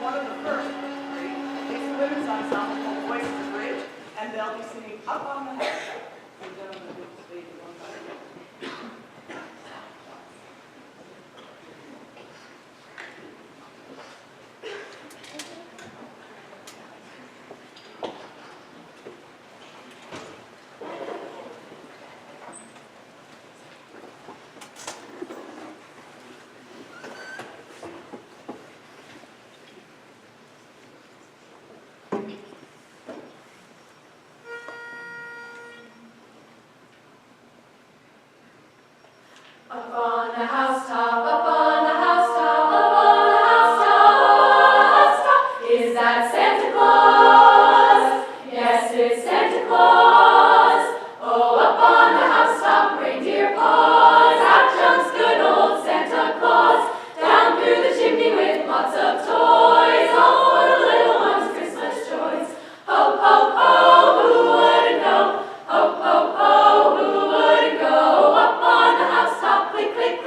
one of the first of the three is the women's ensemble called Voices of Bridge, and they'll be singing Up on the Housetop. The gentleman who stayed one side. Up on the housetop, up on the housetop, up on the housetop, is that Santa Claus? Yes, it's Santa Claus. Oh, up on the housetop, reindeer paws, out jumps good old Santa Claus, down through the chimney with lots of toys, all for the little ones' Christmas joys. Ho, ho, ho, who wouldn't go? Ho, ho, ho, who wouldn't go? Up on the housetop, click, click,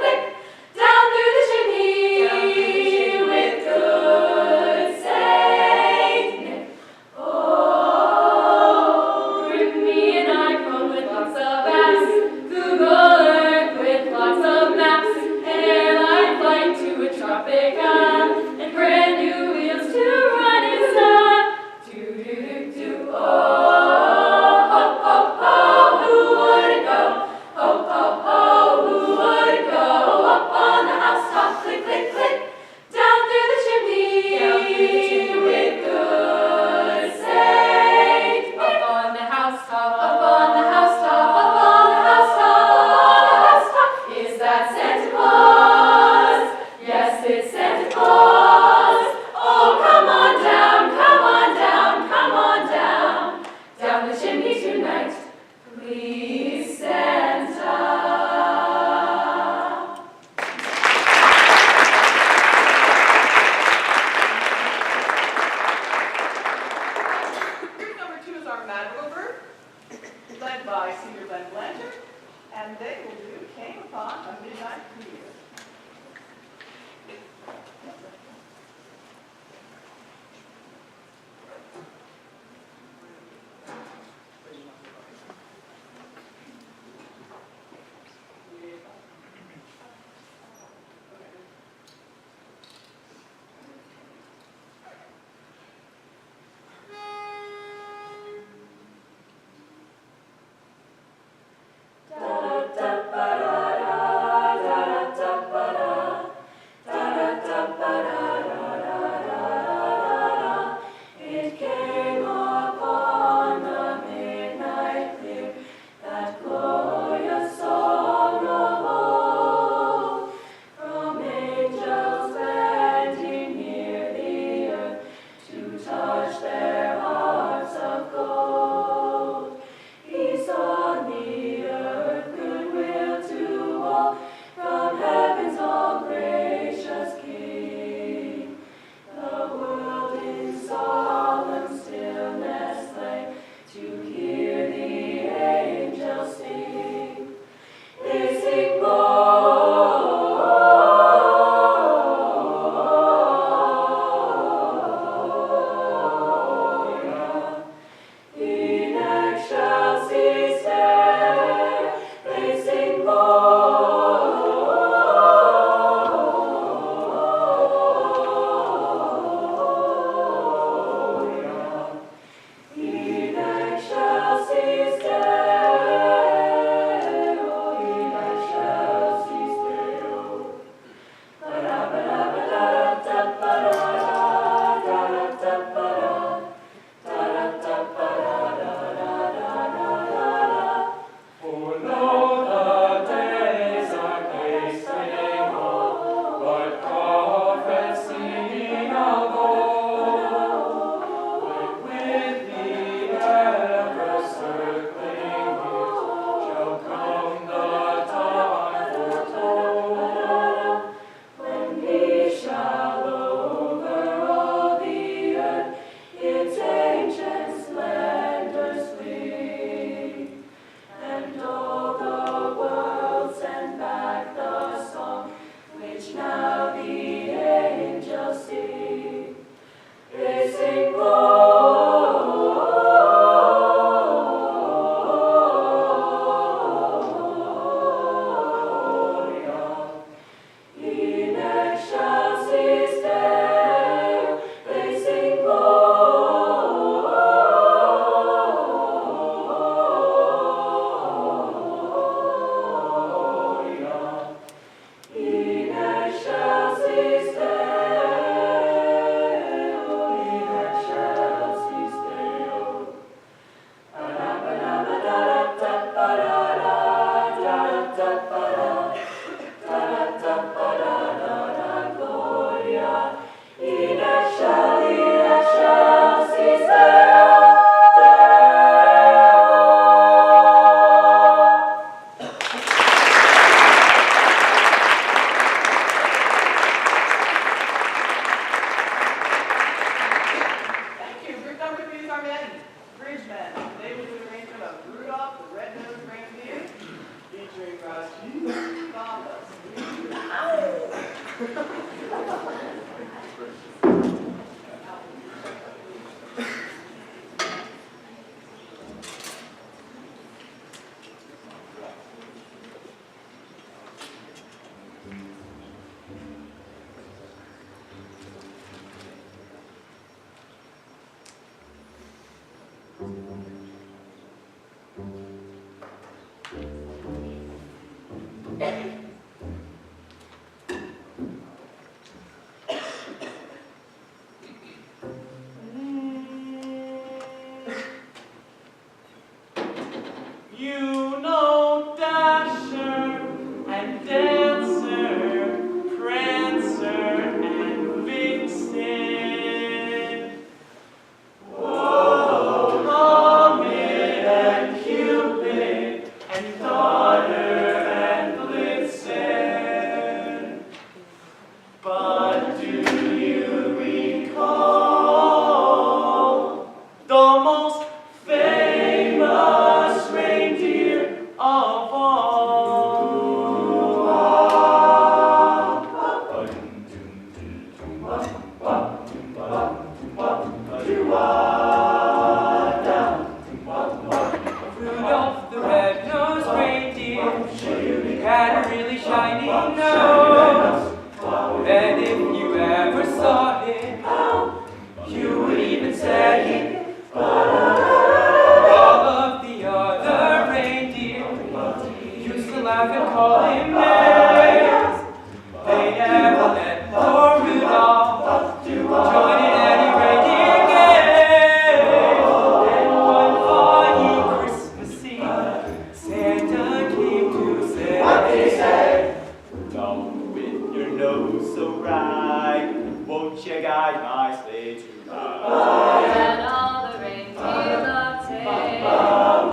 tonight. And all the reindeer loved him,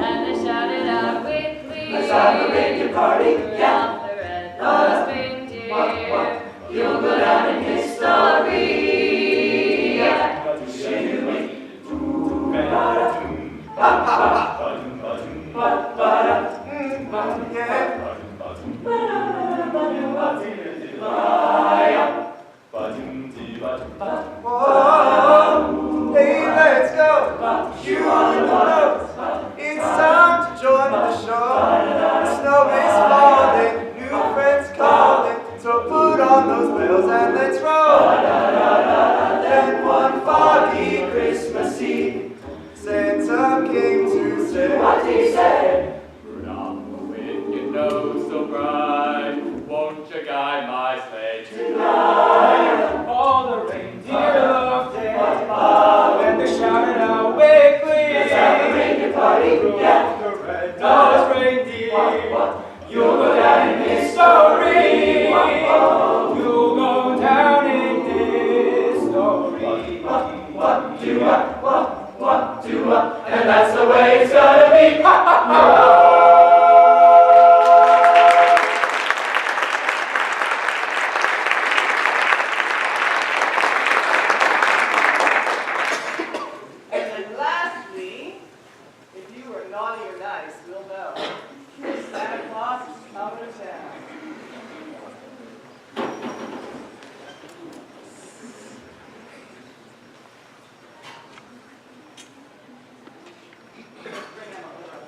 and they shouted out with glee. Let's have a reindeer party, yeah. The red-nosed reindeer, you'll go down in history. Whoa, hey, let's go. You on the notes. It's time to join the show. The snow is falling, new friends calling. So put on those bells and let's roll. Then one foggy Christmas Eve, Santa came to say, what did he say? Rudolph, with your nose so bright, won't you guide my sleigh tonight? All the reindeer loved him, and they shouted out with glee. Let's have a reindeer party, yeah. The red-nosed reindeer, you'll go down in history. You'll go down in history. What, and that's the way it's gonna be. And then lastly, if you were naughty or nice, we'll know. Santa Claus is coming to town. Bring them over.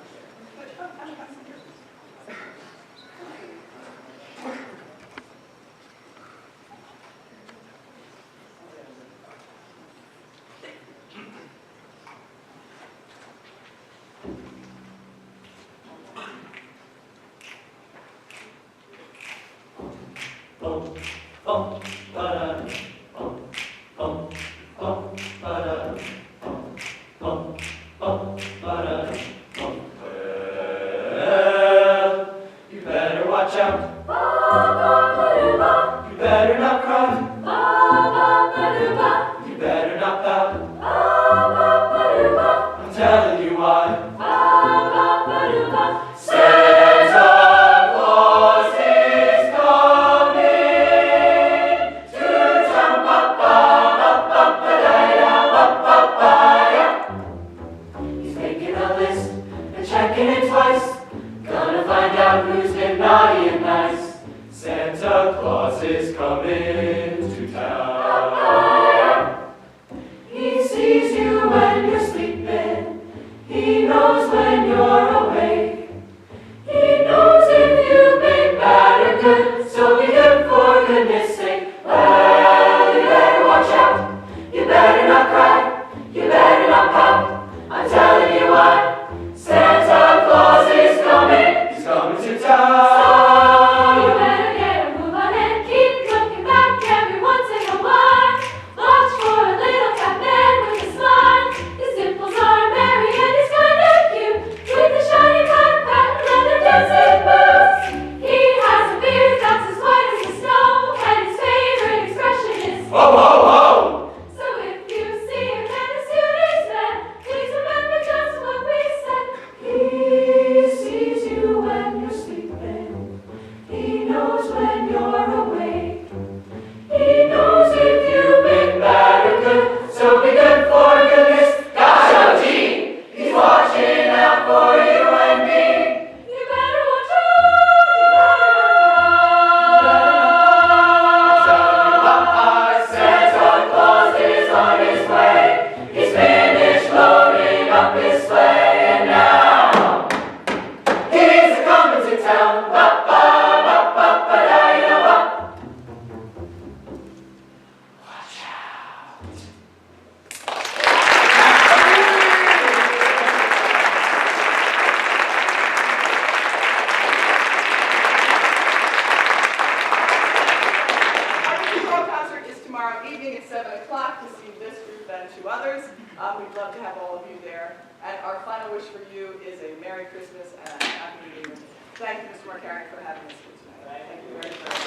You better watch out. You better not cry. You better not pout. I'm telling you why. Santa Claus is coming to town. He's making a list and checking it twice. Gonna find out who's been naughty and nice. Santa Claus is coming to town. He sees you when you're sleeping. He knows when you're awake. He knows if you've been bad or good. So be good for goodness sake. Well, you better watch out. You better not cry. You better not pout. I'm telling you what. Santa Claus is coming. He's coming to town. So you better get a move on and keep looking back every once in a while. Watch for a little fat man with a smile. His dimples are merry and he's kind of cute, with a shiny backpack and leather dancing boots. He has a beard that's as white as the snow, and his favorite expression is Whoa, whoa, whoa! So if you see him and his suit is red, please remember just what we said. He sees you when you're sleeping. He knows when you're awake. He knows if you've been bad or good. So be good for goodness. Gosh, oh gee, he's watching out for you and me. You better watch out. Santa Claus is on his way. He's finished loading up his sleigh, and now he's coming to town. Ba-ba-ba-ba-ba-da-ya-ba. Watch out. Our musical concert is tomorrow evening at 7 o'clock to see this group and 2 others. We'd love to have all of you there. And our final wish for you is a Merry Christmas and a Happy New Year. Thank you, Mr. Marcarian, for having us here tonight. Thank you very much.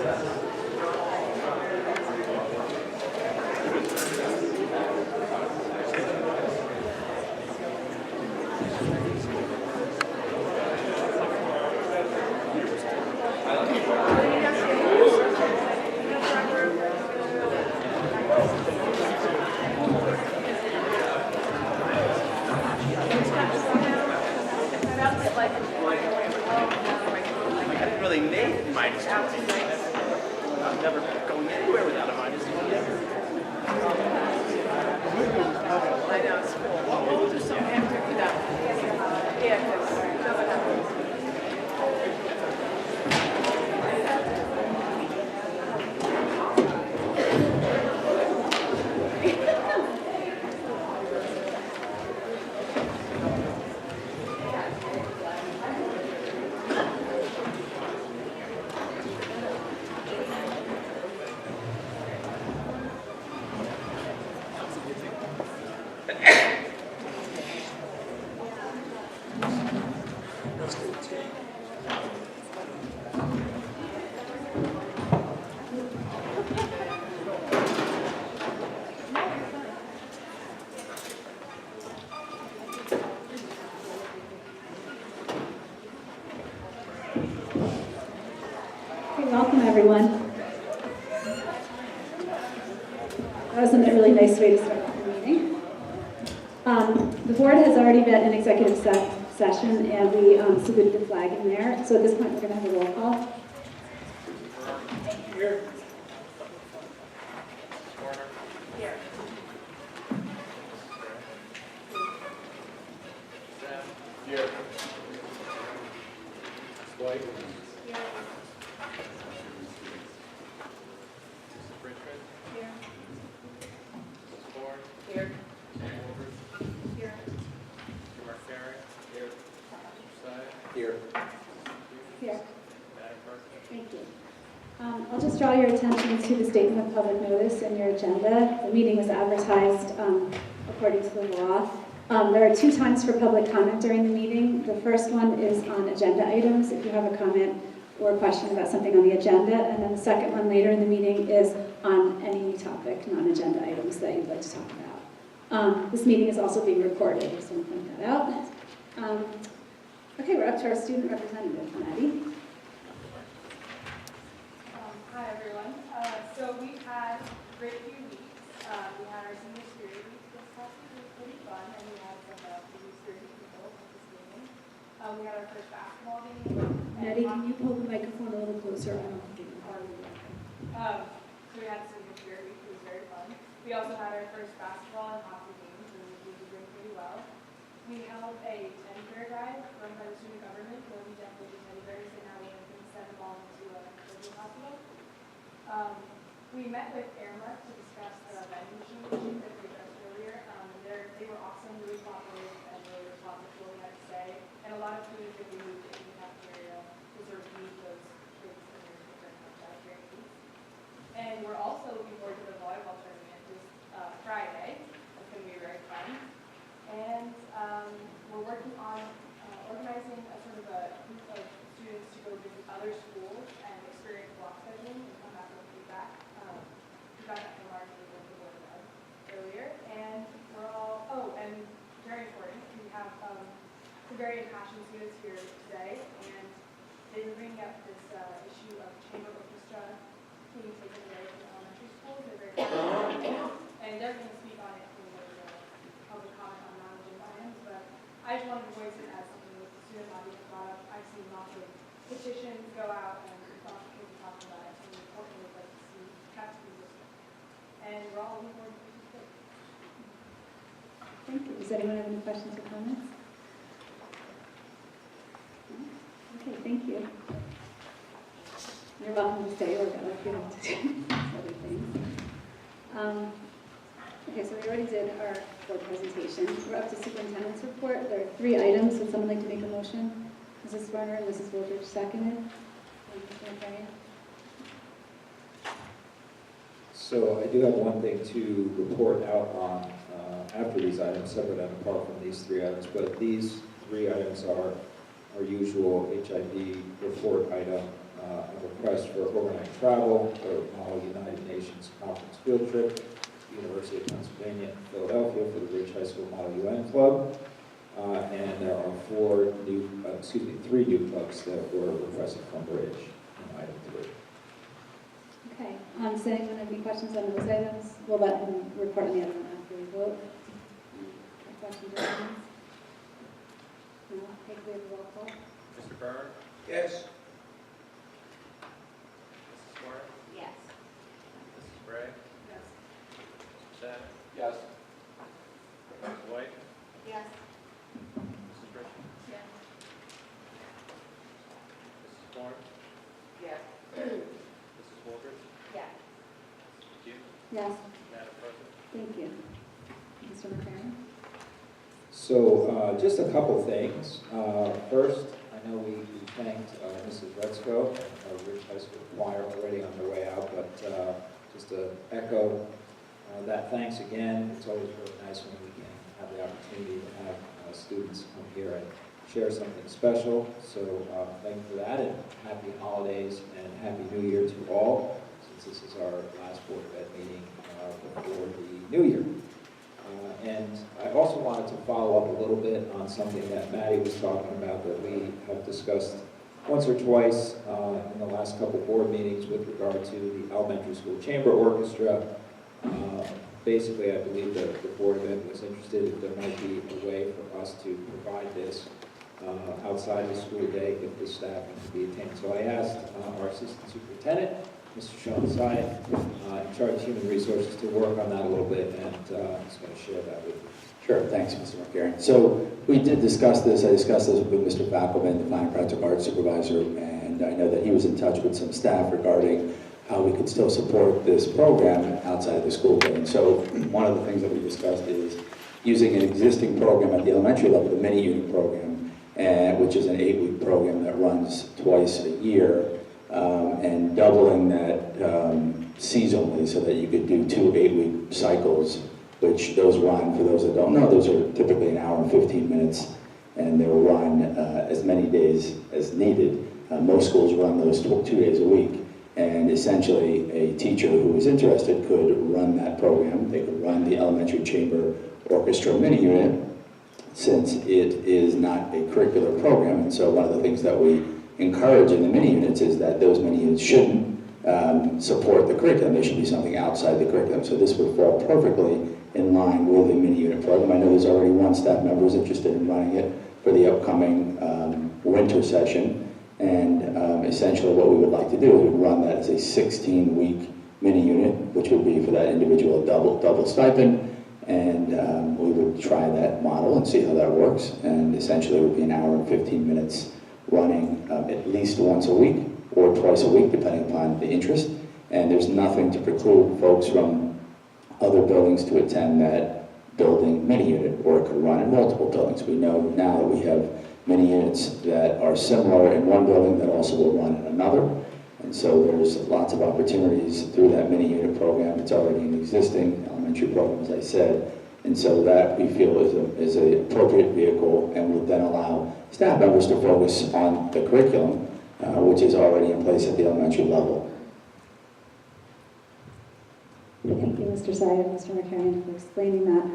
I didn't really make minus 20. I'm never going anywhere without a minus 20. I know, it's cool. We'll do some after, yeah, because it doesn't happen. Welcome, everyone. That was a really nice way to start the meeting. The board has already been in executive session, and we saluted the flag in there. So at this point, we're going to have a roll call. Here. Here. Here. White. Richmond. Here. Ford. Here. Wolford. Here. Mark Ferry. Here. Josiah. Here. Here. Madam Clerk. Thank you. I'll just draw your attention to the statement of public notice in your agenda. The meeting was advertised according to the law. There are 2 times for public comment during the meeting. The first one is on agenda items, if you have a comment or a question about something on the agenda. And then the second one later in the meeting is on any topic, non-agenda items that you'd like to talk about. This meeting is also being recorded, I just want to point that out. Okay, we're up to our student representative, Maddie. Hi, everyone. So we've had a great few weeks. We had our senior spirit week this past week. It was pretty fun, and we had some pretty spirited people participating. We had our first basketball game. Maddie, can you pull the microphone a little closer? I don't think you can. So we had senior spirit week. It was very fun. We also had our first basketball and hockey games, and we were doing pretty well. We held a teddy bear drive run by the student government, where we definitely teddy bears, and now we can send them all into a children's hospital. We met with Airmark to discuss the vending machine issue that we addressed earlier. They were awesome, really cooperative, and really responsive to what we had to say. And a lot of food that we moved in the cafeteria to sort of meet those kids and their different dietary needs. And we're also looking forward to the volleyball tournament this Friday. It's going to be very fun. And we're working on organizing a sort of a group of students to go visit other schools and experience block scheduling and come back with feedback. Feedback from our meeting with the board of earlier. And we're all, and very important, we have some very impassioned students here today, and they were bringing up this issue of chamber orchestra being taken away from the elementary schools. They're very passionate, and they're going to speak on it in the public comment on non-agenda items, but I just wanted to voice it as something that the student body has brought up. I've seen lots of petitions go out and lots of kids talking about it, and the important is like to see cats be listened. And we're all looking forward to participate. Thank you. Does anyone have any questions or comments? No? Okay, thank you. You're welcome to stay or go if you have to do other things. Okay, so we already did our board presentation. We're up to superintendent's report. There are 3 items. Would someone like to make a motion? Mrs. Werner and Mrs. Woolridge seconded. So I do have one thing to report out on after these items, separate and apart from these 3 items, but these 3 items are our usual HID report item a request for overnight travel for Model United Nations Conference field trip to the University of Pennsylvania in Philadelphia for the Ridge High School Model UN Club. And there are three new clubs that were requested from Ridge in item 3. Okay, does anyone have any questions on those items? We'll let him report on the other one after we vote. Any questions or comments? No? Okay, we have a roll call. Mr. Byrne? Yes. Mrs. Warren? Yes. Mrs. Gray? Yes. Mr. Shannon? Yes. Mrs. White? Yes. Mrs. Richards? Yes. Mrs. Thorne? Yes. Mrs. Walters? Yes. Thank you. Yes, Madam President? thank you. Mr. McCarron? So just a couple things. First, I know we thanked Mrs. Retzko and our Ridge High School choir already on their way out, but just to echo that thanks again. It's always really nice when we can have the opportunity to have students come here and share something special. So thank you for that, and happy holidays and happy New Year to all, since this is our last Board of Ed meeting before the New Year. And I also wanted to follow up a little bit on something that Maddie was talking about that we have discussed once or twice in the last couple board meetings with regard to the elementary school chamber orchestra. Basically, I believe that the Board of Ed was interested if there might be a way for us to provide this outside the school day if the staffing could be attained. So I asked our Assistant Superintendent, Mr. Sean Syatt, in charge of human resources, to work on that a little bit, and he's going to share that with you. Sure, thanks, Mr. McCarron. So we did discuss this. I discussed this with Mr. Fackelman, the Fine Practical Arts Supervisor, and I know that he was in touch with some staff regarding how we could still support this program outside the school day. And so one of the things that we discussed is using an existing program at the elementary level, the mini-unit program, which is an 8-week program that runs twice a year, and doubling that seasonally so that you could do 2 8-week cycles, which those run, for those that don't know, those are typically an hour and 15 minutes, and they will run as many days as needed. Most schools run those 2 days a week, and essentially a teacher who is interested could run that program. They could run the elementary chamber orchestra mini unit, since it is not a curricular program. And so one of the things that we encourage in the mini units is that those mini units shouldn't support the curriculum. They should be something outside the curriculum. So this would fall perfectly in line with the mini unit program. I know there's already one staff member who's interested in running it for the upcoming winter session. And essentially what we would like to do is we'd run that as a 16-week mini unit, which would be for that individual double stipend. And we would try that model and see how that works. And essentially it would be an hour and 15 minutes running at least once a week or twice a week, depending upon the interest. And there's nothing to preclude folks from other buildings to attend that building mini unit, or it could run in multiple buildings. We know now that we have mini units that are similar in one building that also will run in another. And so there's lots of opportunities through that mini unit program. It's already an existing elementary program, as I said. And so that we feel is an appropriate vehicle and would then allow staff members to focus on the curriculum, which is already in place at the elementary level. Thank you, Mr. Syatt and Mr. McCarron, for explaining that.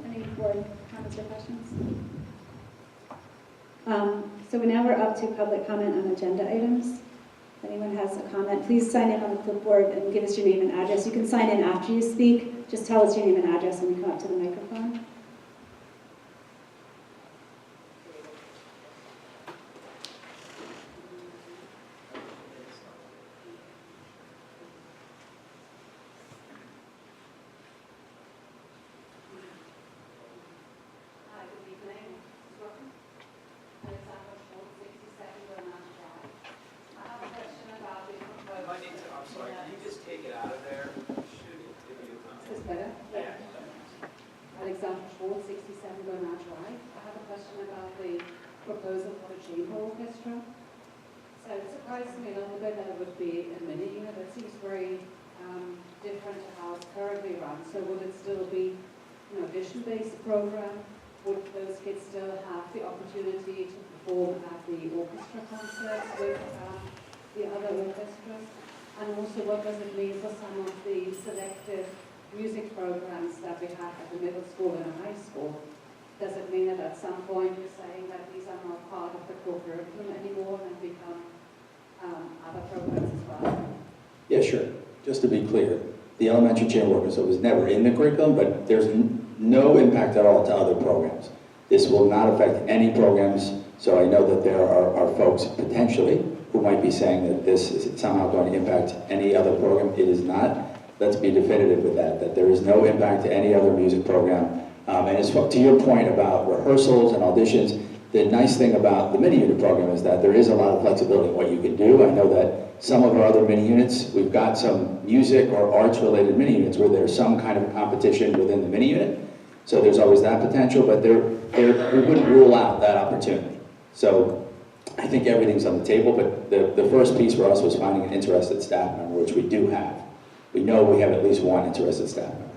Any board comments or questions? So now we're up to public comment on agenda items. If anyone has a comment, please sign in on the clipboard and give us your name and address. You can sign in after you speak. Just tell us your name and address when you come up to the microphone. Hi, good evening. Welcome. Alexander Schultz, 67 Bernard Drive. I have a question about the proposed... I'm sorry, can you just take it out of there? Is this better? Yeah. Alexander Schultz, 67 Bernard Drive. I have a question about the proposal for the chamber orchestra. So it surprised me a little bit that it would be a mini unit. It seems very different to how it's currently run. So will it still be an audition-based program? would those kids still have the opportunity to perform at the orchestra concerts with the other orchestras? And also, what does it mean for some of the selective music programs that we have at the middle school and high school? Does it mean that at some point you're saying that these are not part of the core curriculum anymore and become other programs as well? Yeah, sure. Just to be clear, the elementary chamber orchestra was never in the curriculum, but there's no impact at all to other programs. This will not affect any programs, so I know that there are folks potentially who might be saying that this is somehow going to impact any other program. It is not. Let's be definitive with that there is no impact to any other music program. And as to your point about rehearsals and auditions, the nice thing about the mini-unit program is that there is a lot of flexibility in what you can do. I know that some of our other mini-units, we've got some music or arts-related mini-units where there's some kind of competition within the mini-unit. So there's always that potential, but we wouldn't rule out that opportunity. So I think everything's on the table, but the first piece for us was finding an interested staff member, which we do have. We know we have at least one interested staff member.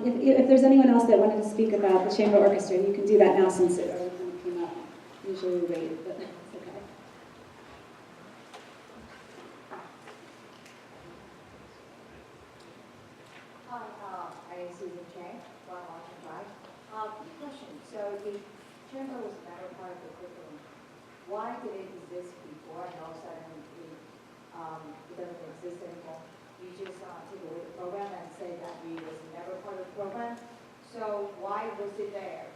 If there's anyone else that wanted to speak about the chamber orchestra, you can do that now since it already kind of came up. Usually we wait, but it's okay. Hi, I am Susan Chang, 1 Washington Drive. Question, so the chamber was never part of the curriculum. Why did it exist before and all of a sudden it doesn't exist anymore? You just take away the program and say that we was never part of the program. So why was it there?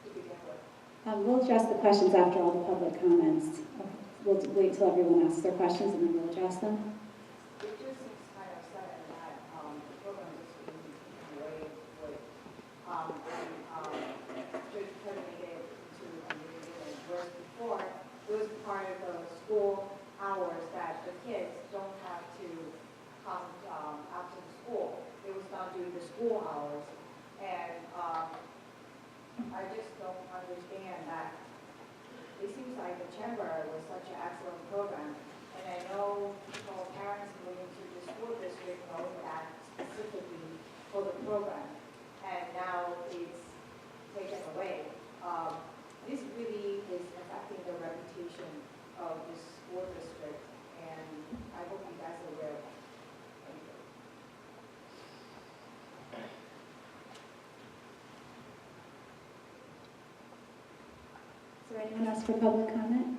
To begin with. We'll address the questions after all the public comments. We'll wait till everyone asks their questions and then we'll address them. It just seems kind of sudden that the program is being taken away with just turning it into a new unit. Whereas before, it was part of the school hours that the kids don't have to come after school. It was done during the school hours. And I just don't understand that. It seems like the chamber was such an excellent program. And I know all parents moving to the school district know that specifically for the program. And now it's taken away. This really is affecting the reputation of the school district, and I hope you guys are aware of it. Thank you. Is there anyone else for public comment?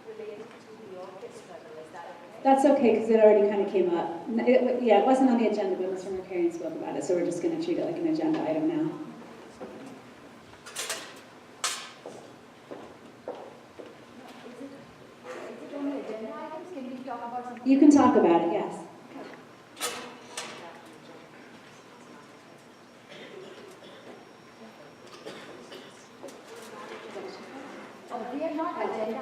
Related to the orchestra, is that okay? That's okay, because it already kind of came up. Yeah, it wasn't on the agenda, but Mr. Mercarian spoke about it, so we're just going to treat it like an agenda item now. You can talk about it, yes.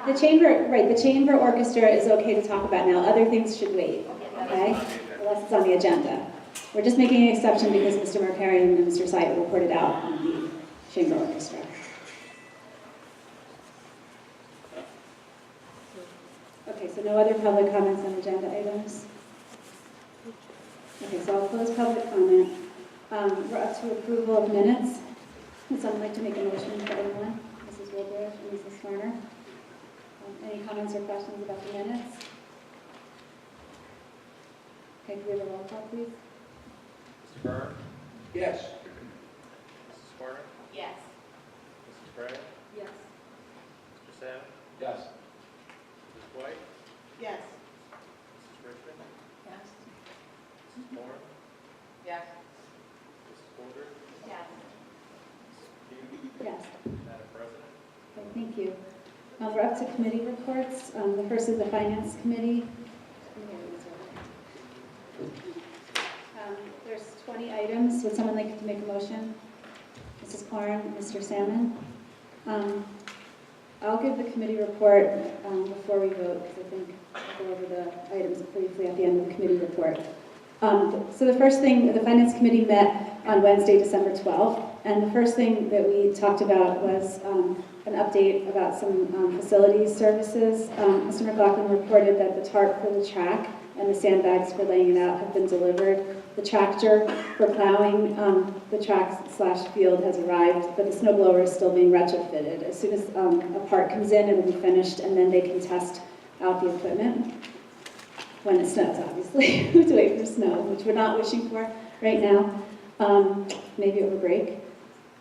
The chamber, right, the chamber orchestra is okay to talk about now. Other things should wait, okay? Unless it's on the agenda. We're just making an exception because Mr. Mercarian and Mr. Seid reported out on the chamber orchestra. Okay, so no other public comments on agenda items? Okay, so I'll close public comment. We're up to approval of minutes. Would someone like to make a motion for anyone? Mrs. Woolbridge and Mrs. Turner? Any comments or questions about the minutes? Okay, can we have a roll call, please? Mr. Byrne? Yes. Mrs. Warner? Yes. Mrs. Gray? Yes. Mr. Salmon? Yes. Mrs. White? Yes. Mrs. Richmond? Yes. Mrs. Moore? Yes. Mrs. Woodard? Yes. Mrs. Pugh? Yes. Madam President? Okay, thank you. We're up to committee reports. The first is the Finance Committee. There's 20 items. Would someone like to make a motion? Mrs. Clarn, Mr. Salmon? I'll give the committee report before we vote, because I think I'll go over the items briefly at the end of the committee report. So the first thing, the Finance Committee met on Wednesday, December 12th. And the first thing that we talked about was an update about some facilities services. Mr. McLaughlin reported that the tarp for the track and the sandbags for laying it out have been delivered. The tractor for plowing the track/field has arrived, but the snow blower is still being retrofitted. As soon as a part comes in, it will be finished, and then they can test out the equipment when it snows, obviously. We have to wait for snow, which we're not wishing for right now, maybe over break.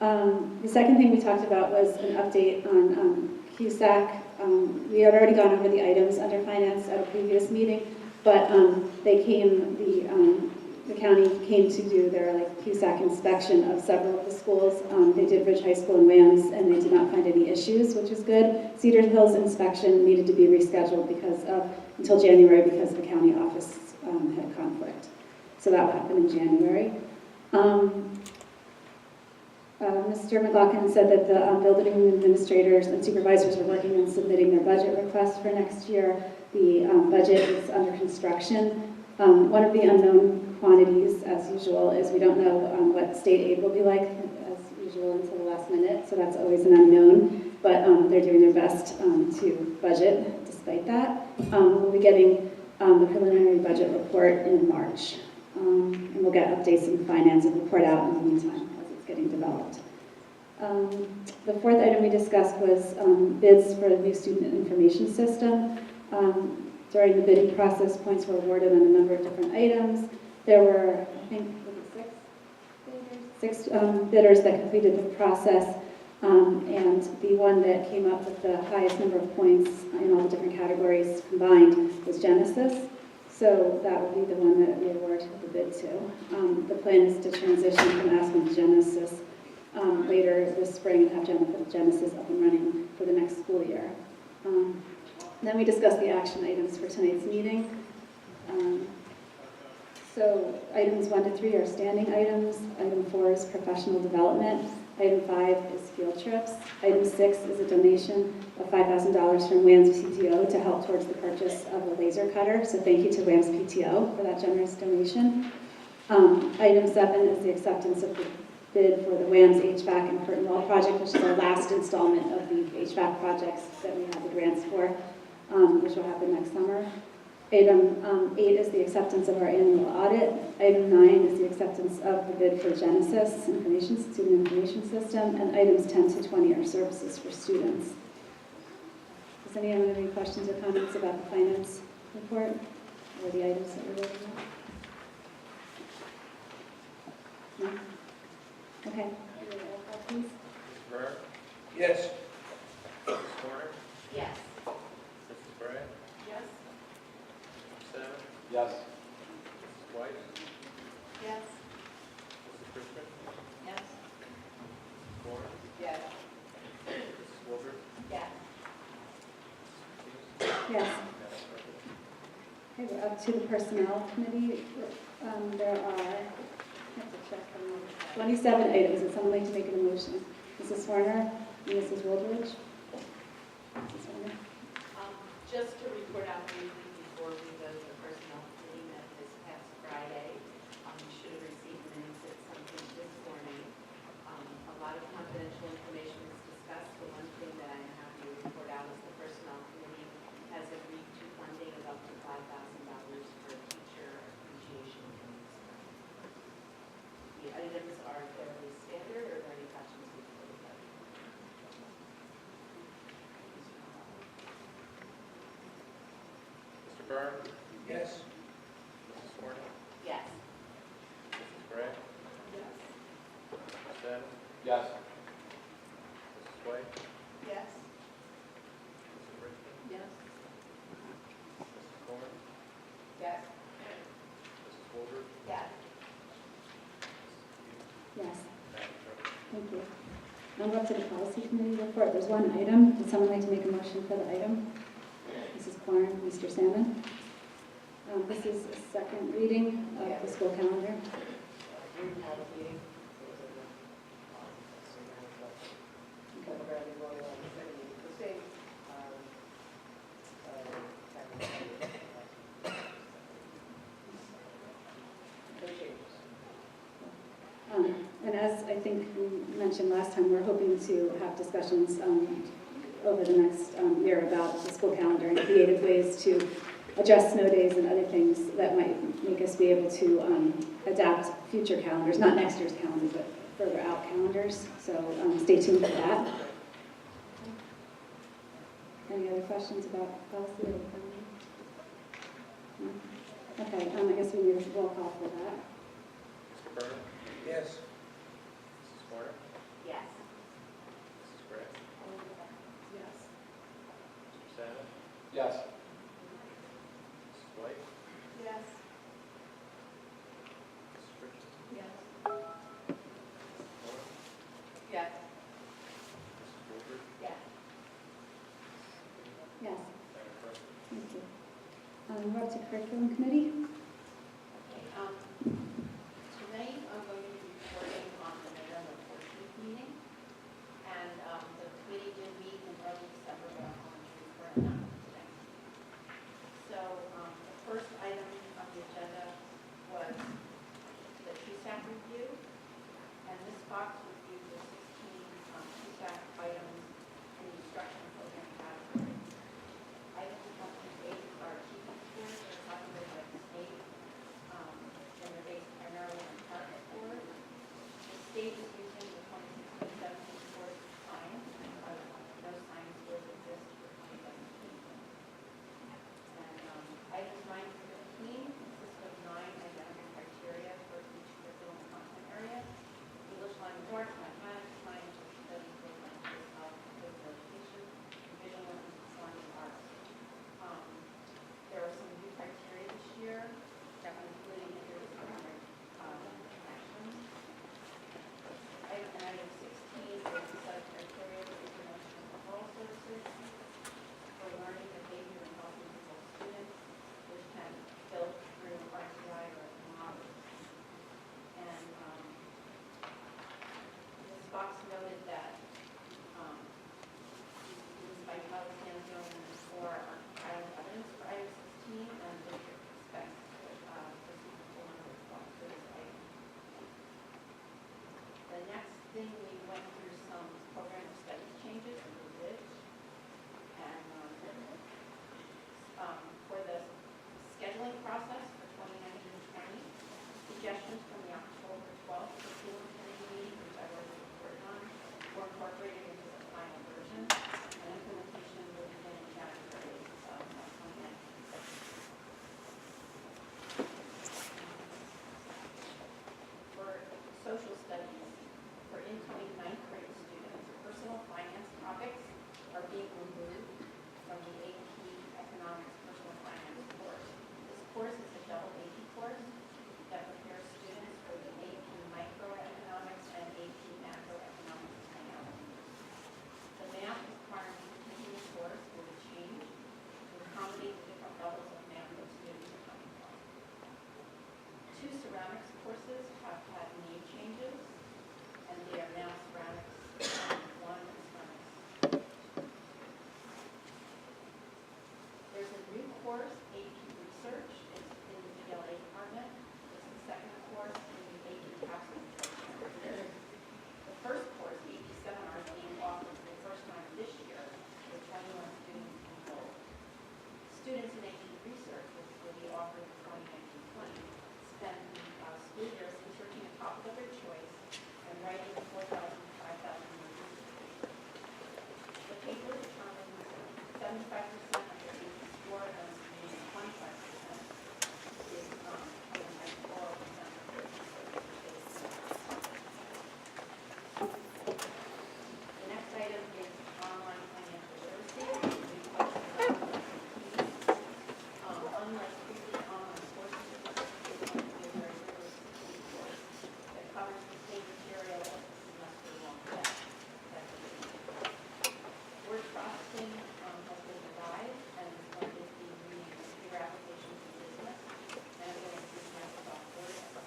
The second thing we talked about was an update on CUSAC. We had already gone over the items under finance at a previous meeting, but the county came to do their CUSAC inspection of several of the schools. They did Ridge High School and Wams, and they did not find any issues, which is good. Cedar Hills inspection needed to be rescheduled until January because the county office had conflict. So that will happen in January. Mr. McLaughlin said that the building administrators and supervisors are working on submitting their budget requests for next year. The budget is under construction. One of the unknown quantities, as usual, is we don't know what state aid will be like, as usual, until the last minute, so that's always an unknown, but they're doing their best to budget despite that. We'll be getting the preliminary budget report in March, and we'll get updates in finance and report out in the meantime as it's getting developed. The fourth item we discussed was bids for a new student information system. During the bidding process, points were awarded on a number of different items. There were, I think, six bidders that completed the process, and the one that came up with the highest number of points in all the different categories combined was Genesis. So that will be the one that we award the bid to. The plan is to transition from Aspen to Genesis later this spring and have Genesis up and running for the next school year. Then we discussed the action items for tonight's meeting. So items 1 to 3 are standing items. Item 4 is professional development. Item 5 is field trips. Item 6 is a donation of $5,000 from WAMS PTO to help towards the purchase of a laser cutter. So thank you to WAMS PTO for that generous donation. Item 7 is the acceptance of the bid for the WAMS HVAC and curtain wall project, which is our last installment of the HVAC projects that we have the grants for, which will happen next summer. Item 8 is the acceptance of our annual audit. Item 9 is the acceptance of the bid for Genesis student information system. And items 10 to 20 are services for students. Does anyone have any questions or comments about the finance report or the items that we're looking at? No? Okay. Roll call, please. Mr. Burr? Yes. Mrs. Warner? Yes. Mrs. Bray? Yes? Mr. Salmon? Yes. Mrs. White? Yes. Mrs. Richmond? Yes. Mrs. Warner? Yes. Mrs. Wilbur? Yes. Yes. Okay, we're up to the Personnel Committee. There are, I have to check, 27 items. Would someone like to make a motion? Mrs. Warner and Mrs. Wildridge? Mrs. Warner? Just to report out briefly before we go to the personnel committee that this past Friday, you should have received minutes at some point this morning. A lot of confidential information was discussed. The one thing that I'm happy to report out is the personnel committee has agreed to funding of up to $5,000 for teacher appreciation days. The items are fairly standard, or are there any questions before we go? Mr. Burr? Yes. Mrs. Warner? Yes. Mrs. Bray? Yes. Mr. Salmon? Yes. Mrs. White? Yes. Mrs. Richmond? Yes. Mrs. Warner? Yes. Mrs. Wilbur? Yes. Yes. Madam Chair. Thank you. Now we're up to the Policy Committee report. There's one item. Would someone like to make a motion for the item? Mrs. Korn, Mr. Salmon. This is a second reading of the school calendar. I think we mentioned last time, we're hoping to have discussions over the next year about the school calendar and creative ways to adjust snow days and other things that might make us be able to adapt future calendars, not next year's calendar, but further out calendars. So stay tuned for that. Any other questions about policy or calendar? No? Okay, I guess we need a roll call for that. Mr. Berner? Yes. Mrs. Warner? Yes. Mrs. Gray? Yes. Mr. Salmon? Yes. Mrs. White? Yes. Mrs. Richardson? Yes. Mrs. Moore? Yes. Mrs. Woolford? Yes. Yes, Madam President? thank you. We're up to curriculum committee. Okay, tonight I'm going to be reporting on the November 14th meeting. And the committee did meet in early December, but we're not today. So the first item on the agenda was the TSAC review. And this box reviewed the 16 TSAC items in the instruction program category. Items 1 through 8 are achievement scores that are calculated by the state, and they're based primarily on target scores. The state is using the 2016-17 scores for science, because no science scores exist for 2017. And items 9 through 15 consist of 9 identical criteria for each curriculum and content area: English language arts, mathematics, science, social studies, languages, health, physical education, visual and performing arts. There are some new criteria this year, including interdisciplinary connections. Item 16 is a set of criteria for intervention and referral services for learning, behavior, and health and physical students, which can be built through RTI or models. And this box noted that Ms. Vitale stands known for filing evidence for item 16, and the district expects proceed forward with for this item. The next thing, we went through some program studies changes and we did. And for the scheduling process for 2019-20, suggestions from the October 12th school committee meeting, which I've already reported on, were incorporated into the final version, and implementation will begin in January of 2019. For social studies, for incoming 9th grade students, personal finance topics are being removed from the AP Economics Personal Finance course. This course is a double AP course that prepares students for the AP Microeconomics and AP Macroeconomics exams. The math requirement for taking this course will be changed to accommodate the different levels of math that students are coming from. 2 ceramics courses have had name changes, and they are now ceramics 1 and ceramics 2. There's a new course, AP Research. It's in the PLA department. It's the second course in the AP Capstone program. The first course, AP Seminar, is being offered for the first time this year with 21 students enrolled. Students in AP Research, which will be offered for 2019-20, spend school years researching a topic of their choice and writing a 4,000 to 5,000 word dissertation. The paper determines 75% of their AP score, and 25% is covered by 4% of their research. The next item is online financial literacy. Unlike previous online courses, this is going to be a very rigorous course that covers the same material as the semester-long test. Word processing has been revised and is going to be reading computer applications in business, and it will include Microsoft Word as a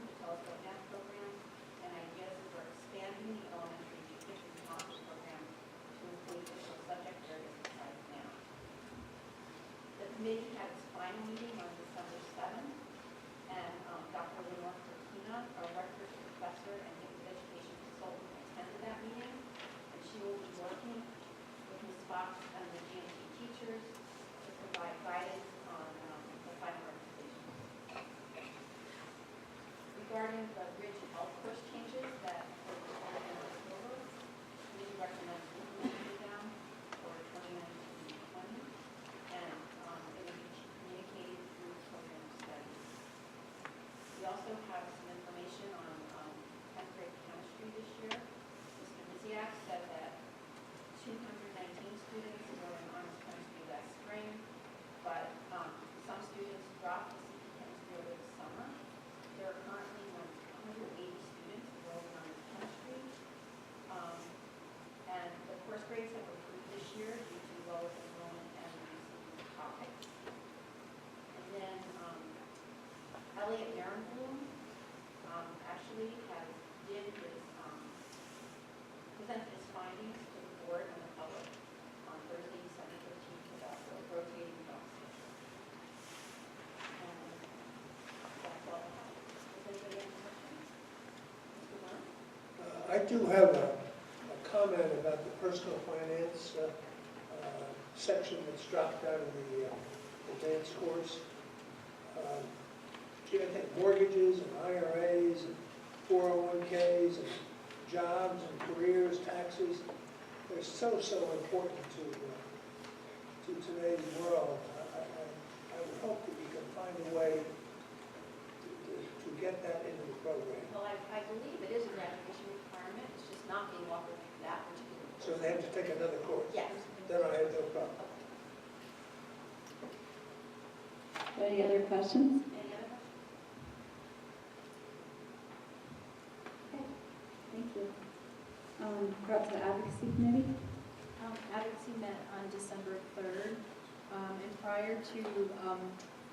to tell us about that program and ideas for expanding the elementary nutrition knowledge program to include additional subject areas besides math. The committee had its final meeting on December 7th, and Dr. Lenore Cortina, our records professor and education consultant, attended that meeting, and she will be working with Ms. Fox and the GMT teachers to provide guidance on the final recommendations. Regarding the Ridge Health Course changes that were presented in October, we recommend implementing them for 2019-20, and it will be communicated through program studies. We also have some information on 10th grade chemistry this year. Mr. Miziak said that 219 students were in honors chemistry last spring, but some students dropped the CP chemistry over the summer. There are currently 180 students enrolled in honors chemistry, and the course grades have improved this year due to lower enrollment and recent topics. And then Elliot Narenblum actually presented his findings to the board and the public on Thursday, December 13th, about the rotating job schedule. And that's all I have. Does anybody have any questions? Mr. Warren? I do have a comment about the personal finance section that's dropped out of the advanced course. I think mortgages and IRAs and 401ks and jobs and careers, taxes, they're so important to today's world. I would hope that you can find a way to get that into the program. Well, I believe it is a graduation requirement. It's just not being offered that particular course. So they have to take another course? Yes. Then I have no problem. Any other questions? Any other questions? Okay, thank you. We're up to the advocacy committee. Advocacy met on December 3rd, and prior to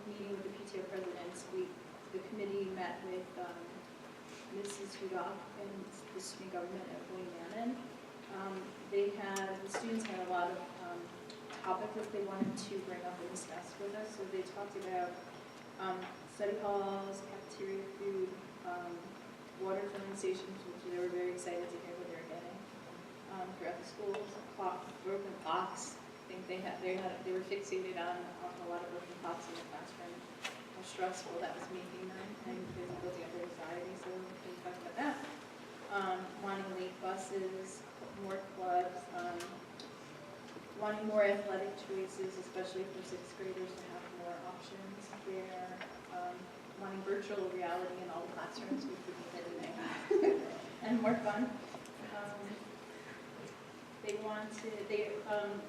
meeting with the PTO presidents, the committee met with Mrs. Hudock and the student government at BOE Meeting. The students had a lot of topics that they wanted to bring up and discuss with us. So they talked about study halls, cafeteria food, water filling stations, which they were very excited to hear what they were getting throughout the schools. Broken clocks. I think they were fixated on a lot of broken clocks in the classroom. How stressful that was making them, and building up their anxiety. So they talked about that. Wanting late buses, more clubs, wanting more athletic choices, especially for sixth graders to have more options there. Wanting virtual reality in all the classrooms, which would be today, and more fun. They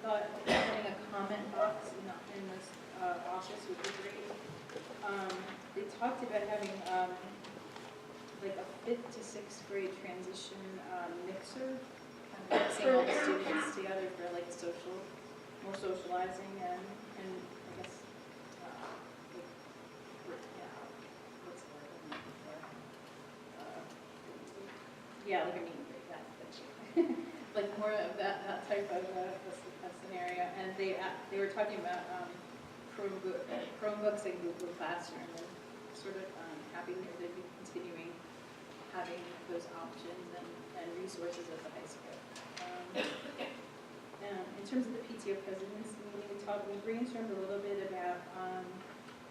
thought having a comment box in this office would be great. They talked about having like a 5th to 6th grade transition mixer, kind of mixing all the students together for like more socializing and I guess what's the word I'm looking for? Yeah, like a meet and greet, that's it. Like more of that type of a scenario. And they were talking about Chromebooks and Google Classroom, and sort of happy that they'd be continuing having those options and resources at the high school. In terms of the PTO president's meeting, we brainstormed a little bit about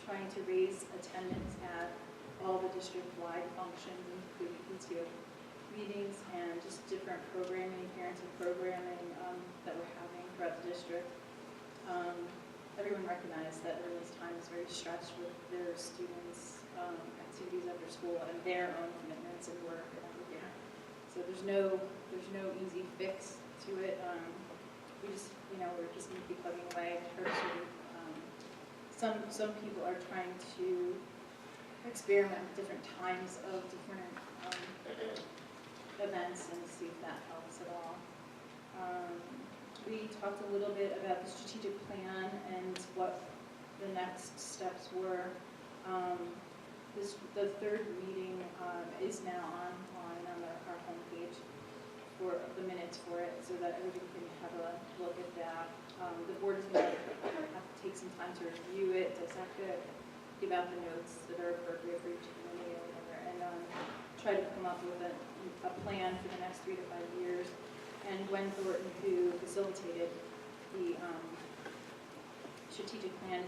trying to raise attendance at all the district-wide functions, including PTO meetings and just different programming, parenting programming that we're having throughout the district. Everyone recognized that everyone's time is very stretched with their students' activities after school and their own commitments and work and everything. So there's no easy fix to it. We're just going to be plugging away. Some people are trying to experiment with different times of different events and see if that helps at all. We talked a little bit about the strategic plan and what the next steps were. The third meeting is now online on our homepage for the minutes for it, so that everybody can have a look at that. The board is going to have to take some time to review it, dissect it, give out the notes that are appropriate for each committee or whatever, and try to come up with a plan for the next 3 to 5 years. And Gwen Thornton, who facilitated the strategic plan,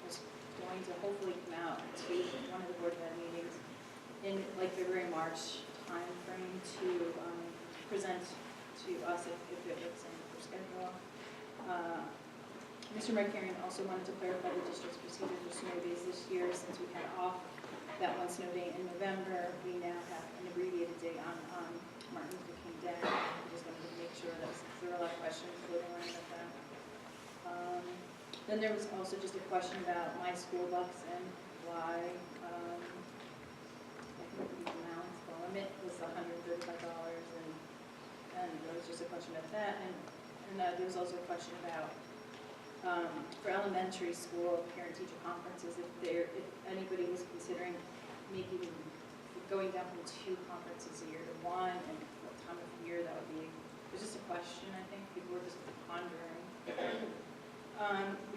is going to hopefully come out to one of the board head meetings in like February, March timeframe to present to us if it works in their schedule. Mr. Markarian also wanted to clarify the district's procedure for snow days this year. Since we had off that one snow day in November, we now have an abbreviated day on Martin Luther King Day. We just wanted to make sure that there were a lot of questions floating around with that. Then there was also just a question about my school bucks and why I think the amount, the limit was $135, and there was just a question about that, and there was also a question about for elementary school parent-teacher conferences, if anybody was considering going down from 2 conferences a year to 1, and what time of year that would be. It was just a question, I think people were just pondering.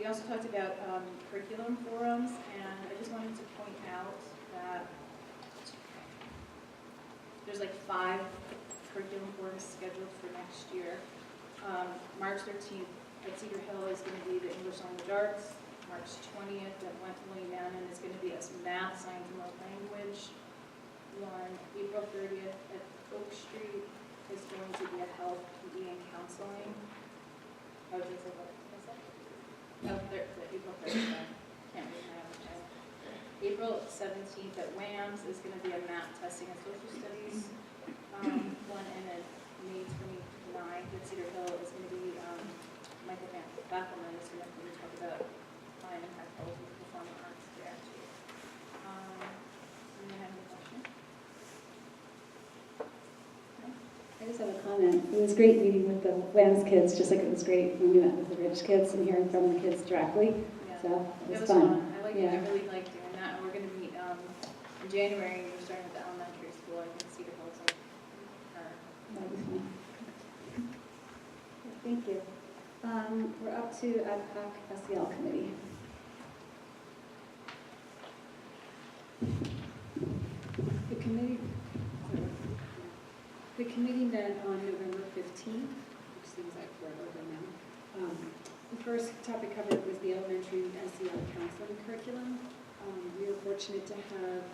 We also talked about curriculum forums, and I just wanted to point out that there's like 5 curriculum forums scheduled for next year. March 13th at Cedar Hill is going to be the English Language Arts. March 20th at William Manning is going to be a math, science, and world language one. April 30th at Oak Street is going to be a health, PD, and counseling. Oh, did I say what? No, April 30th. Can't read my own time. April 17th at WAMS is going to be a math, testing, and social studies one, and then May 29th at Cedar Hill is going to be Michael Backelman is going to talk about fine impact goals with performing arts there too. Anyone have any questions? I just have a comment. It was great meeting with the WAMS kids, just like it was great when we met with the Rich kids and hearing from the kids directly. Yeah. So it was fun. fun. I really liked doing that. And we're going to meet in January. We're starting with the elementary school. I think Cedar Hills. That was fun. Thank you. We're up to Ad Hoc SEL Committee. The committee met on November 15th, which seems like forever ago now. The first topic covered was the elementary SEL counseling curriculum. We were fortunate to have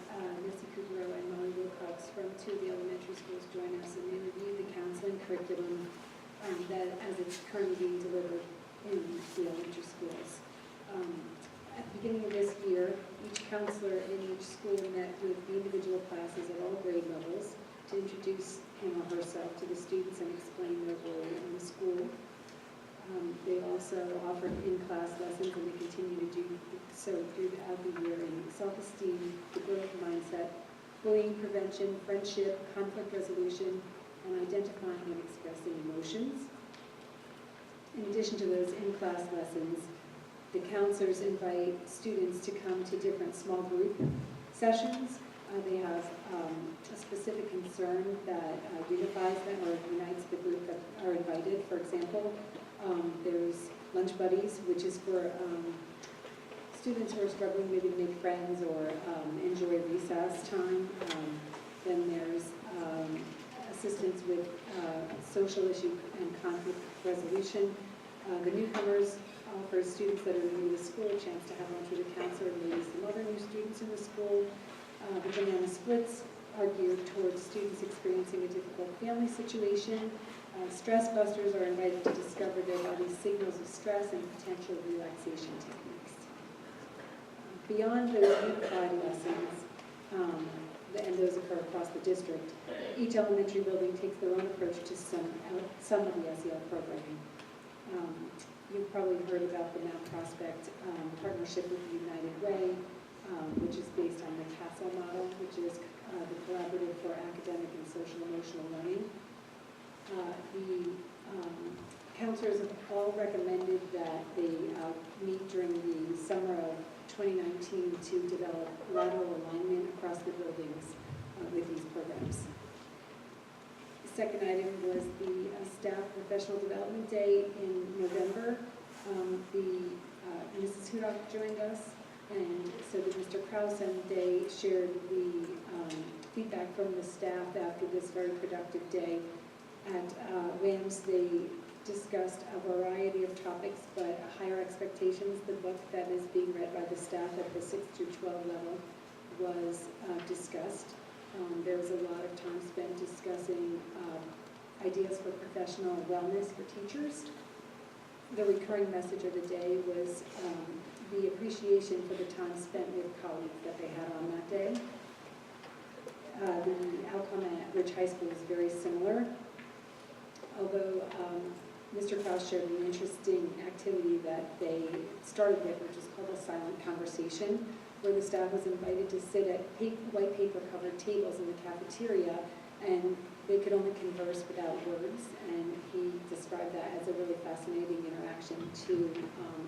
Nancy Kugaro and Molly Wilcox from 2 of the elementary schools join us, and they reviewed the counseling curriculum that as it's currently being delivered in the elementary schools. At the beginning of this year, each counselor in each school met with the individual classes at all grade levels to introduce him or herself to the students and explain their role in the school. They also offer in-class lessons, and they continue to do so throughout the year in self-esteem, the growth mindset, bullying prevention, friendship, conflict resolution, and identifying and expressing emotions. In addition to those in-class lessons, the counselors invite students to come to different small group sessions. They have a specific concern that unifies them or unites the group that are invited. For example, there's lunch buddies, which is for students who are struggling maybe to make friends or enjoy recess time. Then there's assistance with social issue and conflict resolution. The newcomers offers students that are new to the school a chance to have lunch with a counselor and maybe some other new students in the school. The banana splits are geared towards students experiencing a difficult family situation. Stress busters are invited to discover their body's signals of stress and potential relaxation techniques. Beyond those unified lessons, and those occur across the district, each elementary building takes their own approach to some of the SEL programming. You've probably heard about the Mount Prospect partnership with United Way, which is based on the CASEL model, which is the Collaborative for Academic and Social Emotional Learning. The counselors have all recommended that they meet during the summer of 2019 to develop lateral alignment across the buildings with these programs. The second item was the Staff Professional Development Day in November. Mrs. Hudock joined us, and so did Mr. Kraus, and they shared the feedback from the staff after this very productive day. At WAMS, they discussed a variety of topics, but Higher Expectations, the book that is being read by the staff at the 6 through 12 level, was discussed. There was a lot of time spent discussing ideas for professional wellness for teachers. The recurring message of the day was the appreciation for the time spent with colleagues that they had on that day. The outcome at Rich High School is very similar, although Mr. Krause shared an interesting activity that they started with, which is called a silent conversation, where the staff was invited to sit at white paper covered tables in the cafeteria, and they could only converse without words, and he described that as a really fascinating interaction to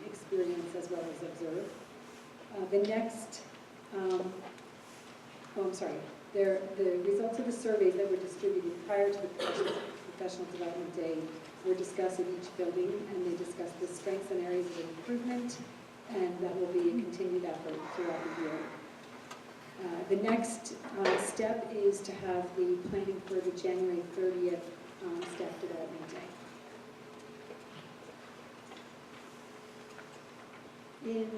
experience as well as observe. The results of the surveys that were distributed prior to the Professional Development Day were discussed at each building, and they discussed the strengths and areas of improvement, and that will be a continued effort throughout the year. The next step is to have the planning for the January 30th Staff Development Day. In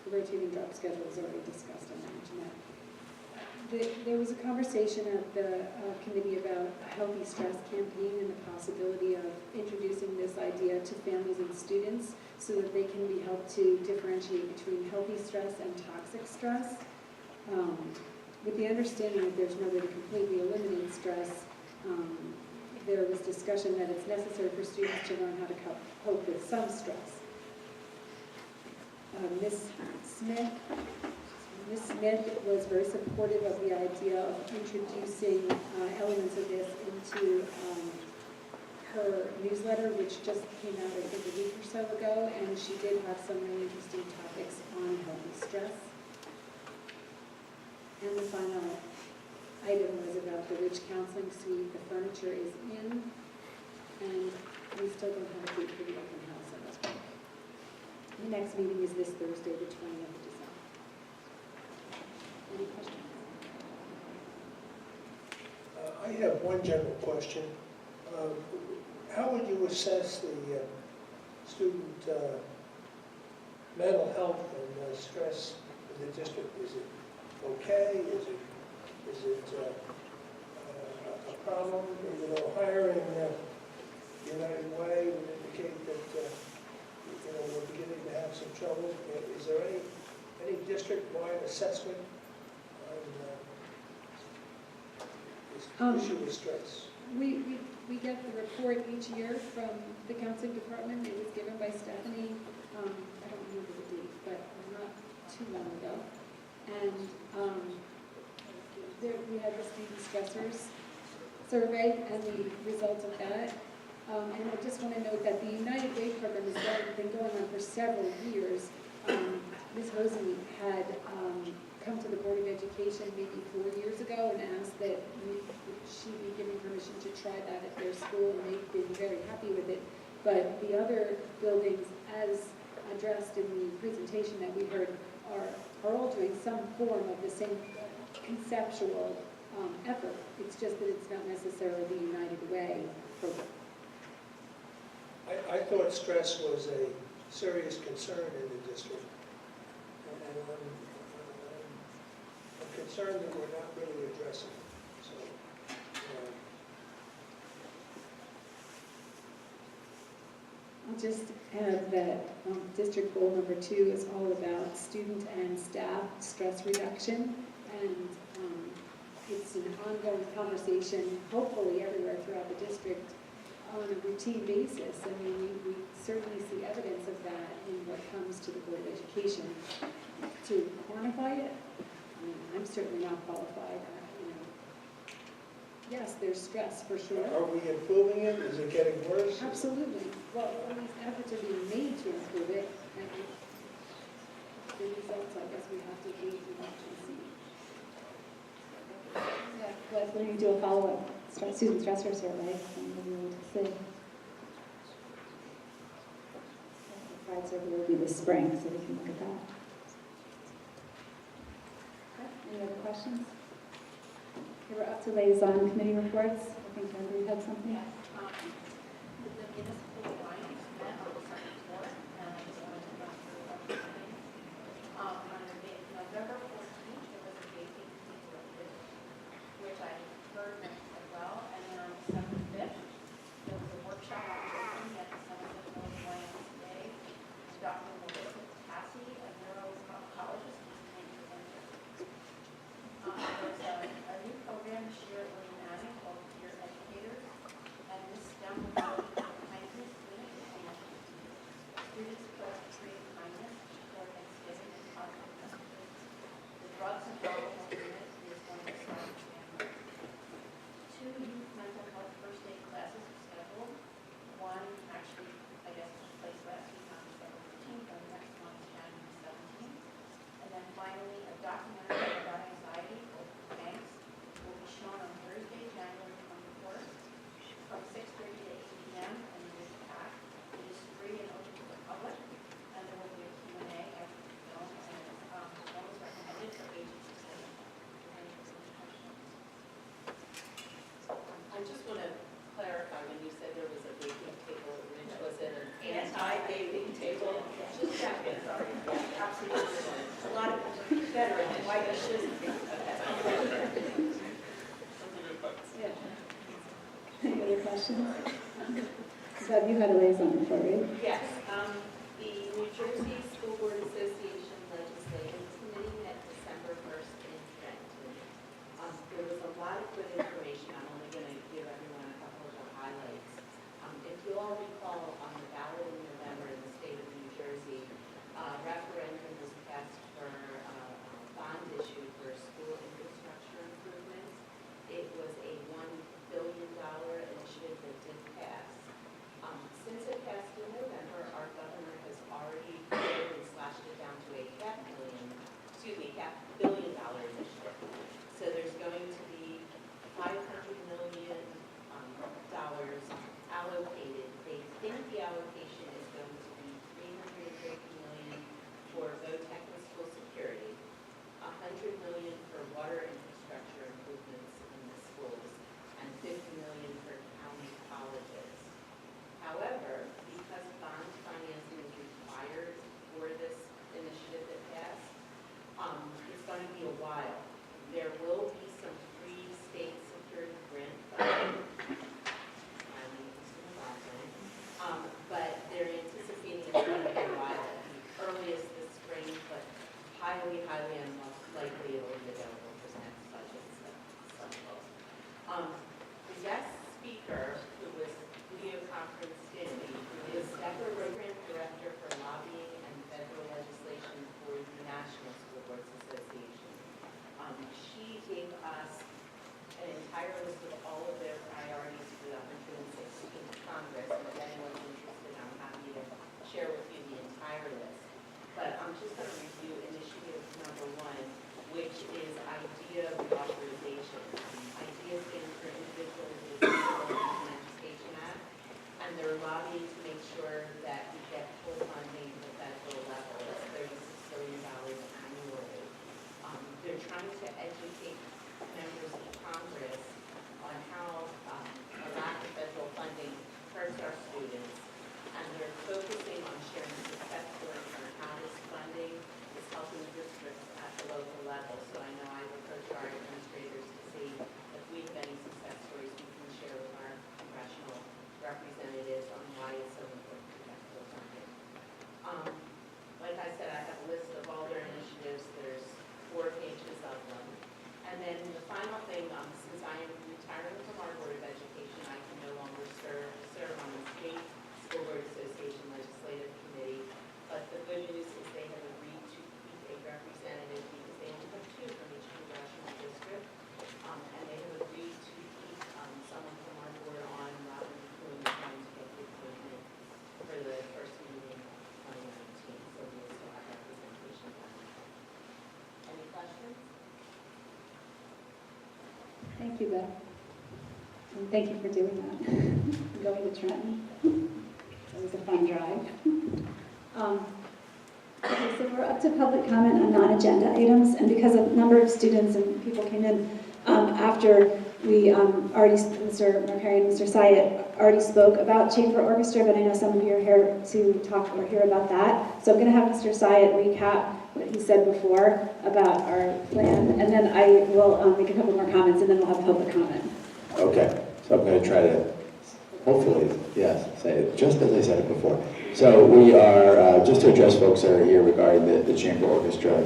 the rotating drop schedule is already discussed, I mentioned that. There was a conversation at the committee about a healthy stress campaign and the possibility of introducing this idea to families and students so that they can be helped to differentiate between healthy stress and toxic stress. With the understanding that there's no way to completely eliminate stress, there was discussion that it's necessary for students to learn how to cope with some stress. Ms. Smith was very supportive of the idea of introducing elements of this into her newsletter, which just came out, I think, a week or so ago, and she did have some really interesting topics on healthy stress. And the final item was about the Rich Counseling Suite. The furniture is in, and we still don't have a date for the open house at this point. The next meeting is this Thursday, the 20th of December. Any questions? I have one general question. How would you assess the student mental health and stress in the district? Is it okay? Is it a problem? Hiring United Way would indicate that we're beginning to have some trouble. Is there any district-wide assessment on this issue of stress? We get the report each year from the counseling department. It was given by Stephanie, I don't remember the date, but not too long ago. And we had the student stressors survey and the results of that. And I just want to note that the United Way program has been going on for several years. Ms. Hosey had come to the Board of Education maybe 4 years ago and asked that she be given permission to try that at their school, and they've been very happy with it. But the other buildings, as addressed in the presentation that we heard, are all doing some form of the same conceptual effort. It's just that it's not necessarily the United Way program. I thought stress was a serious concern in the district, and I'm concerned that we're not really addressing it. So, I'll just add that district goal number 2 is all about student and staff stress reduction, and it's an ongoing conversation, hopefully everywhere throughout the district, on a routine basis. I mean, we certainly see evidence of that in what comes to the Board of Education. To quantify it, I mean, I'm certainly not qualified. Yes, there's stress for sure. are we improving it? Is it getting worse? Absolutely. Well, all these efforts are being made to improve it, and the results, I guess we have to wait and watch and see. Yeah, but when you do a follow-up student stressor survey, and we'll be able to see. The Pride survey will be this spring, so we can look at that. Okay, any other questions? Okay, we're up to liaison committee reports. I think Andrew had something. Yes, the municipal alliance met on December 4th, and I just wanted to run through everything. On November 14th, there was a vacant seat listed, which I heard mentioned as well, and then on December 5th, there was a workshop on working at the Somerset Hills YMCA. Dr. Melissa Tassi, a neuropsychologist, was the main presenter. There's a new program this year at William Manning called Peer Educators, and this STEM will be kindness students and connections. Students supposed to create kindness for Thanksgiving and positive messages. The drugs and alcohol unit is going to start in January. 2 youth mental health first aid classes are scheduled. One actually, I guess, took place last week on December 15th, and the next one is January 17th. And then finally, a documentary about anxiety called Banks will be shown on Thursday, January 24th from 6:30 to 8 p.m. and it is packed. It is free and open to the public, and there will be a Q&A after the film, and it's always recommended for ages 6 to 8. I just want to clarify, when you said there was a baking table, which was it an anti-baking table? Just checking, sorry. Absolutely. A lot of veteran and white dishes. Yeah. Any other questions? So you had a liaison report, right? Yes, the New Jersey School Board Association Legislative Committee met December 1st in Trenton. There was a lot of good information. I'm only going to give everyone a couple of the highlights. If you all recall, on the ballot in November in the state of New Jersey, referendum was passed for a bond issue for school infrastructure improvements. It was a $1 billion initiative that did pass. Since it passed in November, our governor has already slashed it down to a $500 billion initiative. So there's going to be $500 million allocated. They think the allocation is going to be $350 million for VOTEC and school security, $100 million for water infrastructure improvements in the schools, and $50 million for county colleges. However, because bond financing is required for this initiative that passed, it's going to be a while. There will be some free state secured grant funding, but they're anticipating it's going to be a while. The earliest this spring, but highly unlikely it will be available for the next budget cycle. The guest speaker, who was video conferenced in, is Deborah Program Director for Lobbying and Federal Legislation for the National School Boards Association. She gave us an entire list of all of their priorities for the 116th Congress, and if anyone's interested, I'm happy to share with you the entire list. But I'm just going to review initiative number 1, which is IDEA reauthorization. IDEA stands for Individuals with Disabilities in Education Act, and they're lobbying to make sure that we get full funding at the federal level. It's $36 billion annually. They're trying to educate members of Congress on how a lack of federal funding hurts our students, and they're focusing on sharing success stories on how this funding is helping districts at the local level. So I know I've approached our administrators to see if we have any success stories we can share with our congressional representatives on why it's so important to get federal funding. Like I said, I have a list of all their initiatives. There's 4 pages of them. And then the final thing, since I am retiring from our Board of Education, I can no longer serve on the State School Board Association Legislative Committee. But the good news is they have agreed to keep a representative Thank you, Beth. And thank you for doing that. And going to Trenton. It was a fun drive. Okay, so we're up to public comment on non-agenda items, and because a number of students and people came in after we already, Mr. Markari and Mr. Syed already spoke about chamber orchestra, but I know some of you are here to talk or hear about that. So I'm going to have Mr. Syed recap what he said before about our plan, and then I will make a couple more comments, and then we'll have public comment. Okay, so I'm going to try to, hopefully, yes, say it just as I said it before. So we are, just to address folks that are here regarding the chamber orchestra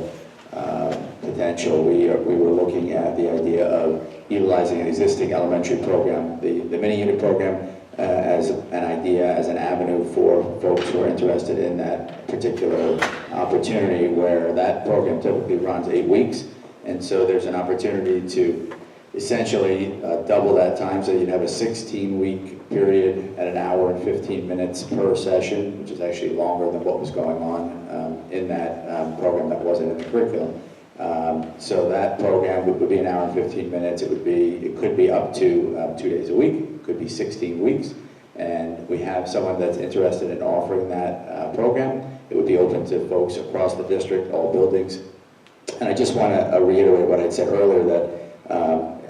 potential, we were looking at the idea of utilizing an existing elementary program, the mini unit program, as an idea, as an avenue for folks who are interested in that particular opportunity, where that program typically runs 8 weeks. And so there's an opportunity to essentially double that time, so you'd have a 16-week period at an hour and 15 minutes per session, which is actually longer than what was going on in that program that wasn't in the curriculum. So that program would be an hour and 15 minutes. It could be up to 2 days a week. It could be 16 weeks. And we have someone that's interested in offering that program. It would be open to folks across the district, all buildings. And I just want to reiterate what I said earlier, that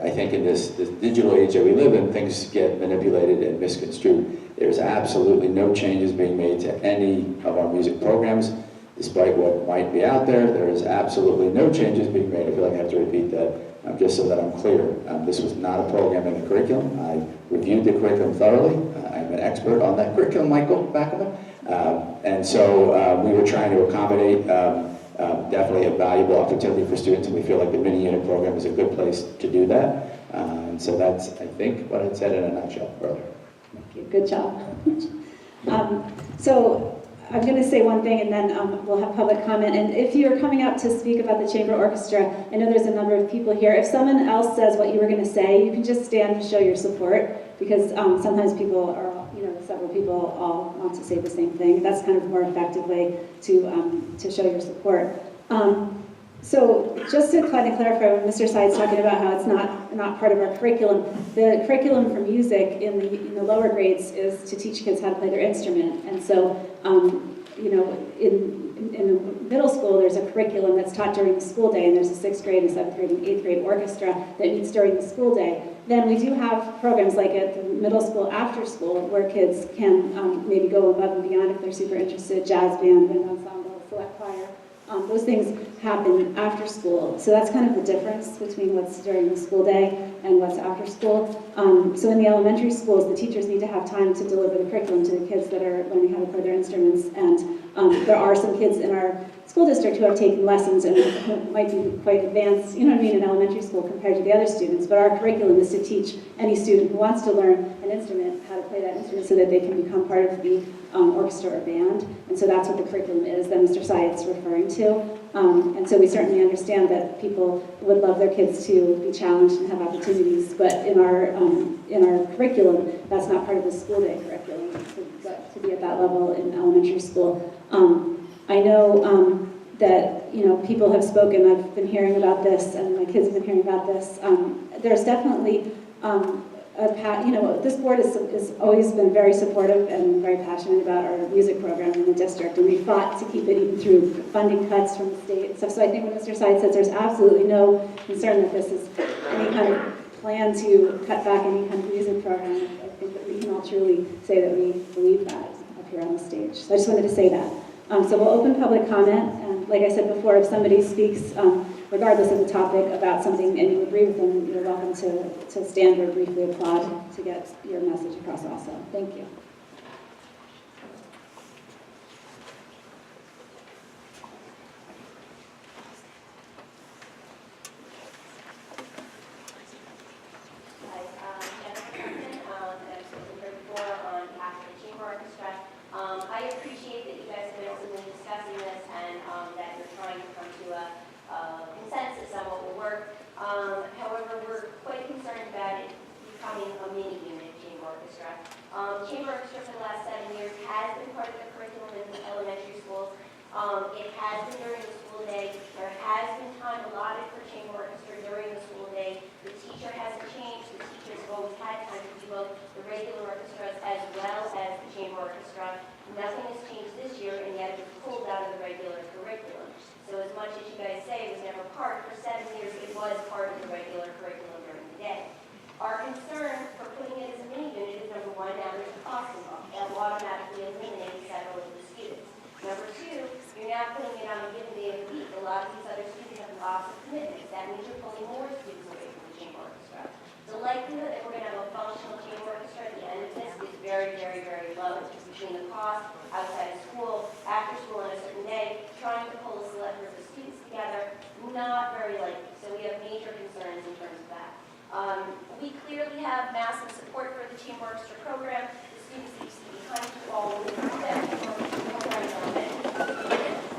I think in this digital age that we live in, things get manipulated and misconstrued. There's absolutely no changes being made to any of our music programs, despite what might be out there. There is absolutely no changes being made. I feel like I have to repeat that just so that I'm clear. This was not a program in the curriculum. I reviewed the curriculum thoroughly. I'm an expert on that curriculum, Michael Backerman. And so we were trying to accommodate definitely a valuable opportunity for students, and we feel like the mini unit program is a good place to do that. And so that's, I think, what I said in a nutshell earlier. Thank you. Good job. So I'm going to say one thing, and then we'll have public comment. And if you're coming up to speak about the chamber orchestra, I know there's a number of people here. If someone else says what you were going to say, you can just stand to show your support, because sometimes people are, several people all want to say the same thing. That's kind of a more effective way to show your support. So just to kind of clarify, when Mr. Syed's talking about how it's not part of our curriculum, the curriculum for music in the lower grades is to teach kids how to play their instrument. And so, in the middle school, there's a curriculum that's taught during the school day, and there's a 6th grade and 7th grade and 8th grade orchestra that meets during the school day. Then we do have programs like at the middle school after school where kids can maybe go above and beyond if they're super interested, jazz band, wind ensemble, select choir. Those things happen after school. So that's kind of the difference between what's during the school day and what's after school. So in the elementary schools, the teachers need to have time to deliver the curriculum to the kids that are learning how to play their instruments. And there are some kids in our school district who have taken lessons and who might be quite advanced, in elementary school compared to the other students. But our curriculum is to teach any student who wants to learn an instrument how to play that instrument so that they can become part of the orchestra or band. And so that's what the curriculum is that Mr. Syed's referring to. And so we certainly understand that people would love their kids to be challenged and have opportunities, but in our curriculum, that's not part of the school day curriculum, to be at that level in elementary school. I know that people have spoken. I've been hearing about this, and my kids have been hearing about this. There's definitely this board has always been very supportive and very passionate about our music program in the district, and we fought to keep it even through funding cuts from the state and stuff. So I think when Mr. Syed says there's absolutely no concern that this is any kind of plan to cut back any kind of music program, I think that we can all truly say that we believe that up here on the stage. So I just wanted to say that. So we'll open public comment, and like I said before, if somebody speaks, regardless of the topic, about something and you agree with them, you're welcome to stand or briefly applaud to get your message across also. Thank you. I appreciate that you guys have been openly discussing this and that you're trying to come to a consensus on what will work. However, we're quite concerned about it becoming a mini unit chamber orchestra. Chamber orchestra for the last 7 years has been part of the curriculum in the elementary schools. It has been during the school day. There has been time allotted for chamber orchestra during the school day. The teacher has a chance pulled out of the regular curriculum. So as much as you guys say it was never part, for 7 years it was part of the regular curriculum during the day. Our concern for putting it as a mini unit is, number one, now there's a cost involved. That will automatically eliminate several of the students. Number two, you're now putting it on a given day of the week. A lot of these other students have lots of commitments. That means you're pulling more students away from the chamber orchestra. The likelihood that we're going to have a functional chamber orchestra at the end of this is very, very, very low. Between the cost, outside of school, after school on a certain day, trying to pull a select group of students together, not very likely. So we have major concerns in terms of that. We clearly have massive support for the chamber orchestra program. The students that you see behind you all went through that chamber orchestra program in elementary school.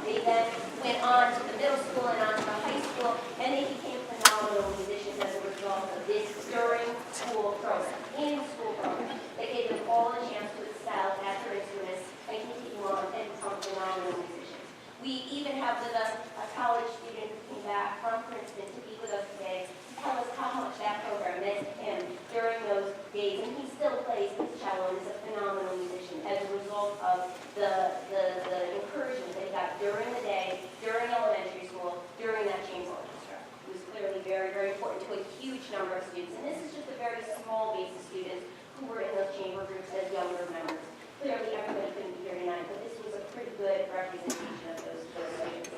They then went on to the middle school and on to the high school, and they became phenomenal musicians as a result of this during school program, in school program. They gave them all a chance to excel at their instruments and continue on and become phenomenal musicians. We even have with us a college student who came back from Princeton to be with us today to tell us how much that program meant to him during those days. And he still plays his cello and is a phenomenal musician as a result of the encouragement that he got during the day, during elementary school, during that chamber orchestra. It was clearly very, very important to a huge number of students. And this is just a very small base of students who were in those chamber groups as younger members. Clearly everybody couldn't be here tonight, but this was a pretty good representation of those students.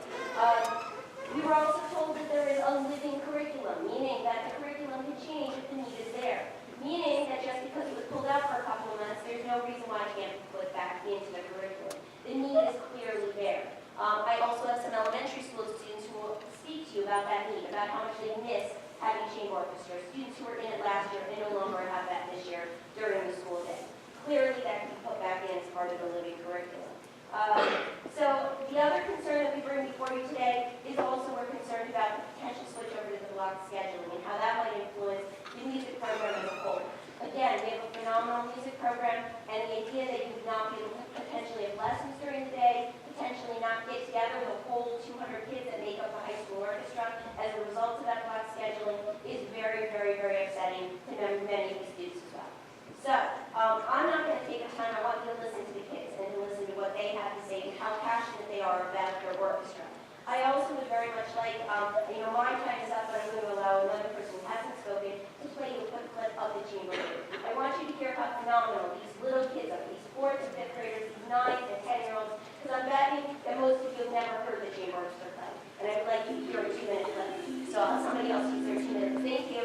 We were also told that there is a living curriculum, meaning that the curriculum can change if the need is there. Meaning that just because it was pulled out for a couple of months, there's no reason why it can't be put back into the curriculum. The need is clearly there. I also have some elementary school students who will speak to you about that need, about how much they miss having chamber orchestra. Students who were in it last year and no longer have that this year during the school day. Clearly that can be put back in as part of the living curriculum. So the other concern that we bring before you today is also we're concerned about the potential switch over to the block scheduling and how that might influence the music program as a whole. Again, we have a phenomenal music program, and the idea that you would not be able to potentially have lessons during the day, potentially not get together the whole 200 kids that make up the high school orchestra as a result of that block scheduling is very, very, very upsetting to many of the students as well. So, I'm not going to take the time. I want you to listen to the kids and to listen to what they have to say and how passionate they are about their orchestra. I also would very much like, my time is up, but I'm going to allow another person who hasn't spoken to play you a quick clip of the chamber group. I want you to hear how phenomenal these little kids are, these 4th and 5th graders, these 9 and 10-year-olds, because I'm betting that most of you have never heard the chamber orchestra play. And I would like you to hear a 2-minute clip. So I'll have somebody else use their 2 minutes. Thank you.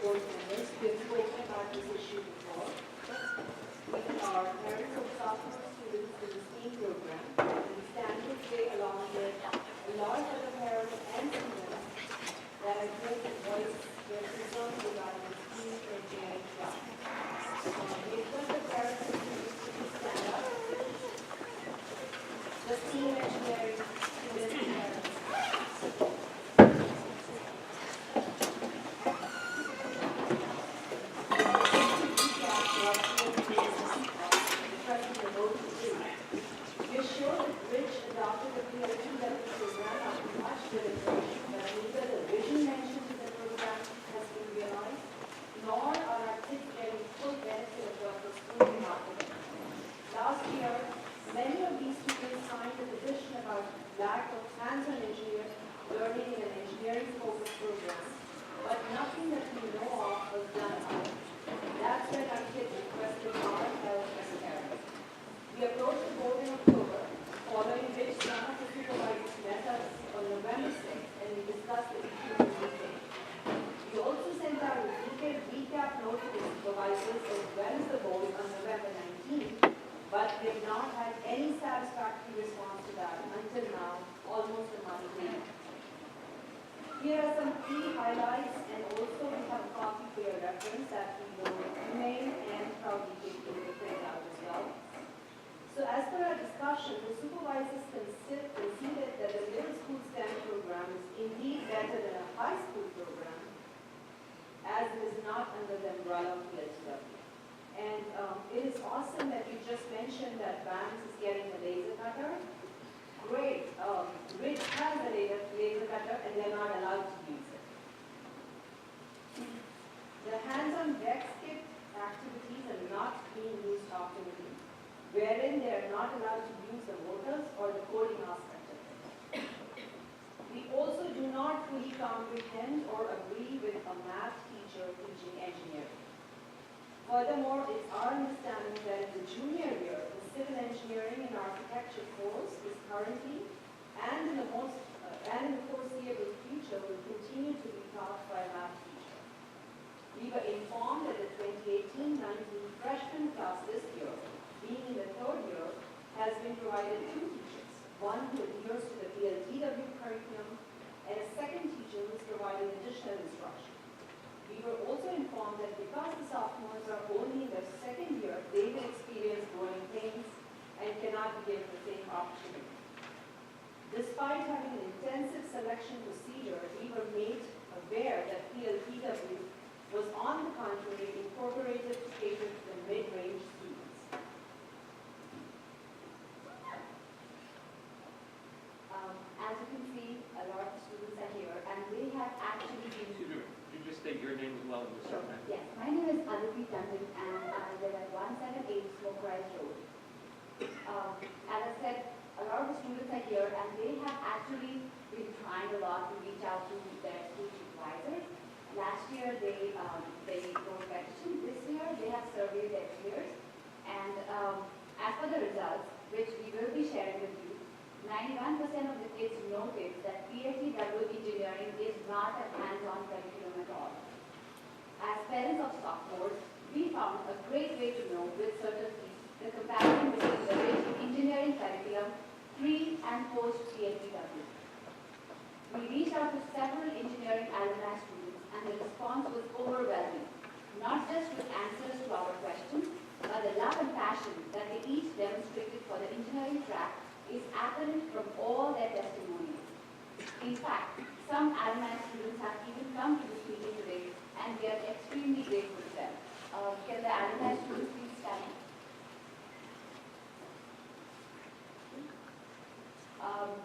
board members, we've spoken about this issue before. We are parents of sophomore students in the STEAM program, and we stand to stay along with a lot of other parents and students that have heard the voice their concerns regarding the STEAM engineering class. We request the parents and students to stand up. The STEAM engineering students and parents. Here are some key highlights, and also we have a copy for your reference that we will email and probably take to print out as well. So as per our discussion, the supervisors conceded that the middle school STEM program is indeed better than a high school program, as it is not under the umbrella of PLTW. And it is awesome that you just mentioned that Vance is getting a laser cutter. Great. Rich has a laser cutter and they're not allowed to use it. The hands-on deck skip activities are not being used optimally, wherein they are not allowed to use the motors or the coding aspect of it. We also do not fully comprehend or agree with a math teacher teaching engineering. Furthermore, it's our understanding that in the junior year, the civil engineering and architecture course is currently and in the foreseeable future will continue to be taught by a math teacher. We were informed that the 2018-19 freshman class this year, being in the third year, has been provided two teachers, one who adheres to the PLTW curriculum and a second teacher who is providing additional instruction. We were also informed that because the sophomores are only in their second year, they will experience growing pains and cannot be given the same opportunity. Despite having an intensive selection procedure, we were made aware that PLTW was on the contrary incorporated to cater to the mid-range students. As you can see, a lot of students are here and they have actually been... You just state your name as well. Sure. Yes, my name is Aditi Tandon and I live at 178 Smoke Rise Road. As I said, a lot of the students are here and they have actually been trying a lot to reach out to their school supervisors. Last year they wrote a petition. This year they have surveyed their peers, and as for the results, which we will be sharing with you, 91% of the kids noted that PLTW engineering is not a hands-on curriculum at all. As parents of sophomores, we found a great way to know with certainty the comparison between the rich engineering curriculum pre and post PLTW. We reached out to several engineering alumni students and the response was overwhelming, not just with answers to our questions, but the love and passion that they each demonstrated for the engineering track is apparent from all their testimonials. In fact, some alumni students have even come to this meeting today and we are extremely grateful to them. Can the alumni students please stand?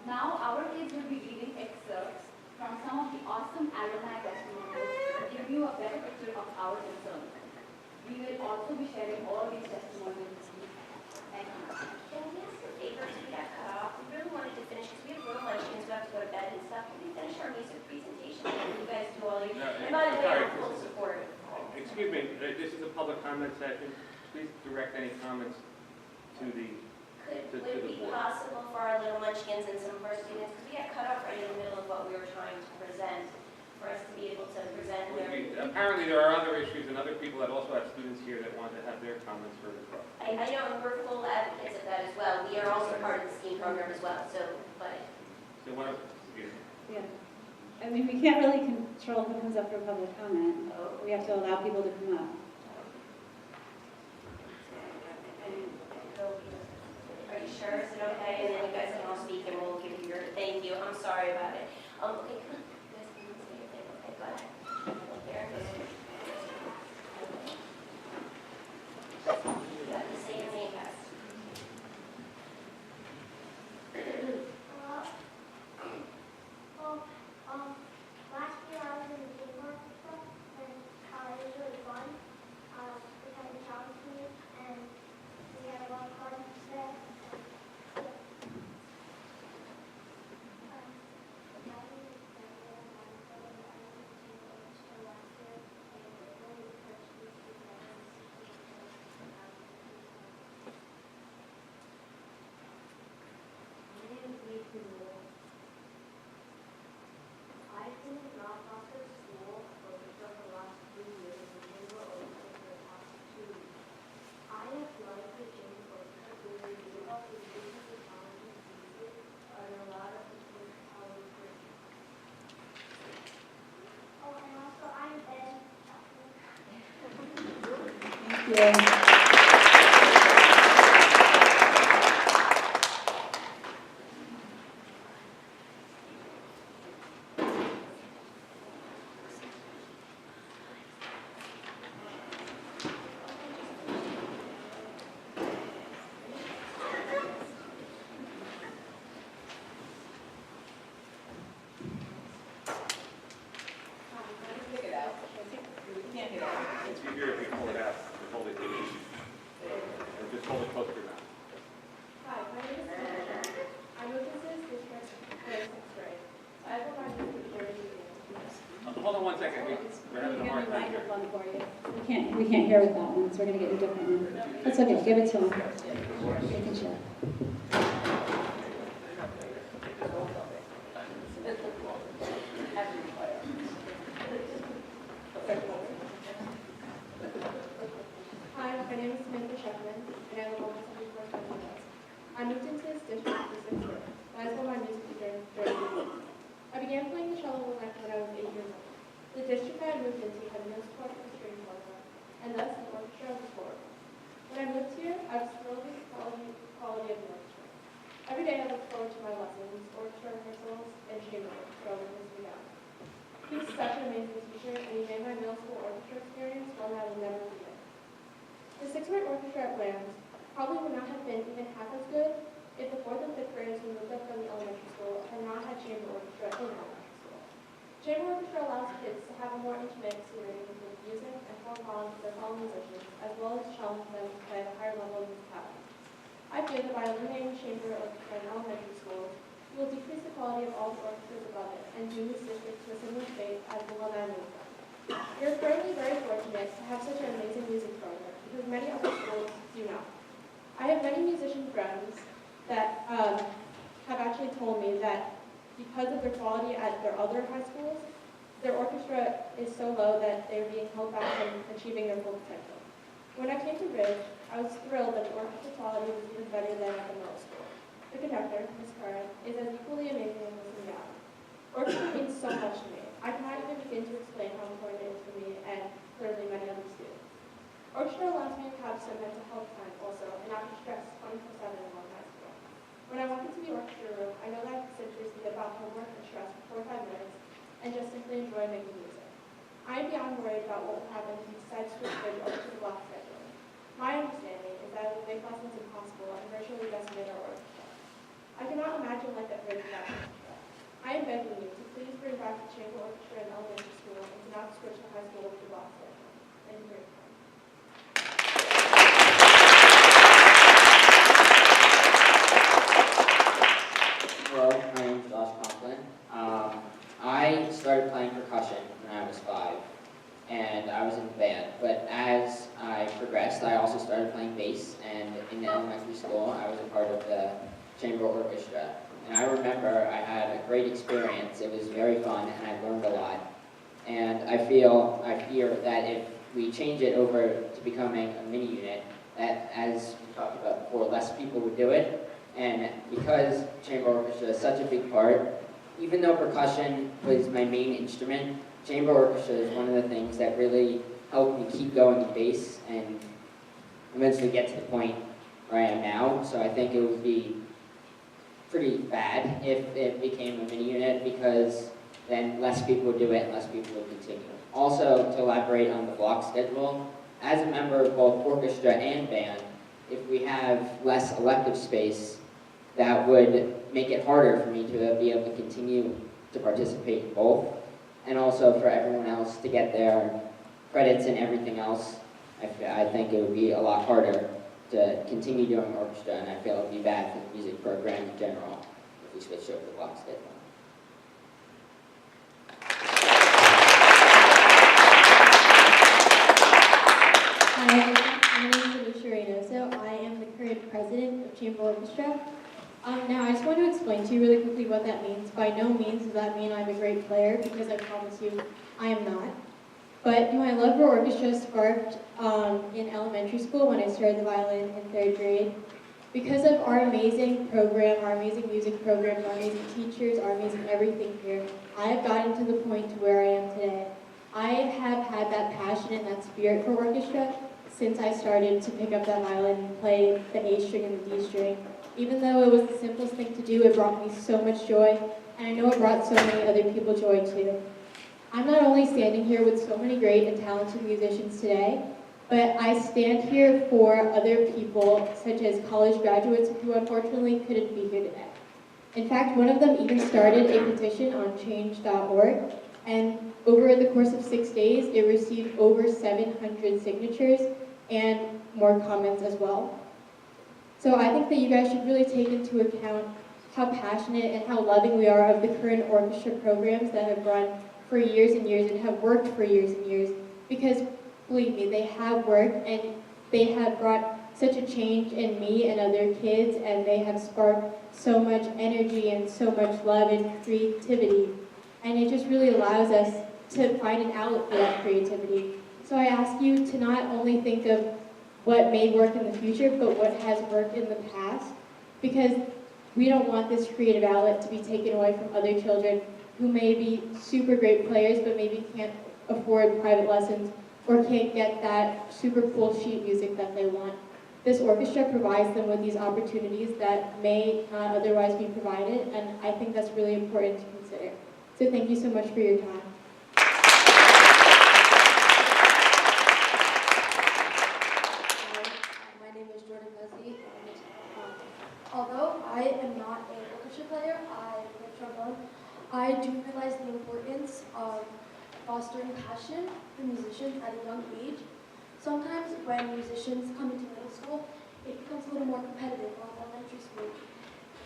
Now our kids will be reading excerpts from some of the awesome alumni testimonials to give you a better picture of our concerns. We will also be sharing all these testimonials with you. Thank you. Can we ask for papers? We got cut off. We really wanted to finish because we have real luncheons, we have to go to bed and stuff. Can we finish our music presentation? And you guys do all your... And by the way, I'm full support. Excuse me, this is a public comment session. Please direct any comments to the Would it be possible for our little munchkins and some of our students, because we got cut off right in the middle of what we were trying to present, for us to be able to present their. Apparently there are other issues and other people that also have students here that want to have their comments heard as well. I know, and we're full advocates of that as well. We are also part of the STEAM program as well, so, but. So one of, Yeah. I mean, we can't really control who comes up for public comment. We have to allow people to come up. Are you sure? Is it okay? And then you guys can all speak and we'll give you your, thank you. I'm sorry about it. Okay, come on. You guys can say your thing. Okay, go ahead. Here. You got to say your name, guys. Last year I was in the game orchestra, and it was really fun. It kind of challenged me, and we had a lot of fun there. I've been in Rochester School for the last 2 years and we were over for the past 2 weeks. I have liked the gym orchestra because we do all the music, the challenges, music, and a lot of the power group. Oh, and also I'm Ben. Thank you. it's easier if you pull it out, and hold it, or just hold it close to your mouth. Hi, my name is Samantha. I'm with this district for 6th grade. I have a mind with the jury meeting. Hold on 1 second, we're having a hard time here. Microphone for you. We can't hear with that one, so we're gonna get you a different one. That's okay, give it to him. They can share. Hi, my name is Samantha Shepman, and I live on 74th Avenue. I moved into this district for 6th grade. That is what my music teacher during the week. I began playing the cello when I was 8 years old. The district I had moved into had no support for the string program, and thus the orchestra was horrible. When I moved here, I was thrilled with the quality of the orchestra. Every day I look forward to my lessons, orchestra rehearsals, and chamber orchestra with Mr. Young. He was such an amazing teacher, and he made my middle school orchestra experience one that I will never forget. The 6th grade orchestra at Lambs probably would not have been even half as good if the 4th and 5th graders who moved up from the elementary school had not had chamber orchestra in elementary school. Chamber orchestra allows kids to have a more intimate experience with music and form bonds with their fellow musicians, as well as challenge them to play at a higher level of musicality. I feel that by eliminating chamber orchestra in elementary schools, we will decrease the quality of all the orchestras above it and doom this district to a similar fate as the one I moved from. We are currently very fortunate to have such an amazing music program because many other schools do not. I have many musician friends that have actually told me that because of their quality at their other high schools, their orchestra is so low that they're being held back from achieving their full potential. When I came to Ridge, I was thrilled that the orchestra quality was even better than at the middle school. The conductor, Ms. Curran, is as equally amazing as Ms. Young. Orchestra means so much to me. I cannot even begin to explain how important it is for me and clearly many other students. Orchestra allows me to have some mental health time also and not be stressed 24/7 in high school. When I walk into the orchestra room, I know that I can simply forget about homework and stress for 4 or 5 minutes and just simply enjoy making music. I am beyond worried about what will happen if you decide to switch Ridge over to the block schedule. My understanding is that it will make lessons impossible and virtually decimate our orchestra. I cannot imagine life at Ridge without orchestra. I am begging you to please bring back the chamber orchestra in elementary school and to not switch to high school with the block schedule. Thank you for your time. Hello, my name is Josh Conklin. I started playing percussion when I was 5, and I was in the band. But as I progressed, I also started playing bass, and in elementary school, I was a part of the chamber orchestra. And I remember I had a great experience. It was very fun, and I learned a lot. And I fear that if we change it over to becoming a mini unit, that, as we talked about before, less people would do it. And because chamber orchestra is such a big part, even though percussion was my main instrument, chamber orchestra is one of the things that really helped me keep going in bass and eventually get to the point where I am now. So I think it would be pretty bad if it became a mini unit, because then less people would do it and less people would continue. Also, to elaborate on the block schedule, as a member of both orchestra and band, if we have less elective space, that would make it harder for me to be able to continue to participate in both. And also for everyone else to get their credits and everything else, I think it would be a lot harder to continue doing orchestra, and I feel it would be bad for the music program in general if we switched over to block schedule. Hi, my name is Alicia Reynoso. I am the current president of Chamber Orchestra. Now, I just want to explain to you really quickly what that means. By no means does that mean I'm a great player, because I promise you, I am not. But my love for orchestra sparked in elementary school when I started the violin in 3rd grade. Because of our amazing program, our amazing music program, our amazing teachers, our amazing everything here, I have gotten to the point to where I am today. I have had that passion and that spirit for orchestra since I started to pick up that violin and play the A string and the D string. Even though it was the simplest thing to do, it brought me so much joy, and I know it brought so many other people joy too. I'm not only standing here with so many great and talented musicians today, but I stand here for other people, such as college graduates who unfortunately couldn't be here today. In fact, one of them even started a petition on change.org, and over the course of 6 days, it received over 700 signatures and more comments as well. So I think that you guys should really take into account how passionate and how loving we are of the current orchestra programs that have run for years and years and have worked for years and years, because believe me, they have worked and they have brought such a change in me and other kids, and they have sparked so much energy and so much love and creativity. And it just really allows us to find an outlet for that creativity. So I ask you to not only think of what may work in the future, but what has worked in the past, because we don't want this creative outlet to be taken away from other children who may be super great players, but maybe can't afford private lessons or can't get that super cool sheet music that they want. This orchestra provides them with these opportunities that may not otherwise be provided, and I think that's really important to consider. So thank you so much for your time. My name is Jordan Bessie, and although I am not an orchestra player, I play trombone, I do realize the importance of fostering passion for musicians at a young age. Sometimes when musicians come into middle school, it becomes a little more competitive on elementary school.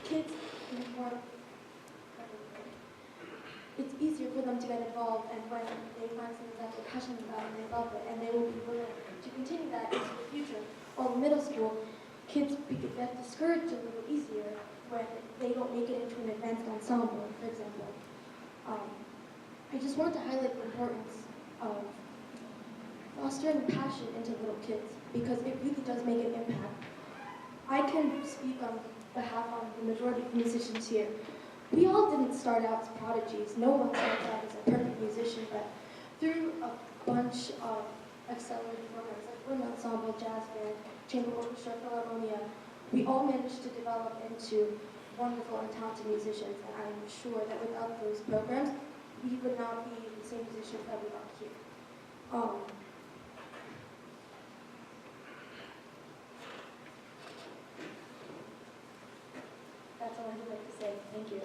Kids need more, it's easier for them to get involved, and when they find something that they're passionate about and they love it, and they will be willing to continue that into the future. While in middle school, kids get discouraged a little easier when they don't make it into an advanced ensemble, for example. I just wanted to highlight the importance of fostering passion into little kids, because it really does make an impact. I can speak on behalf of the majority of musicians here. We all didn't start out as prodigies. No one started out as a perfect musician, but through a bunch of accelerated programs like wind ensemble, jazz band, chamber orchestra, philharmonia, we all managed to develop into wonderful and talented musicians, and I'm sure that without those programs, we would not be the same musicians that we are here. That's all I would like to say. Thank you.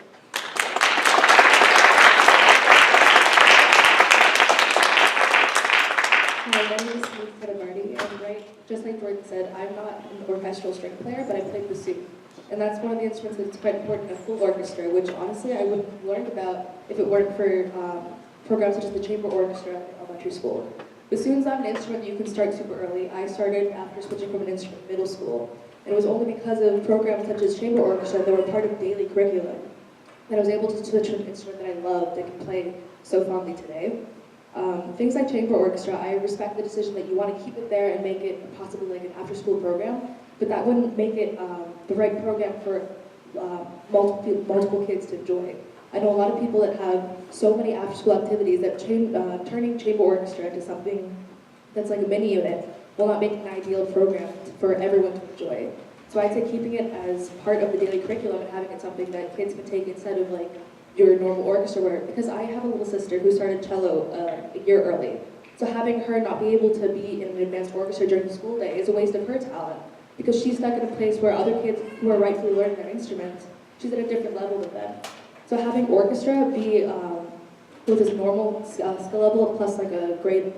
Hi, my name is Steve Federmardi, and just like Jordan said, I'm not an orchestral string player, but I play bassoon. And that's one of the instruments that's quite important in a full orchestra, which honestly I wouldn't have learned about if it weren't for programs such as the chamber orchestra in elementary school. Bassoon's not an instrument that you can start super early. I started after switching from an instrument in middle school. And it was only because of programs such as chamber orchestra that were part of daily curriculum that I was able to switch to an instrument that I loved and can play so fondly today. Things like chamber orchestra, I respect the decision that you want to keep it there and make it possibly like an after-school program, but that wouldn't make it the right program for multiple kids to enjoy. I know a lot of people that have so many after-school activities that turning chamber orchestra into something that's like a mini unit will not make an ideal program for everyone to enjoy. So I'd say keeping it as part of the daily curriculum and having it something that kids can take instead of like your normal orchestra work, because I have a little sister who started cello a year early. So having her not be able to be in an advanced orchestra during the school day is a waste of her talent, because she's stuck in a place where other kids who are rightfully learning their instruments, she's at a different level than them. So having orchestra be with its normal skill level plus like a grade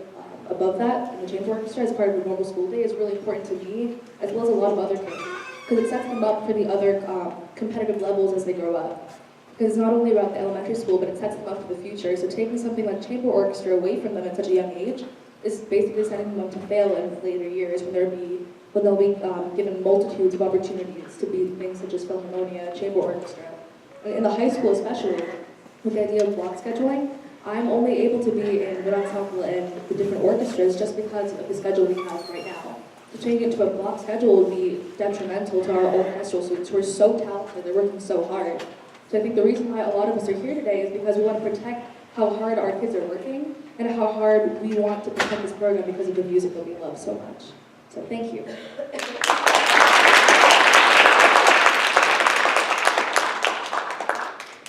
above that in the chamber orchestra as part of the normal school day is really important to me, as well as a lot of other kids, because it sets them up for the other competitive levels as they grow up. Because it's not only about the elementary school, but it sets them up for the future. So taking something like chamber orchestra away from them at such a young age is basically setting them up to fail in later years when they'll be given multitudes of opportunities to be things such as Philharmonia, chamber orchestra. In the high school especially, with the idea of block scheduling, I'm only able to be in wood ensemble and the different orchestras just because of the schedule we have right now. So changing it to a block schedule would be detrimental to our orchestral students who are so talented, they're working so hard. So I think the reason why a lot of us are here today is because we want to protect how hard our kids are working and how hard we want to protect this program because of the music that we love so much. So thank you.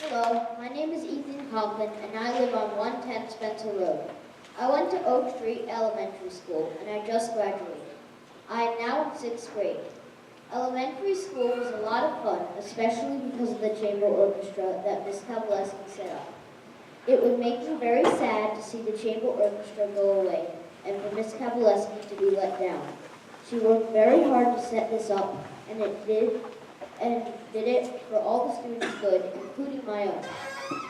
Hello, my name is Ethan Conklin, and I live on 110 Spencer Road. I went to Oak Street Elementary School, and I just graduated. I am now in 6th grade. Elementary school was a lot of fun, especially because of the chamber orchestra that Miss Kowaleski set up. It would make me very sad to see the chamber orchestra go away, and for Miss Kowaleski to be let down. She worked very hard to set this up, and did it for all the students' good, including my own.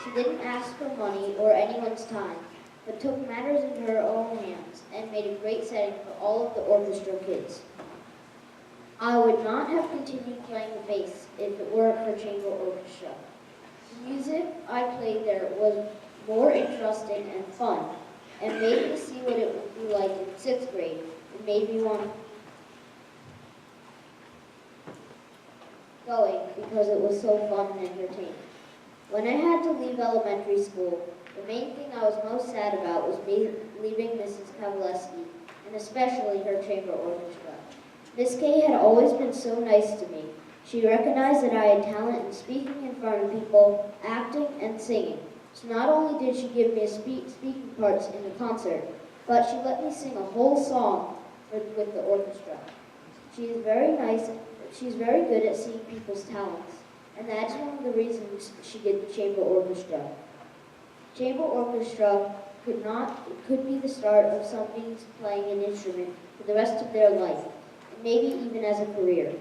She didn't ask for money or anyone's time, but took matters into her own hands and made a great setting for all of the orchestra kids. I would not have continued playing the bass if it weren't for chamber orchestra. The music I played there was more interesting and fun, and made me see what it would be like in 6th grade. It made me want going because it was so fun and entertaining. When I had to leave elementary school, the main thing I was most sad about was leaving Mrs. Kowaleski, and especially her chamber orchestra. Miss Kay had always been so nice to me. She recognized that I had talent in speaking in front of people, acting, and singing. So not only did she give me speaking parts in the concert, but she let me sing a whole song with the orchestra. She is very nice. She's very good at seeing people's talents, and that's one of the reasons she did the chamber orchestra. Chamber orchestra could be the start of somebody playing an instrument for the rest of their life, and maybe even as a career.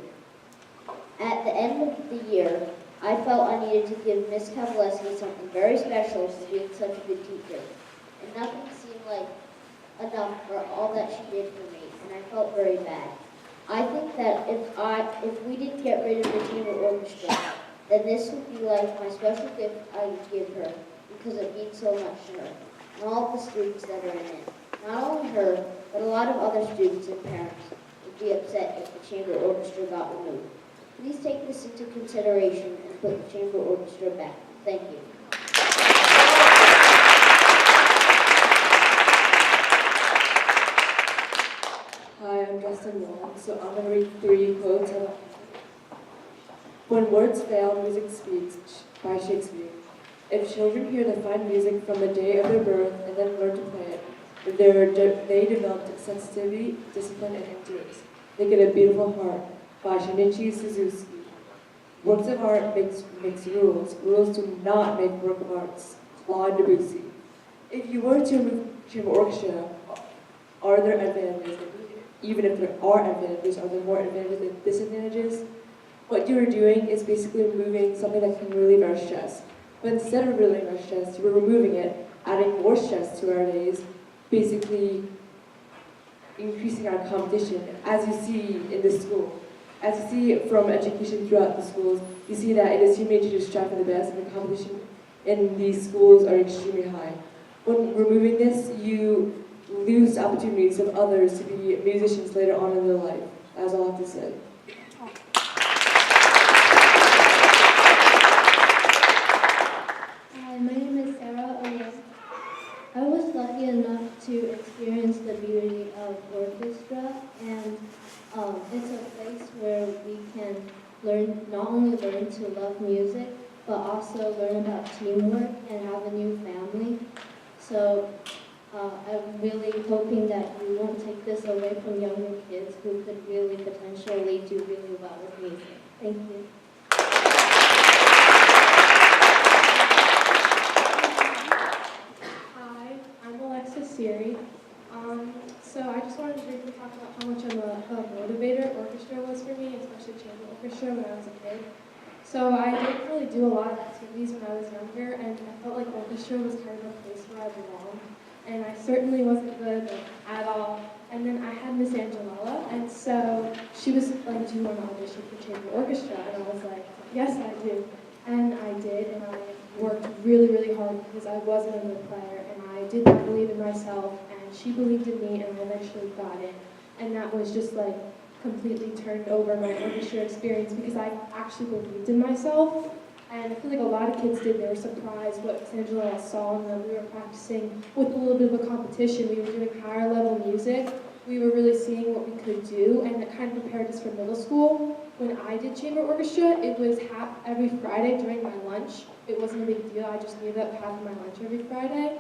At the end of the year, I felt I needed to give Miss Kowaleski something very special for being such a good teacher, and nothing seemed like enough for all that she did for me, and I felt very bad. I think that if we didn't get rid of the chamber orchestra, then this would be like my special gift I would give her, because it means so much to her, and all of the students that are in it. Not only her, but a lot of other students and parents would be upset if the chamber orchestra got removed. Please take this into consideration and put the chamber orchestra back. Thank you. Hi, I'm Justin Wong, so I'm going to read 3 quotes. When words fail, music speaks, by Shakespeare. If children hear the fine music from the day of their birth and then learn to play it, they develop sensitivity, discipline, and endurance. They get a beautiful heart, by Shinichi Suzuki. Works of art makes rules. Rules do not make work of arts. Claude Debussy. If you were to remove chamber orchestra, are there advantages? Even if there are advantages, are there more advantages than disadvantages? What you are doing is basically removing something that can relieve our stress. But instead of relieving our stress, we're removing it, adding more stress to our days, basically increasing our competition, as you see in the school. As you see from education throughout the schools, you see that it is human nature to strive for the best, and the competition in these schools are extremely high. when removing this, you lose opportunities of others to be musicians later on in their life. That's all I have to say. Hi, my name is Sarah Owen. I was lucky enough to experience the beauty of orchestra, and it's a place where we can not only learn to love music, but also learn about teamwork and have a new family. So I'm really hoping that we won't take this away from younger kids who could really potentially do really well with music. Thank you. Hi, I'm Alexa Siri. So I just wanted to briefly talk about how much of a motivator orchestra was for me, especially chamber orchestra when I was a kid. So I didn't really do a lot of activities when I was younger, and I felt like orchestra was kind of a place where I belonged. And I certainly wasn't good at all. And then I had Miss Angelella, and so she was like, "Do you want to audition for chamber orchestra?" And I was like, "Yes, I do." And I did, and I worked really, really hard because I wasn't a good player, and I did not believe in myself, and she believed in me, and I eventually got it. And that was just like completely turned over my orchestra experience because I actually believed in myself. And I feel like a lot of kids did. They were surprised what Miss Angela saw, and then we were practicing with a little bit of a competition. We were doing higher level music. We were really seeing what we could do, and it kind of prepared us for middle school. When I did chamber orchestra, it was half every Friday during my lunch. It wasn't a big deal. I just needed up half of my lunch every Friday.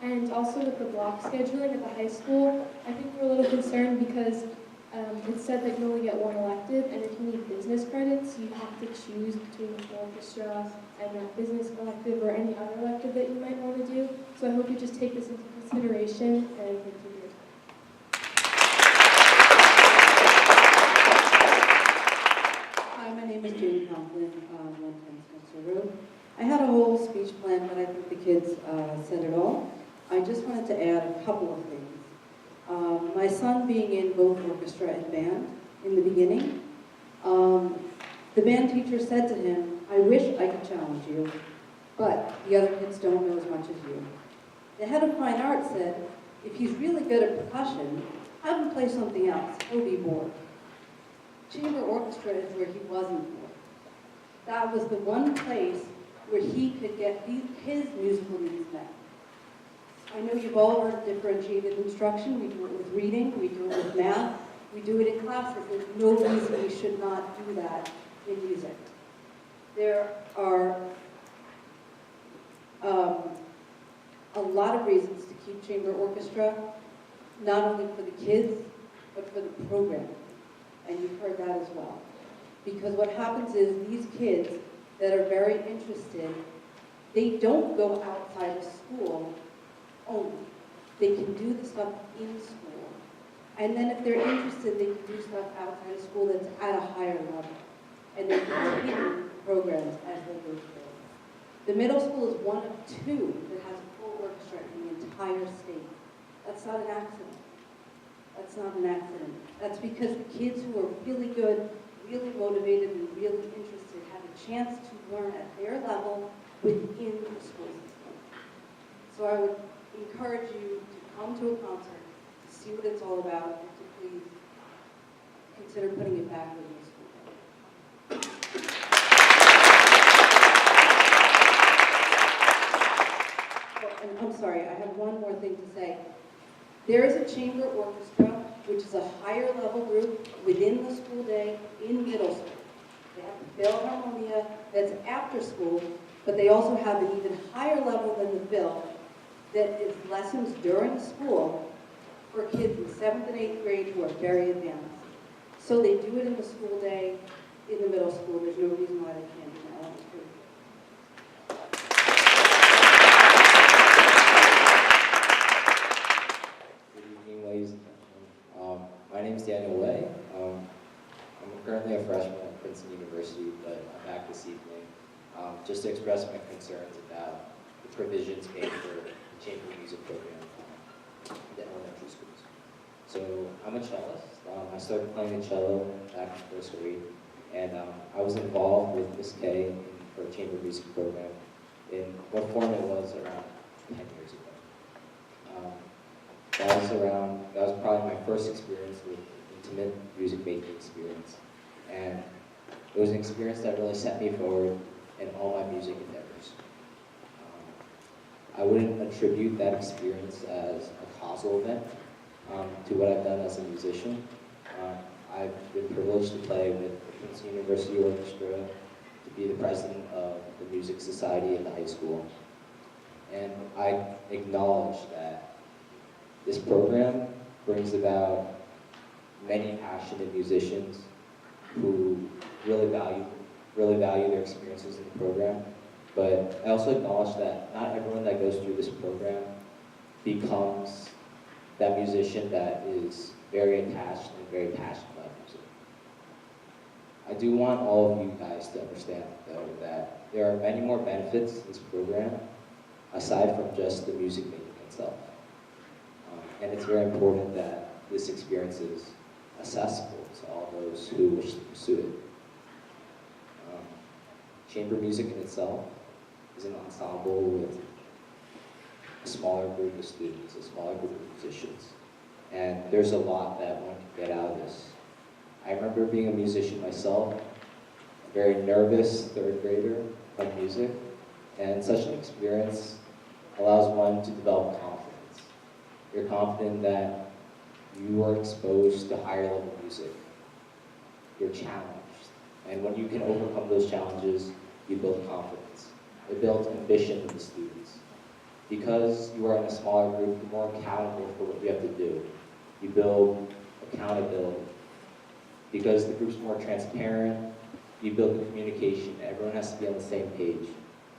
And also with the block scheduling at the high school, I think we're a little concerned because it said that you only get one elective, and if you need business credits, you have to choose between the orchestra and that business elective or any other elective that you might want to do. So I hope you just take this into consideration, and thank you for your time. Hi, my name is Jane Conklin, 110 Spencer Road. I had a whole speech plan, but I think the kids said it all. I just wanted to add a couple of things. My son being in both orchestra and band in the beginning, the band teacher said to him, "I wish I could challenge you, but the other kids don't know as much as you." The head of fine arts said, "If he's really good at percussion, have him play something else. He'll be bored." Chamber orchestra is where he wasn't bored. That was the one place where he could get his musical needs met. I know you've all heard of differentiated instruction. We do it with reading, we do it with math, we do it in classes. There's no reason we should not do that in music. There are a lot of reasons to keep chamber orchestra, not only for the kids, but for the program. And you've heard that as well. Because what happens is these kids that are very interested, they don't go outside of school only. They can do the stuff in school. And then if they're interested, they can do stuff outside of school that's at a higher level. And they continue programs as they go through. The middle school is one of two that has a full orchestra in the entire state. That's not an accident. That's not an accident. That's because the kids who are really good, really motivated, and really interested have a chance to learn at their level within the school system. So I would encourage you to come to a concert, to see what it's all about, and to please consider putting it back within the school. Oh, and I'm sorry, I have one more thing to say. There is a chamber orchestra, which is a higher level group within the school day in middle school. They have the Philharmonia that's after school, but they also have an even higher level than the Phil that is lessons during school for kids in 7th and 8th grade who are very advanced. So they do it in the school day, in the middle school. There's no reason why they can't do that. Good evening, ladies and gentlemen. My name is Daniel Way. I'm currently a freshman at Princeton University, but I'm back this evening just to express my concerns about the provisions made for the chamber music program in the elementary schools. So I'm a cellist. I started playing the cello back in first grade, and I was involved with Miss Kay in her chamber music program in what form it was around 10 years ago. That was probably my first experience with intimate music making experience. And it was an experience that really set me forward in all my music endeavors. I wouldn't attribute that experience as a causal event to what I've done as a musician. I've been privileged to play with the Princeton University Orchestra, to be the president of the Music Society at the high school. And I acknowledge that this program brings about many passionate musicians who really value their experiences in the program. But I also acknowledge that not everyone that goes through this program becomes that musician that is very attached and very passionate about music. I do want all of you guys to understand, though, that there are many more benefits to this program aside from just the music making itself. And it's very important that this experience is accessible to all those who wish to pursue it. Chamber music in itself is an ensemble with a smaller group of students, a smaller group of musicians. And there's a lot that one can get out of this. I remember being a musician myself, a very nervous third grader of music, and such an experience allows one to develop confidence. You're confident that you are exposed to higher level music. You're challenged. And when you can overcome those challenges, you build confidence. It builds ambition with the students. Because you are in a smaller group, you're more accountable for what you have to do. You build accountability. Because the group's more transparent, you build the communication. Everyone has to be on the same page.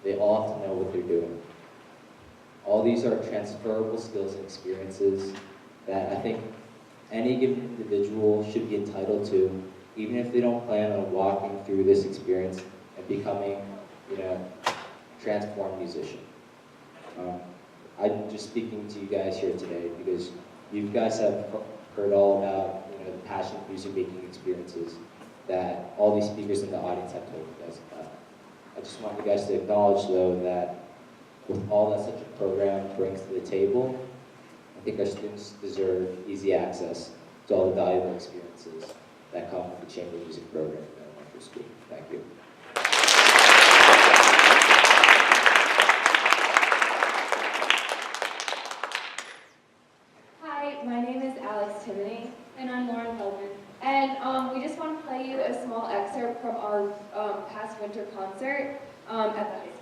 They all have to know what they're doing. All these are transferable skills and experiences that I think any given individual should be entitled to, even if they don't plan on walking through this experience and becoming, transformed musician. I'm just speaking to you guys here today because you guys have heard all about, the passionate music making experiences that all these speakers in the audience have told you guys about. I just want you guys to acknowledge, though, that with all that such a program brings to the table, I think our students deserve easy access to all the valuable experiences that come with the chamber music program at elementary school. Thank you. Hi, my name is Alex Timoney. And I'm Lauren Feldman. And we just want to play you a small excerpt from our past winter concert at the high school.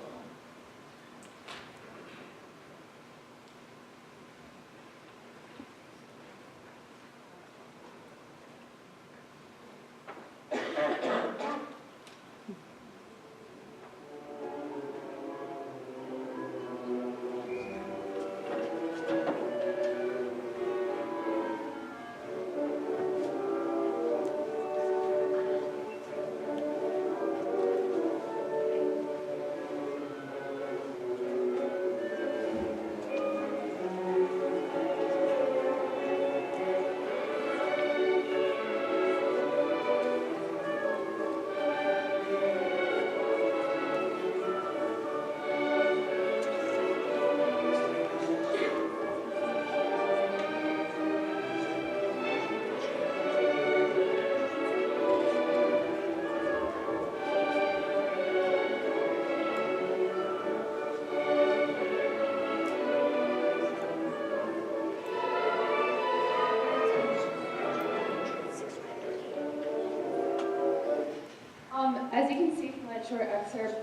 As you can see from that short excerpt,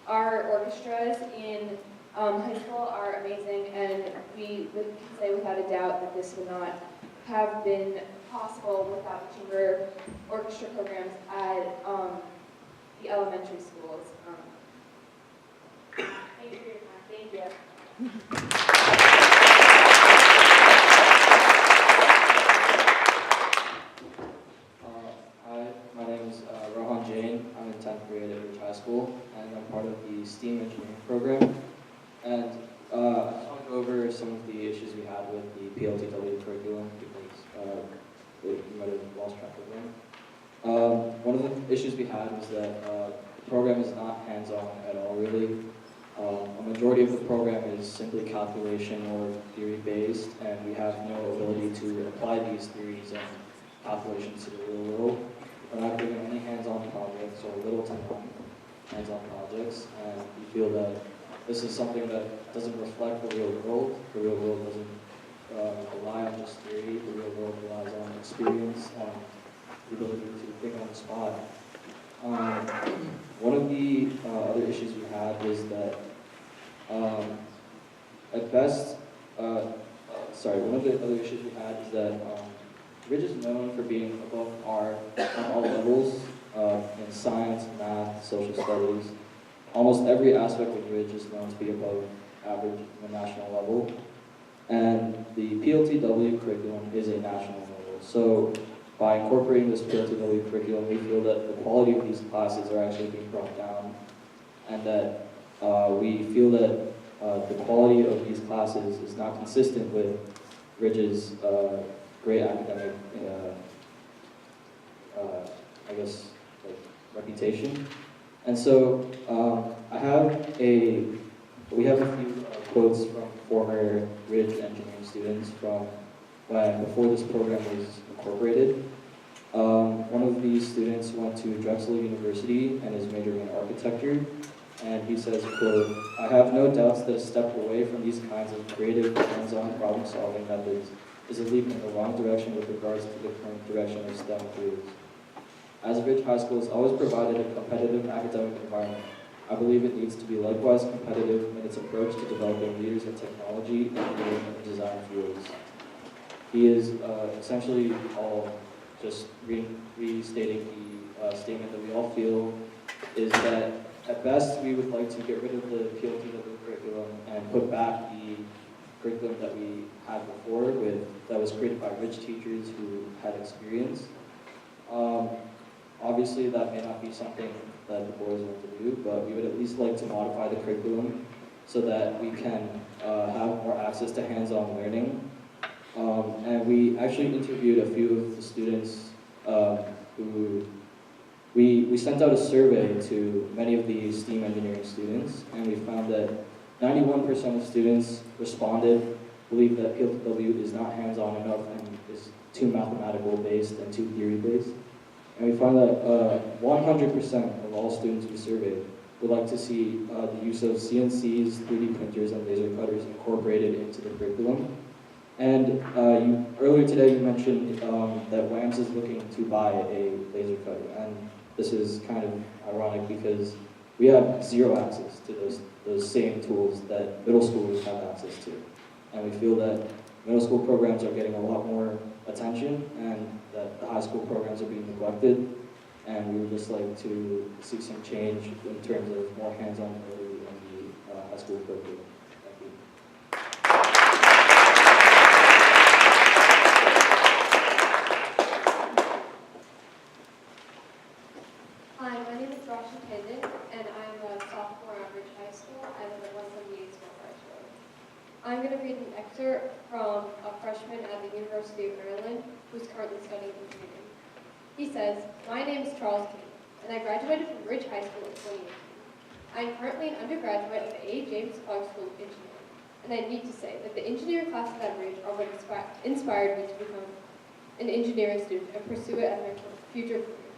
our orchestras in high school are amazing, and we can say without a doubt that this would not have been possible without the chamber orchestra programs at the elementary schools. Thank you for your time. Thank you. I'm in 10th grade at Ridge High School, and I'm part of the STEAM engineering program. And I want to go over some of the issues we had with the PLTW curriculum because we might have lost track of them. One of the issues we had was that the program is not hands-on at all, really. I'm going majority of the program is simply calculation or theory-based, and we have no ability to apply these theories and calculations to the real world. We're not given any hands-on projects or little to none hands-on projects, and we feel that this is something that doesn't reflect the real world. The real world doesn't rely on just theory. The real world relies on experience and the ability to think on the spot. One of the other issues we had was that, at best, one of the other issues we had is that Ridge is known for being above par on all levels in science, math, social studies. Almost every aspect of Ridge is known to be above average at the national level. And the PLTW curriculum is a national level. So by incorporating this PLTW curriculum, we feel that the quality of these classes are actually being brought down, and that we feel that the quality of these classes is not consistent with Ridge's great academic, reputation. And so we have a few quotes from former Ridge engineering students from before this program was incorporated. One of these students went to Drexel University and is majoring in architecture, and he says, quote, "I have no doubts that a step away from these kinds of creative, hands-on problem-solving methods is a leap in the wrong direction with regards to the current direction of STEM careers. As Ridge High School has always provided a competitive academic environment, I believe it needs to be likewise competitive in its approach to developing leaders in technology, engineering, and design fields." He is essentially all just restating the statement that we all feel is that at best we would like to get rid of the PLTW curriculum and put back the curriculum that we had before that was created by Ridge teachers who had experience. Obviously that may not be something that the board is going to do, but we would at least like to modify the curriculum so that we can have more access to hands-on learning. And we actually interviewed a few of the students who we sent out a survey to many of the STEAM engineering students, and we found that 91% of students responded, believe that PLTW is not hands-on enough and is too mathematical based and too theory based. And we found that 100% of all students we surveyed would like to see the use of CNCs, 3D printers, and laser cutters incorporated into the curriculum. And earlier today you mentioned that WAMS is looking to buy a laser cutter, and this is kind of ironic because we have zero access to those same tools that middle schoolers have access to. And we feel that middle school programs are getting a lot more attention and that the high school programs are being neglected. And we would just like to see some change in terms of more hands-on ability in the high school curriculum. Thank you. Hi, my name is Rasha Tandon, and I'm a sophomore at Ridge High School. I live at 178 Smallbridge Road. I'm going to read an excerpt from a freshman at the University of Maryland who's currently studying engineering. He says, "My name is Charles King, and I graduated from Ridge High School in 2018. I am currently an undergraduate of the A. James Clark School of Engineering, and I need to say that the engineering classes at Ridge are what inspired me to become an engineering student and pursue it as my future career.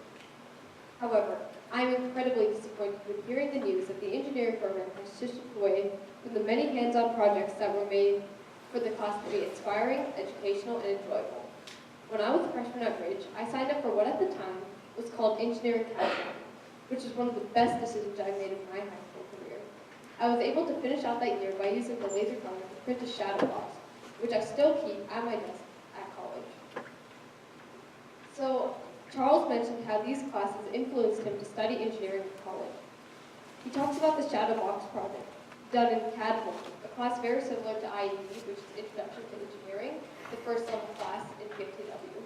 However, I am incredibly disappointed with hearing the news that the engineering program has shifted away from the many hands-on projects that were made for the class to be inspiring, educational, and enjoyable. When I was a freshman at Ridge, I signed up for what at the time was called Engineering Countdown, which is one of the best decisions I've made in my high school career. I was able to finish out that year by using the laser cutter to print a shadow box, which I still keep at my desk at college. So, Charles mentioned how these classes influenced him to study engineering in college. He talks about the shadow box project done in CAD 1, a class very similar to IED, which is Introduction to Engineering, the first level class in PLTW.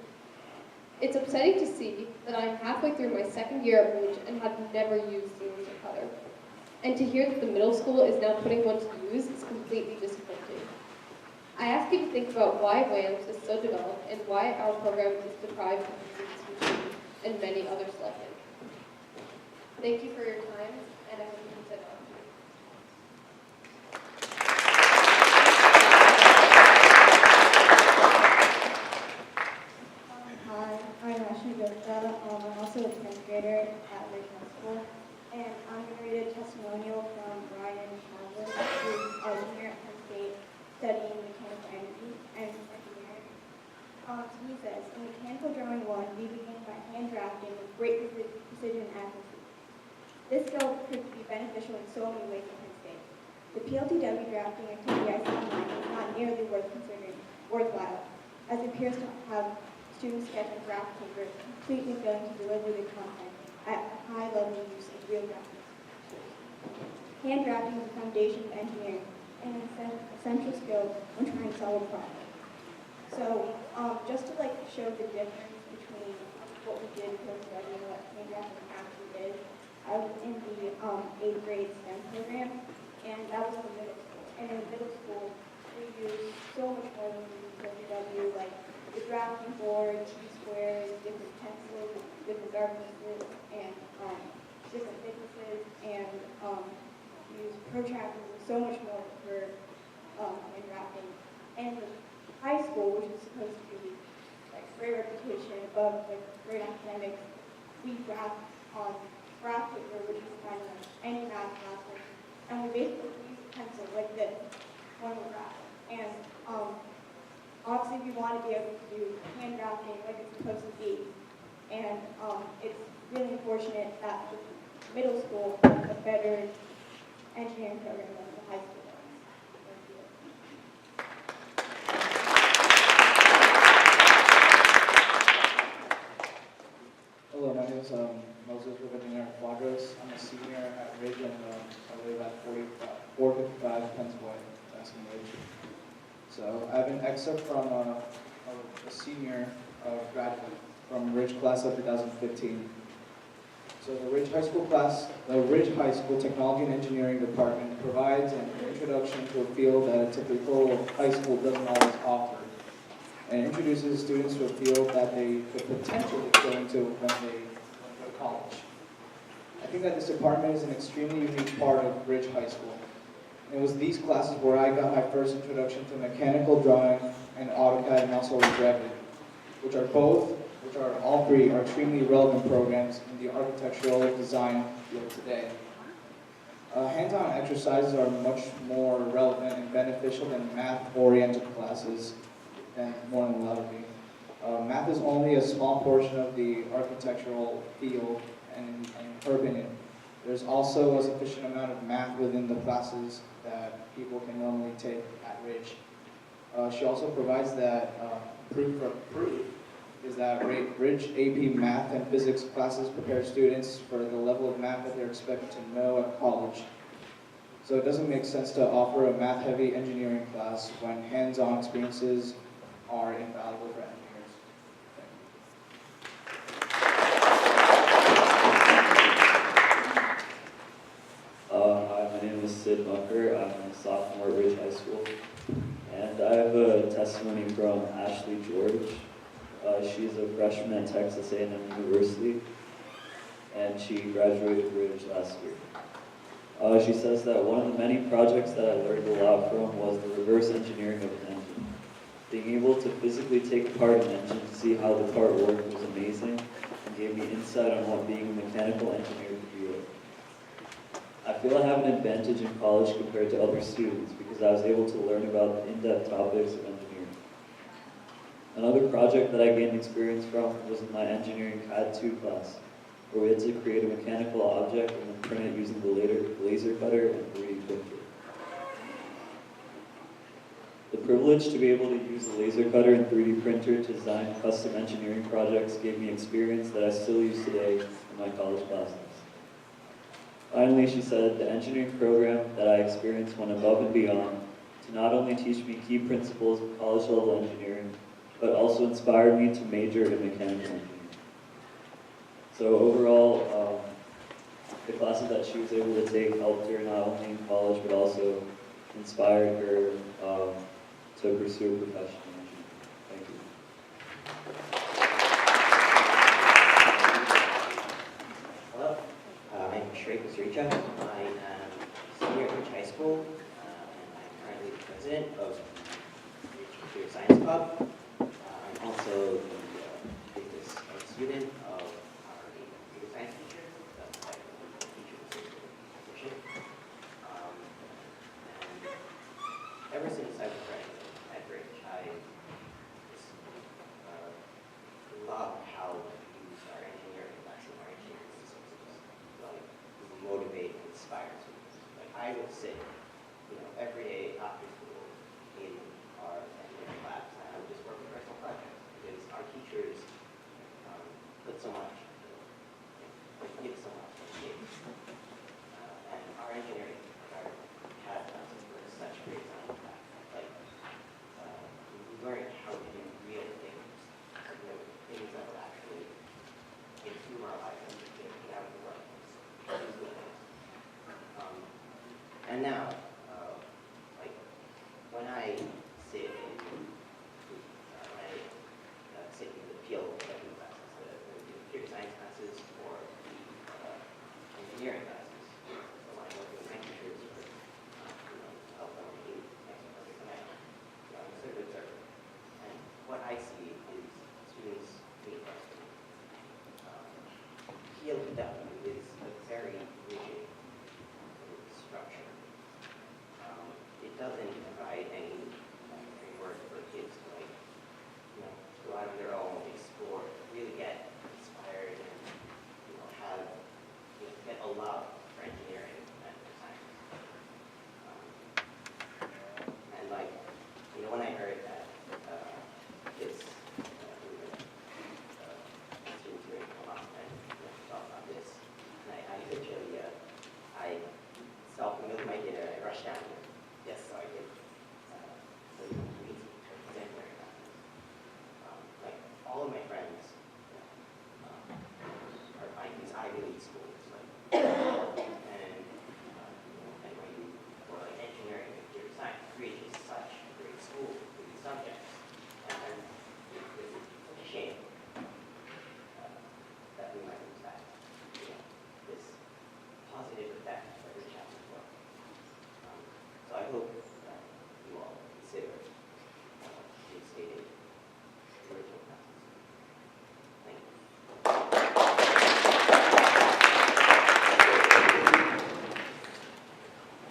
It's upsetting to see that I'm halfway through my second year at Ridge and have never used the laser cutter. And to hear that the middle school is now putting one to use is completely disappointing. I ask you to think about why WAMS is so developed and why our program is deprived of this machine and many others like it. Thank you for your time, and I hope you consider so many ways in Penn State. The PLTW drafting activity I see online is not nearly worthwhile, as it appears to have students sketch and draft paper, completely failing to deliver the content at high level use of real drafting tools. Hand drafting is the foundation of engineering and an essential skill when trying to solve a problem. So, just to show the difference between what we did for study and what hand drafting actually is, I was in the 8th grade STEM program, and that was in the middle school. And in the middle school, we used so much more than we used in PLTW, like the drafting board, T-squares, different pencils, different darknesses, and different thicknesses, and we used protractors and so much more for hand drafting. And the high school, which is supposed to be great reputation above great academics, we draft on graph paper, which is kind of any math classroom, and we basically use a pencil like this when we're drafting. And obviously we want to be able to do hand drafting like it's supposed to be, and it's really unfortunate that the middle school has a better engineering program than the high school does. Thank you. Hello, my name is Moses Rivadeneira Quadros. I'm a senior at Ridge, and I live at 455 Pennsway, Baskin Ridge. So I have an excerpt from a senior graduate from Ridge class of 2015. So the Ridge High School Technology and Engineering Department provides an introduction to a field that a typical high school doesn't always offer, and introduces students to a field that they could potentially go into when they go to college. I think that this department is an extremely unique part of Ridge High School. It was these classes where I got my first introduction to mechanical drawing and AutoCAD and also Revit, which are all three are extremely relevant programs in the architectural design field today. Hands-on exercises are much more relevant and beneficial than math-oriented classes, and more than allowed to be. Math is only a small portion of the architectural field, and in her opinion, there's also a sufficient amount of math within the classes that people can normally take at Ridge. She also provides that proof is that Ridge AP Math and Physics classes prepare students for the level of math that they're expected to know at college. So it doesn't make sense to offer a math-heavy engineering class when hands-on experiences are invaluable for engineers. Hi, my name is Sid Mucker. I'm a sophomore at Ridge High School. And I have a testimony from Ashley George. She's a freshman at Texas A&M University, and she graduated Ridge last year. She says that one of the many projects that I learned a lot from was the reverse engineering of an engine. Being able to physically take apart an engine to see how the part worked was amazing and gave me insight on what being a mechanical engineer could be like. I feel I have an advantage in college compared to other students because I was able to learn about the in-depth topics of engineering. Another project that I gained experience from was in my engineering CAD 2 class, where we had to create a mechanical object and then print it using the laser cutter and 3D printer. The privilege to be able to use the laser cutter and 3D printer to design custom engineering projects gave me experience that I still use today in my college classes. Finally, she said, the engineering program that I experienced went above and beyond to not only teach me key principles of college-level engineering, but also inspired me to major in mechanical engineering. So overall, the classes that she was able to take helped her not only in college, but also inspired her to pursue a profession in engineering. Thank you. Hello, my name is Shrek Usricha. I am a senior at Ridge High School, and I'm currently the president of the Ridge Computer Science Club. I'm also the biggest student of our computer science teacher, that's like the teacher position. And ever since I was starting at Ridge, I just love how we use our engineering lesson, our engineering resources, like motivate and inspire students. sit, every day after school in our engineering labs, and I would just work on personal projects because our teachers put so much, give so much to kids. And our engineering department has done for such great science class. Like, we learned how to do real things, things that will actually improve our lives and get out of the world. And now, like, when I sit in sit in the field classes, the computer science classes, or the engineering classes, so when I'm working with my teachers or help them do next project, and I'm sort of observer. And what I see is students being frustrated. PLW is a very rigid structure. It doesn't provide any framework for kids to go out on their own, explore, really get inspired, and have get a love for engineering and for science. And like when I heard that kids students were going to come up and talk about this, and I literally I stopped in the middle of my dinner, I rushed down here. Yes, so I did. Like all of my friends are finding these Ivy League schools, like and NYU or like engineering and computer science. Really, is such a great school for these subjects, and it's such a shame that we might lose that. This positive effect that this chapter for. So I hope that you all consider reinstating the original classes. Thank you.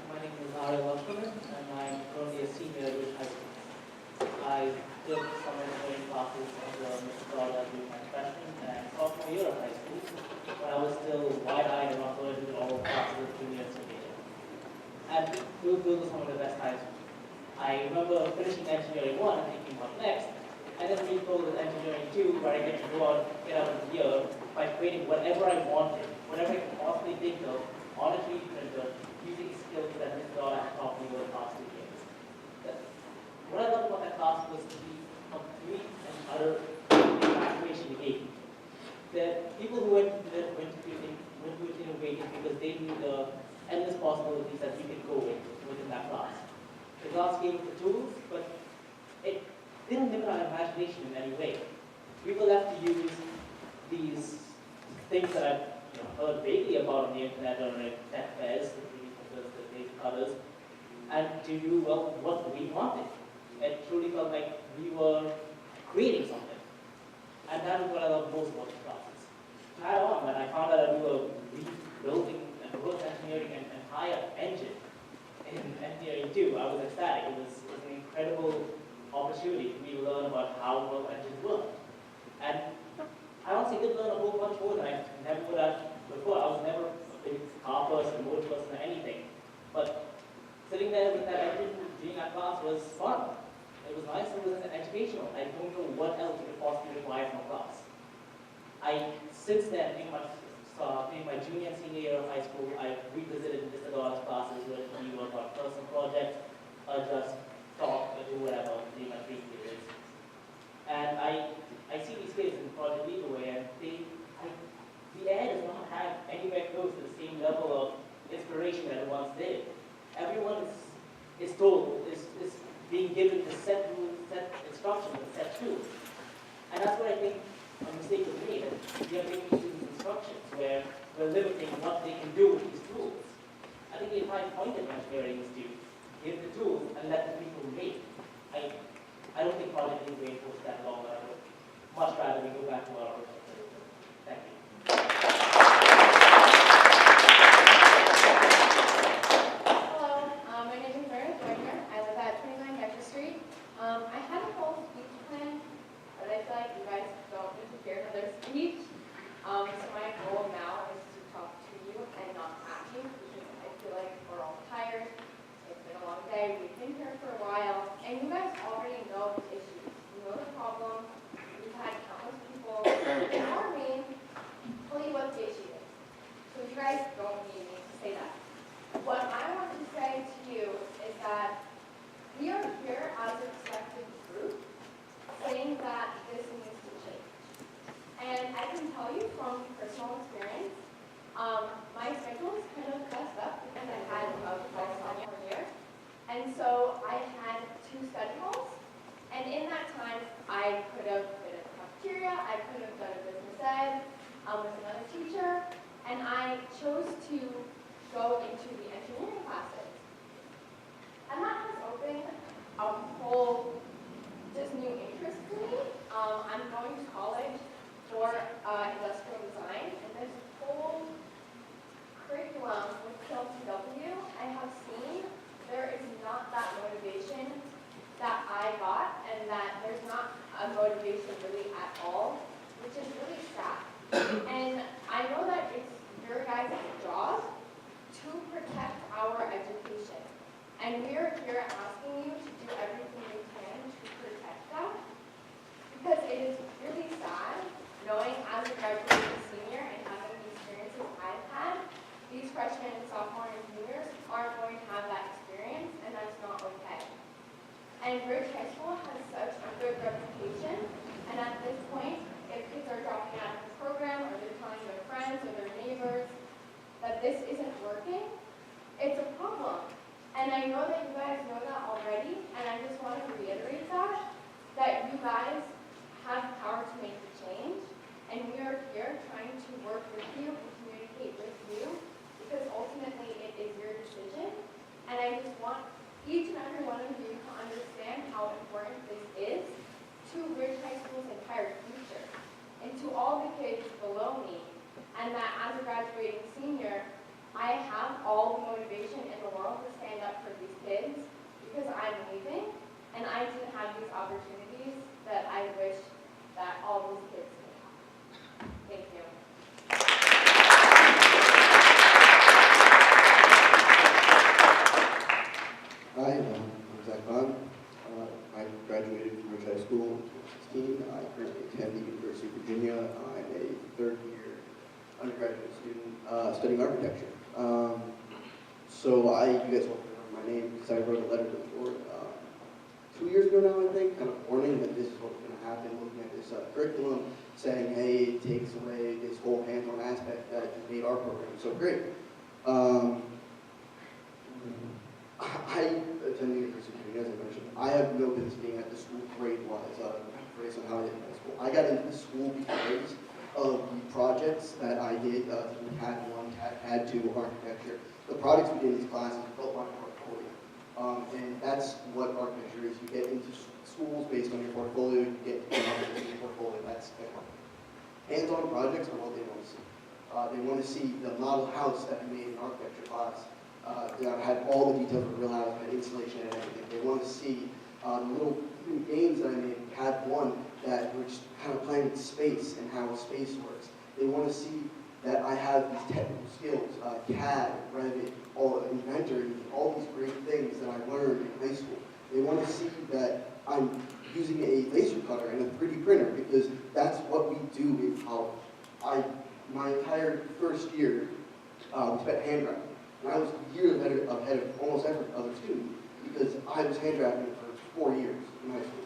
My name is Ari Lakshman, and I'm currently a senior at high school. I took some engineering classes under Mr. Dodd as my freshman and sophomore year of high school, when I was still wide-eyed and not familiar with all classes of junior and senior year. And those were some of the best times. I remember finishing engineering 1 and thinking what next, and then being told that engineering 2, where I get to go out, get out of the year by creating whatever I wanted, whatever I could possibly think of, on a 3D printer, using skills that Mr. Dodd had taught me over the past 2 years. What I loved about that class was the complete and utter infatuation it gave me. The people who went to it innovating because they knew the endless possibilities that you could go within that class. The class gave us the tools, but it didn't limit our imagination in any way. We were left to use these things that I've heard vaguely about on the internet or in tech fairs, the data cutters, and to do what we wanted. It truly felt like we were creating something. And that is what I love most about the classes. To add on, when I found out that we were rebuilding and reverse engineering an entire engine in engineering 2, I was ecstatic. It was an incredible opportunity for me to learn about how well engines work. And I honestly did learn a whole bunch more than I never would have before. I was never a big car person, motor person, or anything. But sitting there with that engine doing that class was fun. It was nice, it was educational. I don't know what else you could possibly require from a class. Since then, in my junior and senior year of high school, I revisited Mr. Dodd's classes where we work on personal projects, or just talk, or do whatever, during my free periods. And I see these kids in Project Leadaway, and the air does not have anywhere close to the same level of inspiration that it once did. Everyone is told, is being given the set rules, set instructions, and set tools. And that's what I think a mistake was made. We are giving students instructions where we're limiting what they can do with these tools. I think the entire point of engineering is to give the tools and let the people make. I don't think Project Leadaway was that long, but I would much rather we go back to our original curriculum. Thank you. Hello, my name is Meredith Wagner. I live at 29 Hector Street. I had a whole speech plan, but I feel like you guys don't interfere with their speech. So my goal now is to talk to you and not at you, because I feel like we're all tired and I chose to go into the engineering classes. And that has opened a whole just new interest to me. I'm going to college for industrial design, and this whole curriculum with CLTW, I have seen there is not that motivation that I got, and that there's not a motivation really at all, which is really sad. And I know that it's your guys' job to protect our education. And we're here asking you to do everything you can to protect that. Because it is really sad knowing as a graduating senior and having the experiences I've had, these freshmen, sophomore, and juniors aren't going to have that experience, and that's not okay. And Ridge High School has such a good reputation, and at this point, if kids are dropping out of the program, or they're telling their friends or their neighbors that this isn't working, it's a problem. And I know that you guys know that already, and I just want to reiterate that you guys have power to make the change, and we are here trying to work with you and communicate with you, because ultimately it is your decision. And I just want each and every one of you to understand how important this is to Ridge High School's entire future, and to all the kids below me, and that as a graduating senior, I have all the motivation in the world to stand up for these kids, because I'm leaving, and I didn't have these opportunities that I wish that all these kids could have. Thank you. Hi, I'm Zach Bond. I graduated from Ridge High School in 2016. I currently attend the University of Virginia. I'm a third-year undergraduate student studying architecture. You guys won't remember my name because I wrote a letter to the board 2 years ago now, I think, kind of warning that this is what's going to happen, looking at this curriculum, saying, hey, it takes away this whole hands-on aspect that made our program so great. I attend the University of Virginia, as I mentioned. I have no business being at the school grade-wise, based on how I did in high school. I got into the school because of the projects that I did from CAD 1, CAD 2, architecture. The projects we did in these classes built my portfolio. And that's what architecture is. You get into schools based on your portfolio, you get your portfolio. That's hands-on projects are what they want to see. They want to see the model house that we made in architecture class. That had all the details of real house, had insulation and everything. They want to see the little games that I made in CAD 1 that were just kind of playing with space and how space works. They want to see that I have these technical skills, CAD, Revit, Inventor, all these great things that I learned in high school. They want to see that I'm using a laser cutter and a 3D printer, because that's what we do in college. My entire first year, we spent hand drafting. And I was years ahead of almost every other student, because I was hand drafting for 4 years in high school.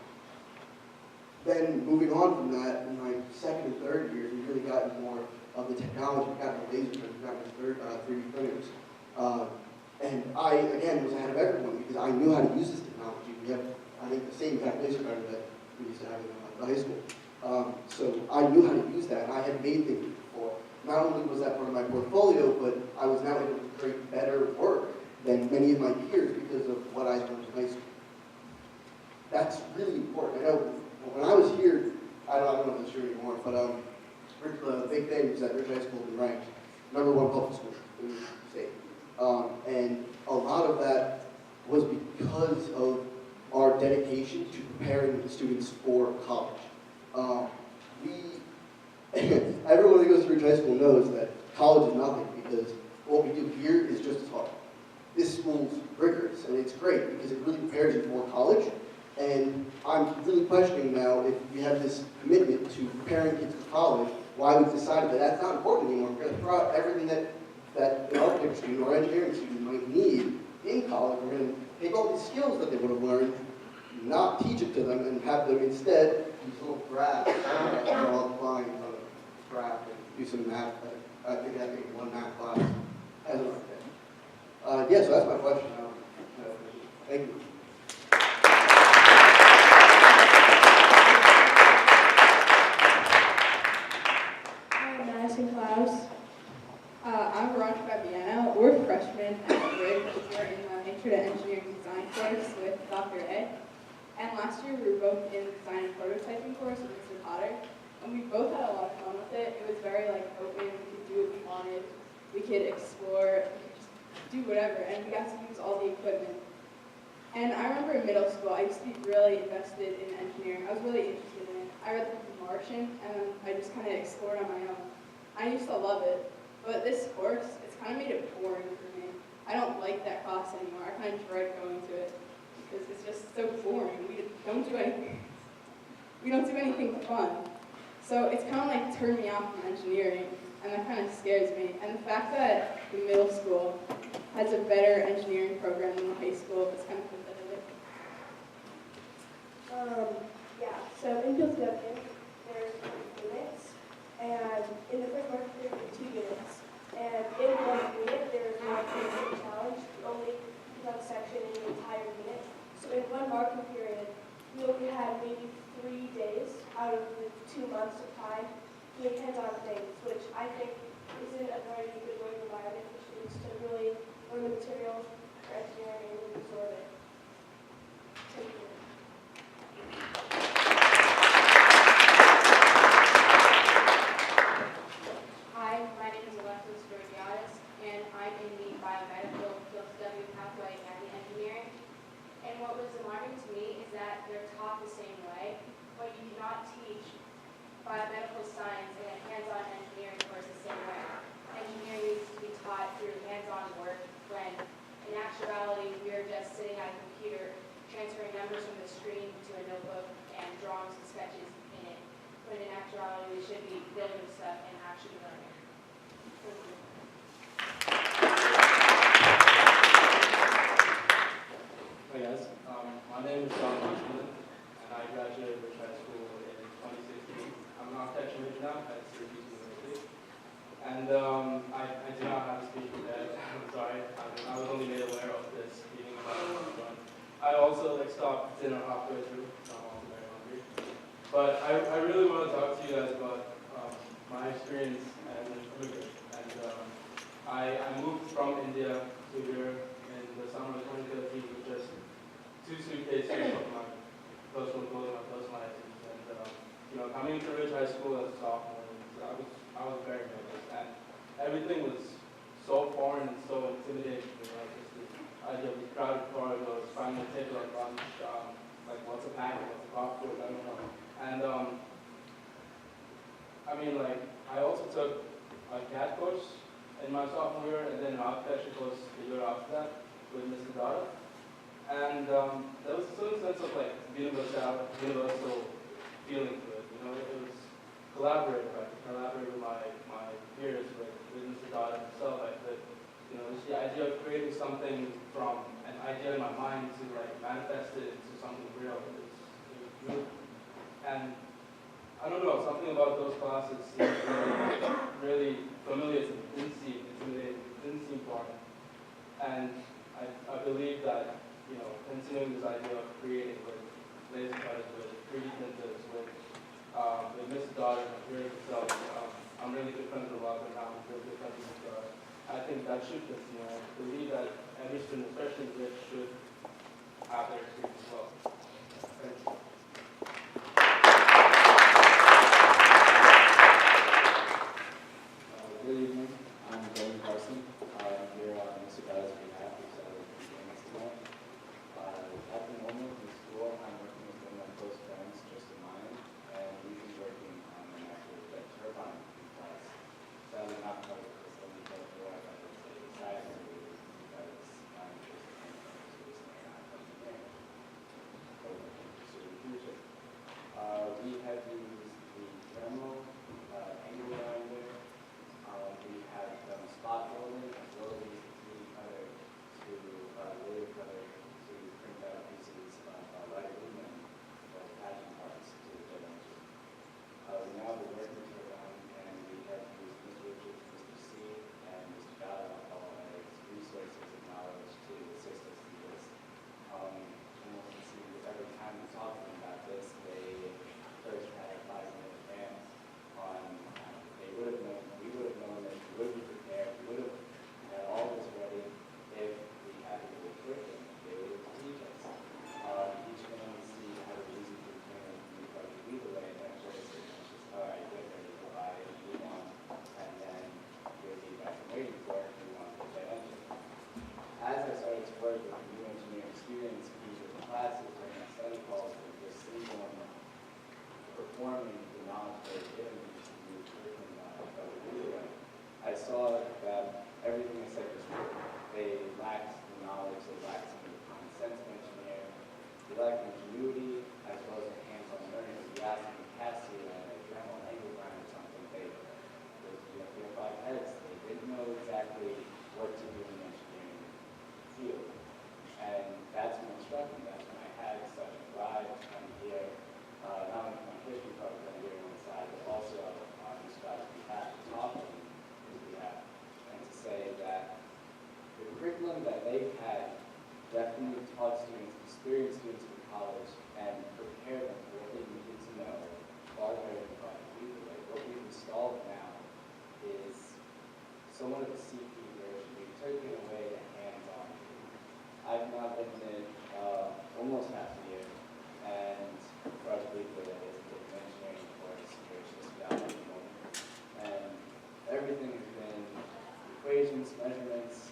Then moving on from that, in my second and third years, we really got into more of the technology. We got into laser printers, we got into 3D printers. And I, again, was ahead of everyone because I knew how to use this technology. We have, I think, the same exact laser printer that we used to have in high school. So I knew how to use that, and I had made things before. Not only was that part of my portfolio, but I was now able to create better work than many of my peers because of what I learned in high school. That's really important. I know when I was here, I don't know if it's true anymore, but the big thing was that Ridge High School was ranked #1 public school in the state. And a lot of that was because of our dedication to preparing the students for college. Everyone that goes to Ridge High School knows that college is nothing, because what we do here is just as hard. This school's rigorous, and it's great because it really prepares you for college. And I'm really questioning now if we have this commitment to preparing kids for college, why we've decided that that's not important anymore. We're going to throw out everything that an architecture student or engineering student might need in college. We're going to take all these skills that they would have learned, not teach it to them, and have them instead use little graphs, draw lines on a graph, and do some math. I think that maybe one math class as an architect. Yeah, so that's my question. Thank you. design course with Dr. A. And last year we were both in the design and prototyping course with Mr. Potter. And we both had a lot of fun with it. It was very open, we could do what we wanted. We could explore, we could just do whatever, and we got to use all the equipment. And I remember in middle school, I used to be really invested in engineering. I was really interested in it. I read The Martian, and I just kind of explored on my own. I used to love it, but this course, it's kind of made it boring for me. I don't like that class anymore. I kind of dread going to it because it's just so boring. We don't do anything. We don't do anything fun. So it's kind of like turned me off from engineering, and that kind of scares me. And the fact that the middle school has a better engineering program than the high school is kind of pathetic. Yeah, so in field development, there's 3 units, and in the first market period, there's 2 units. And in one unit, there's one basic challenge, the only one section in the entire unit. So in one marking period, we only had maybe 3 days out of the 2 months of time doing hands-on things, which I think isn't a very good learning environment for students to really learn the material for engineering and really absorb it. Thank you. Hi, my name is Alexis Georgiadis, and I'm in the biomedical field study pathway and the engineering. And what was alarming to me is that they're taught the same way, but you cannot teach biomedical science in a hands-on engineering course the same way. Engineering needs to be taught through hands-on work when, in actuality, we are just sitting at a computer, transferring numbers from the screen to a notebook and drawings and sketches in it. When in actuality, we should be building stuff and actually learning. Thank you. Hi guys, my name is John Washington, and I graduated Rich High School in 2016. I'm an architecture major now at Syracuse University, and I do not have a speech prepared. I'm sorry, I was only made aware of this meeting about a month. I also stopped dinner halfway through, so I'm also very hungry. But I really want to talk to you guys about my experience as an immigrant. And I moved from India to here in the summer of 2013 with just 2 suitcases of my personal clothing, my personal items. And coming to Ridge High School as a sophomore, I was very nervous. And everything was so foreign and so intimidating to me. Like just the idea of the crowded corridors, finding a table at lunch, like what's a packet, what's a coffee, I don't know. And I also took a CAD course in my sophomore year, and then an architecture course the year after that with Mr. Dada. And there was a certain sense of universal feeling to it. It was collaborative. I could collaborate with my peers, with Mr. Dada himself. I could, just the idea of creating something from an idea in my mind to manifest it into something real. It was beautiful. And I don't know, something about those classes seemed really familiar to me. It didn't seem intimidating, it didn't seem foreign. And I believe that, continuing this idea of creating with laser cutters, with 3D printers, with Mr. Dada and Peers itself, I'm really good friends with a lot of them now, I'm really good friends with Mr. Dada. I think that should continue. I believe that every student, especially rich, should have their experience as well. Thank you. Good evening. I'm Gordon Carson. I'm here on Mr. Dada's behalf because I was beginning this tonight. At the moment in school, I'm working with one of my close friends, Justin Meyer, and we've been working on an actual turbine class. Sadly, not part of this, only because I got to say science because I'm interested in classes or in study halls and just see them performing the knowledge they're given to the curriculum that we do. And I saw that everything they said was true. They lacked the knowledge, they lacked some of the common sense of engineering, they lacked ingenuity as well as the hands-on learning. If you ask them to pass you a general language line or something, they have 5 heads. They didn't know exactly what to do in the engineering field. And that's when it struck me. That's when I had such a drive to come here, not only for my history program here on the side, but also on these guys' behalf to talk to them his behalf, and to say that the curriculum that they've had definitely taught students, experienced students in college, and prepared them for what they needed to know far better than probably we would. Like what we've installed now is somewhat of a CP version. We've taken away the hands-on. I've now been in it almost half a year, and for us briefly, that is the engineering course, which is about at the moment. And everything has been equations, measurements,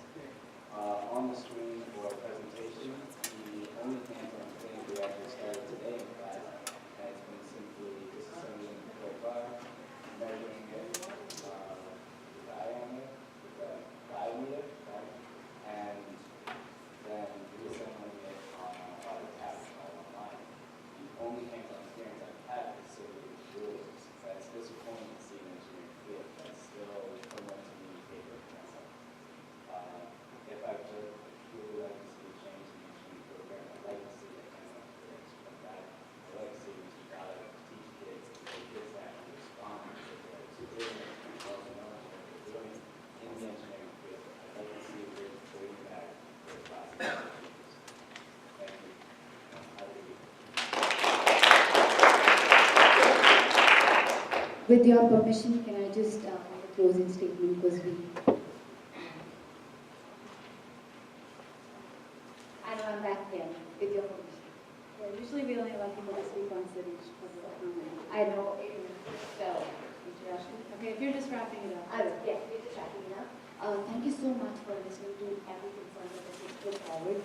on the screen or presentation. The only hands-on thing we actually started today in class has been simply disassembling the toy bar, measuring it, diameter, right? And then disassembling it on a tablet all online. The only hands-on experience I've had is simply rules. That's disappointing to see in the engineering field. That's still somewhat to me paper pencil. If I could truly like to see a change in the engineering program, I'd like to see that hands-on experience come back. I'd like to see Mr. Goddard teach kids and get kids to actually respond to their experience and also knowledge what they're doing in the engineering field. I'd like to see a great bring back for classes. Thank you. Have a good evening. With your permission, can I just have a closing statement because I'm back again, with your permission. Yeah, usually we only allow people to speak on stage for the comment. I know, so, introduction. Okay, if you're just wrapping it up. Yes, we're just wrapping it up. Thank you so much for listening to everything from the put forward.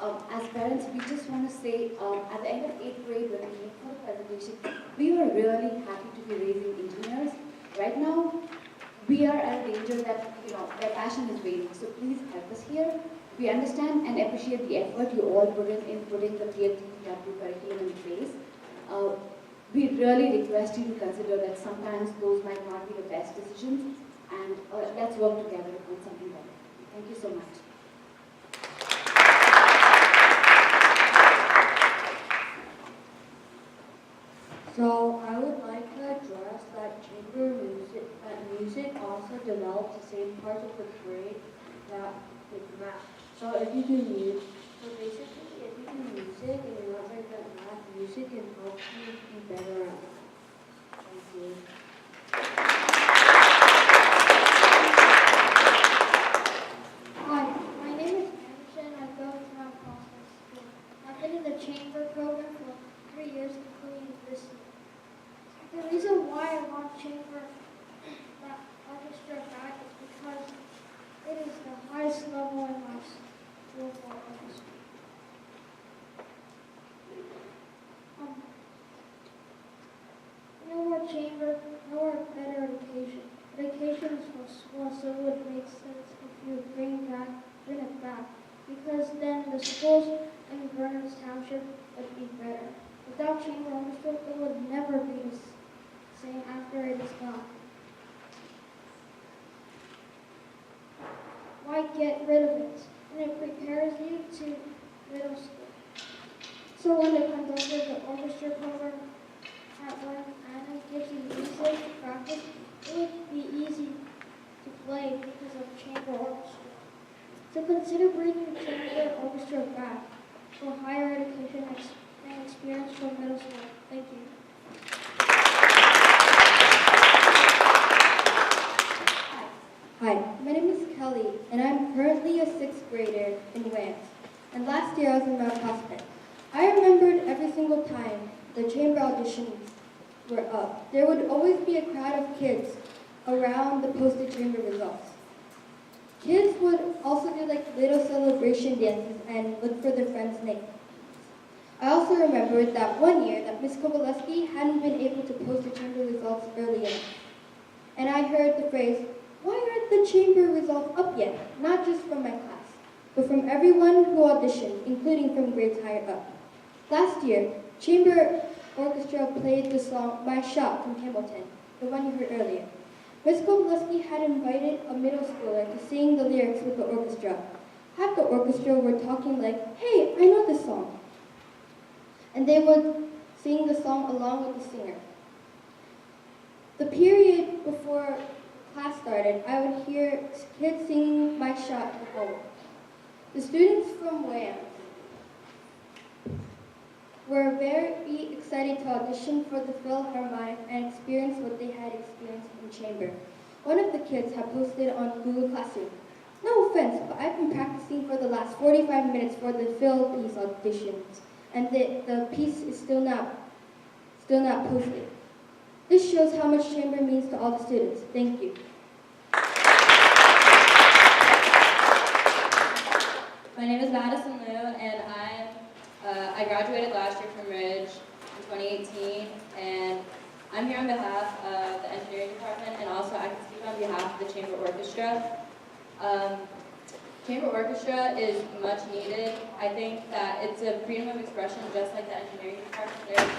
As parents, we just want to say, at the end of 8th grade, when we came for the presentation, we were really happy to be raising engineers. Right now, we are at a danger that, their passion is waning. So please help us here. We understand and appreciate the effort you all put in putting the PhD curriculum in place. We really request you to consider that sometimes those might not be the best decisions, and let's work together on something better. Thank you so much. So I would like to address that music also develops the same parts of the brain that with math. So if you do music, if you do music and you're not very good at math, music can help you be better at math. Thank you. Hi, my name is Anderson. I go to Mount Prospect School. I've been in the chamber program for 3 years, including this year. The reason why I want chamber orchestra back is because it is the highest level in my school for orchestra. No more chamber, no more better education. Education is for school, so it would make sense if you bring it back. Because then the schools in Berners Township would be better. Without chamber orchestra, it would never be the same after it is gone. Why get rid of it? And it prepares you to middle school. So when the conductor of the orchestra program at work and gives you music to practice, it would be easy to play because of chamber orchestra. So consider bringing the chamber orchestra back for higher education and experience from middle school. Thank you. Hi, my name is Kelly, and I'm currently a 6th grader in Wales. And last year I was in Mount Prospect. I remembered every single time the chamber auditions were up, there would always be a crowd of kids around the posted chamber results. Kids would also do like little celebration dances and look for their friends' names. I also remembered that one year that Ms. Kowaleski hadn't been able to post the chamber results early enough. And I heard the phrase, "Why aren't the chamber results up yet?" Not just from my class, but from everyone who auditioned, including from grades higher up. Last year, chamber orchestra played the song "My Shot" from Hamilton, the one you heard earlier. Ms. Kowaleski had invited a middle schooler to sing the lyrics with the orchestra. Half the orchestra were talking like, "Hey, I know this song." And they would sing the song along with the singer. The period before class started, I would hear kids singing "My Shot" at home. The students from WAM were very excited to audition for the Philharmonic and experience what they had experienced in chamber. One of the kids had posted on Google Classroom, "No offense, but I've been practicing for the last 45 minutes for the Phil piece auditions, and the piece is still not posted." This shows how much chamber means to all the students. Thank you. My name is Madison Liu, and I graduated last year from Ridge in 2018, and I'm here on behalf of the engineering department, and also I can speak on behalf of the chamber orchestra. Chamber orchestra is much needed. I think that it's a freedom of expression, just like the engineering department.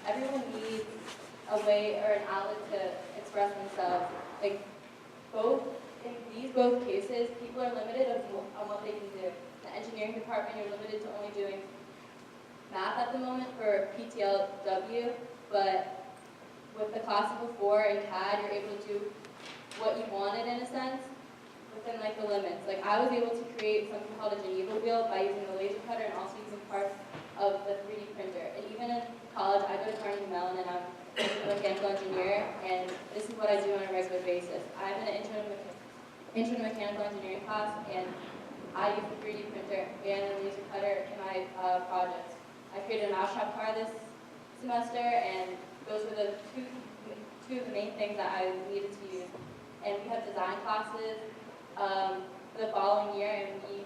Everyone needs a way or an outlet to express themselves. Like in these both cases, people are limited on what they can do. The engineering department, you're limited to only doing math at the moment for PTLW, but with the classes before in CAD, you're able to do what you wanted in a sense within like the limits. Like I was able to create something called a Geneva wheel by using the laser cutter and also using parts of the 3D printer. And even in college, I go to Carnegie Mellon and I'm a mechanical engineer, and this is what I do on a regular basis. I'm in an intro to mechanical engineering class, and I use the 3D printer and the laser cutter in my projects. I created a mousetrap car this semester, and those were the two of the main things that I needed to use. And we have design classes the following year, and we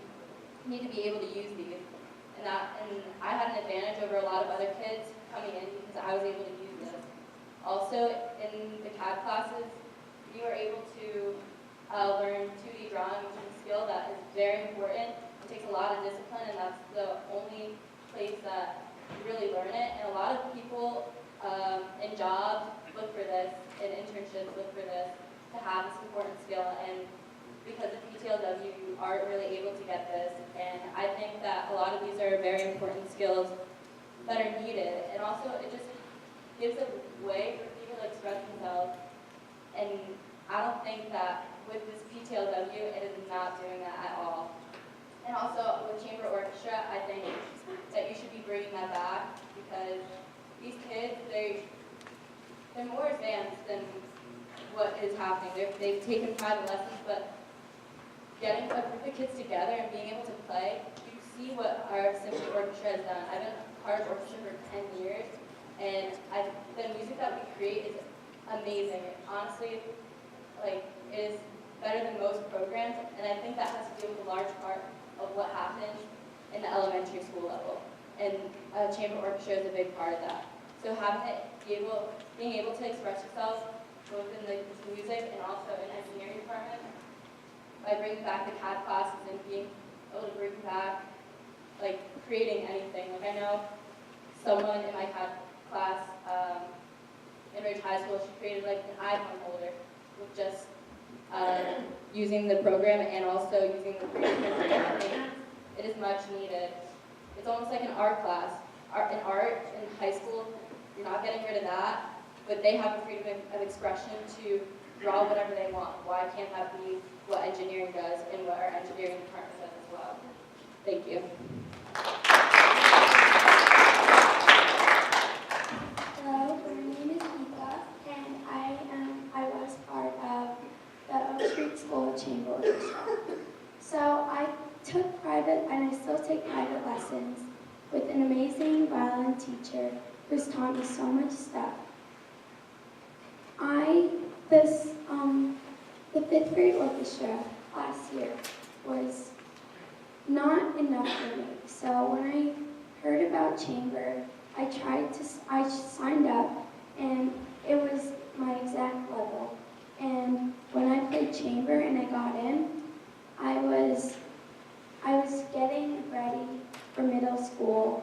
need to be able to use these. And I had an advantage over a lot of other kids coming in because I was able to use this. Also, in the CAD classes, you are able to learn 2D drawing, which is a skill that is very important. It takes a lot of discipline, and that's the only place that you really learn it. And a lot of people in jobs look for this, and internships look for this, to have this important skill. And because of PTLW, you aren't really able to get this. And I think that a lot of these are very important skills that are needed. And also, it just gives a way for people to express themselves. And I don't think that with this PTLW, it is not doing that at all. And also, with chamber orchestra, I think that you should be bringing that back, because these kids, they're more advanced than what is happening. They've taken private lessons, but getting a group of kids together and being able to play, you see what our symphony orchestra has done. I've been part of orchestra for 10 years, and the music that we create is amazing. Honestly, it is better than most programs, and I think that has to do with a large part of what happens in the elementary school level. And chamber orchestra is a big part of that. So being able to express yourself both in this music and also in engineering department, by bringing back the CAD classes and being able to bring back, creating anything. I know someone in my CAD class in Ridge High School, she created an iPhone holder with just using the program and also using the 3D printer. I think it is much needed. It's almost like an art class. In art in high school, you're not getting rid of that, but they have the freedom of expression to draw whatever they want. Why can't that be what engineering does and what our engineering department does as well? Thank you. Hello, my name is Eva, and I was part of the Oak Street School Chamber Orchestra. So I took private, and I still take private lessons with an amazing violin teacher who's taught me so much stuff. The fifth grade orchestra last year was not enough for me. So when I heard about about chamber, I signed up, and it was my exact level. And when I played chamber and I got in, I was getting ready for middle school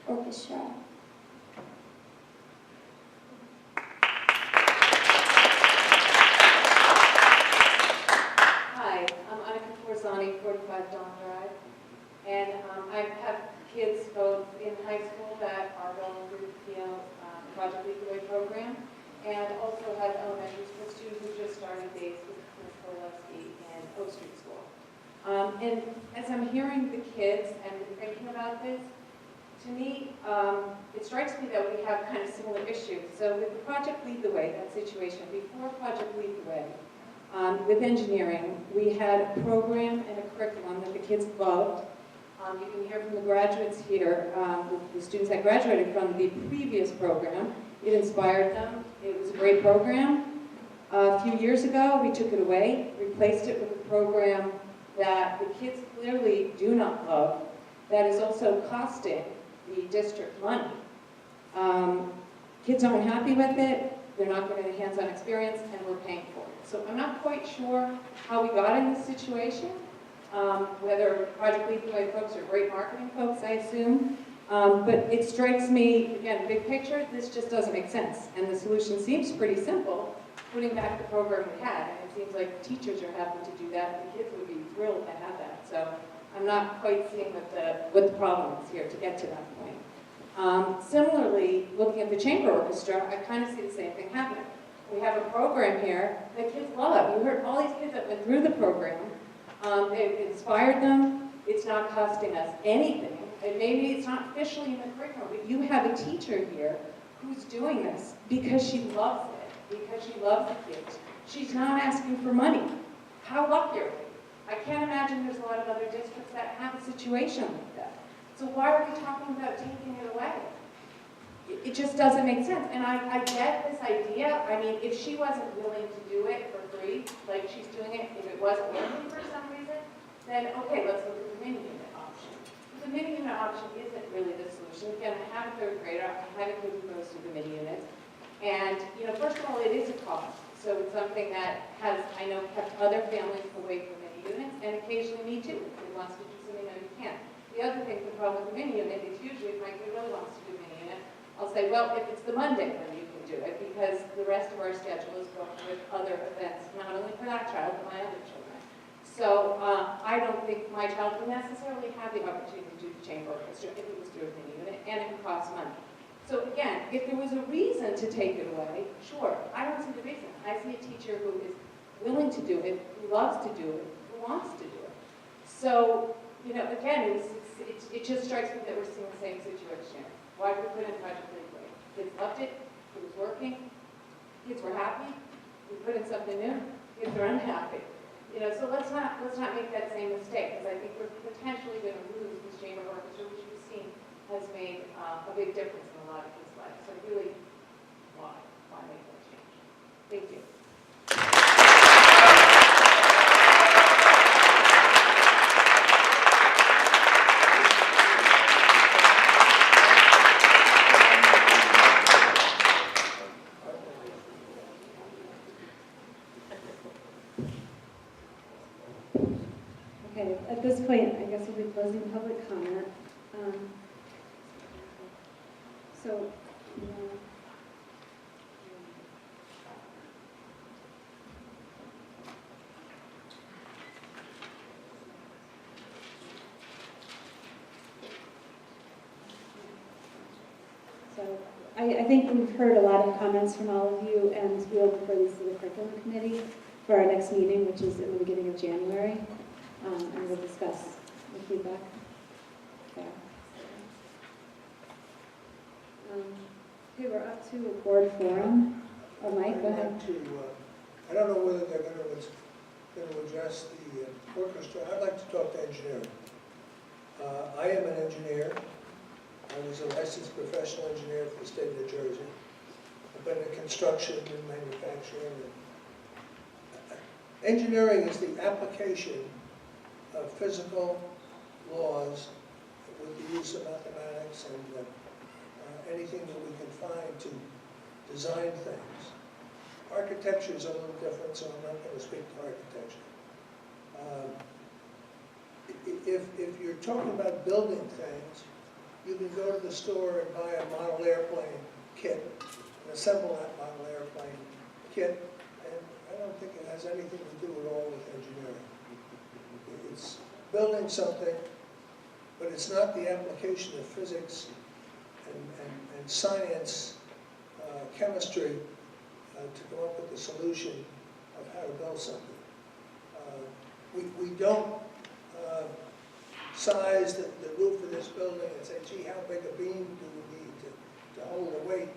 orchestra. Hi, I'm Annika Forzani, 45 Don Drive, and I have kids both in high school that are going through the Project Lead the Way program, and also have elementary school students who just started days with Ms. Koleski in Oak Street School. And as I'm hearing the kids and thinking about this, to me, it strikes me that we have kind of similar issues. So with the Project Lead the Way, that situation, before Project Lead the Way, with engineering, we had a program and a curriculum that the kids loved. You can hear from the graduates here, the students that graduated from the previous program. It inspired them. It was a great program. A few years ago, we took it away, replaced it with a program that the kids clearly do not love, that is also costing the district money. Kids aren't happy with it, they're not getting a hands-on experience, and we're paying for it. So I'm not quite sure how we got in this situation, whether Project Lead the Way folks are great marketing folks, I assume. But it strikes me, again, big picture, this just doesn't make sense. And the solution seems pretty simple, putting back the program we had. And it seems like teachers are happy to do that, and kids would be thrilled to have that. So I'm not quite seeing what the problem is here to get to that point. Similarly, looking at the chamber orchestra, I kind of see the same thing happening. We have a program here that kids love. You heard all these kids that went through the program. It inspired them. It's not costing us anything. And maybe it's not officially in the curriculum, but you have a teacher here who's doing this because she loves it, because she loves the kids. She's not asking for money. How lucky are we? I can't imagine there's a lot of other districts that have a situation like that. So why are we talking about taking it away? It just doesn't make sense. And I get this idea. I mean, if she wasn't willing to do it for free, like she's doing it, if it wasn't working for some reason, then okay, let's look at the mini unit option. The mini unit option isn't really the solution. Again, I have a third grader. I have a kid who goes through the mini units. And, you know, first of all, it is a cost. So it's something that has, I know, kept other families away from mini units, and occasionally me too. If he wants to do something, no, you can't. The other thing, the problem with the mini unit is usually if my kid really wants to do a mini unit, I'll say, well, if it's the Monday, then you can do it, because the rest of our schedule is going with other events, not only for that child, but my other children. So I don't think my child would necessarily have the opportunity to do the chamber orchestra if it was through a mini unit, and it would cost money. So again, if there was a reason to take it away, sure, I don't see the reason. I see a teacher who is willing to do it, who loves to do it, who wants to do it. So, you know, again, it just strikes me that we're seeing the same situation here. Why did we put in Project Lead the Way? Kids loved it, it was working, kids were happy. We put in something new, kids are unhappy. You know, so let's not make that same mistake, because I think we're potentially going to lose this chamber orchestra, which we've seen has made a big difference in a lot of kids' lives. So really, why make that change? Thank you. Okay, at this point, I guess we'll be closing public comment. So I think we've heard a lot of comments from all of you, and we'll refer these to the curriculum committee for our next meeting, which is in the beginning of January, and we'll discuss the feedback there. Okay, we're up to a board forum. Oh, Mike, go ahead. I don't know whether they're going to address the orchestra. I'd like to talk to engineering. I am an engineer. I was a licensed professional engineer for the state of New Jersey. I've been in construction and manufacturing. Engineering is the application of physical laws graphics and anything that we can find to design things. Architecture is a little different, so I'm not going to speak to architecture. If you're talking about building things, you can go to the store and buy a model airplane kit and assemble that model airplane kit, and I don't think it has anything to do at all with engineering. It's building something, but it's not the application of physics and science, chemistry, to come up with the solution of how to build something. We don't size the roof of this building and say, gee, how big a beam do we need to hold the weight?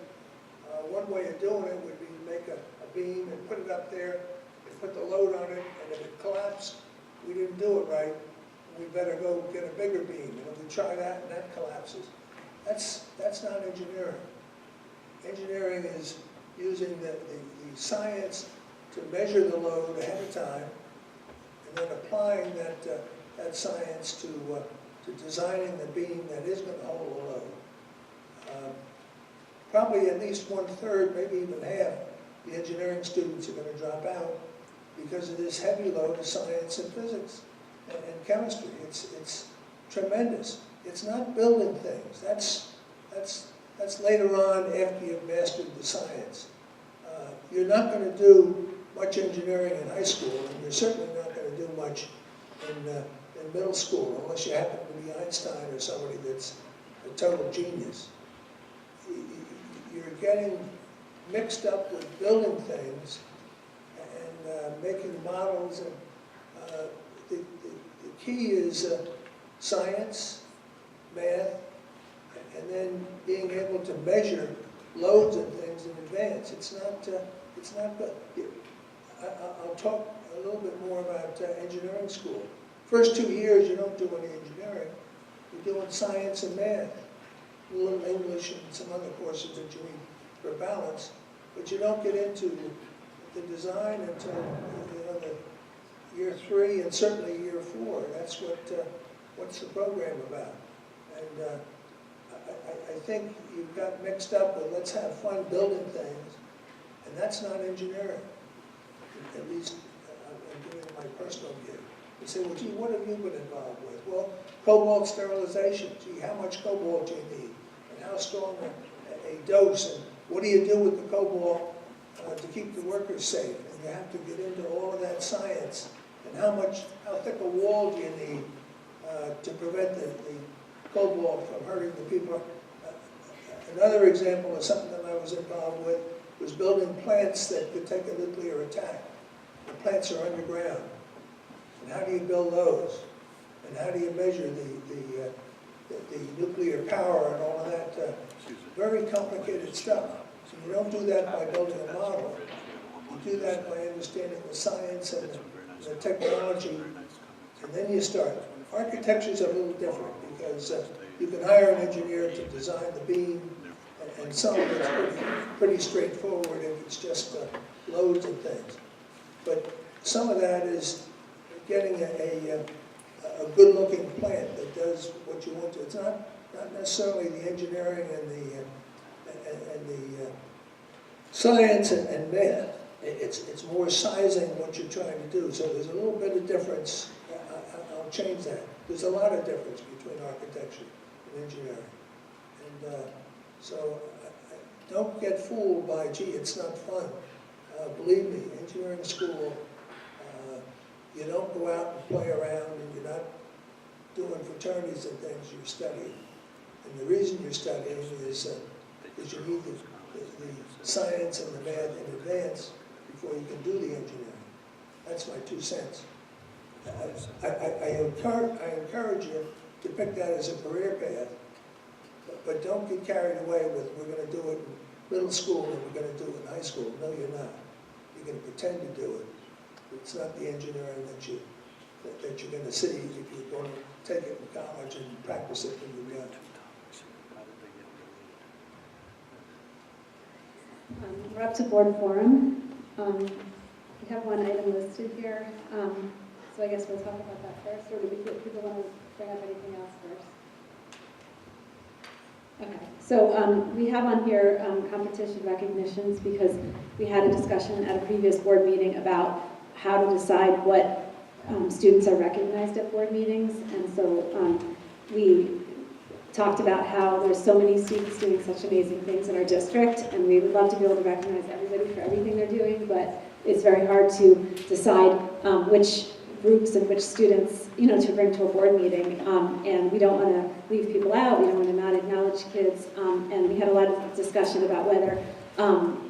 One way of doing it would be to make a beam and put it up there and put the load on it, and if it collapsed, we didn't do it right, we better go get a bigger beam. And if we try that and that collapses, that's not engineering. Engineering is using the science to measure the load ahead of time, and then applying that science to designing the beam that is going to hold the load. Probably at least 1/3, maybe even half, the engineering students are going to drop out because of this heavy load of science and physics and chemistry. It's tremendous. It's not building things. That's later on after you've mastered the science. You're not going to do much engineering in high school, and you're certainly not going to do much in middle school unless you happen to be Einstein or somebody that's a total genius. You're getting mixed up with building things and making models. And the key is science, math, and then being able to measure loads and things in advance. It's not good. I'll talk a little bit more about engineering school. First 2 years, you don't do any engineering. You're doing science and math, a little English and some other courses that you need for balance, but you don't get into the design until the year 3 and certainly year 4. That's what's the program about. And I think you've got mixed up with let's have fun building things, and that's not engineering. At least I'm giving my personal view. You say, well, gee, what have you been involved with? Well, cobalt sterilization. Gee, how much cobalt do you need? And how strong a dose? And what do you do with the cobalt to keep the workers safe? And you have to get into all of that science. And how thick a wall do you need to prevent the cobalt from hurting the people? Another example of something that I was involved with was building plants that could take a nuclear attack. The plants are underground. And how do you build those? And how do you measure the nuclear power and all of that? Very complicated stuff. So you don't do that by building a model. You do that by understanding the science and the technology, and then you start. Architecture is a little different because you can hire an engineer to design the beam, and some of it's pretty straightforward if it's just loads and things. But some of that is getting a good-looking plant that does what you want to. It's not necessarily the engineering and the science and math. It's more sizing what you're trying to do. So there's a little bit of difference. I'll change that. There's a lot of difference between architecture and engineering. And so don't get fooled by, gee, it's not fun. Believe me, engineering school, you don't go out and play around, and you're not doing fraternities and things, you're studying. And the reason you're studying is because you need the science and the math in advance before you can do the engineering. That's my 2 cents. I encourage you to pick that as a career path, but don't get carried away with we're going to do it in middle school and we're going to do it in high school. No, you're not. You're going to pretend to do it. It's not the engineering that you're going to see if you're going to take it in college and practice it when you're young. We're up to board forum. We have one item listed here, so I guess we'll talk about that first, or do people want to bring up anything else first? Okay, so we have on here competition recognitions because we had a discussion at a previous board meeting about how to decide what students are recognized at board meetings. And so we talked about how there's so many students doing such amazing things in our district, and we would love to be able to recognize everybody for everything they're doing, but it's very hard to decide which groups and which students, to bring to a board meeting. And we don't want to leave people out. We don't want to not acknowledge kids. And we had a lot of discussion about whether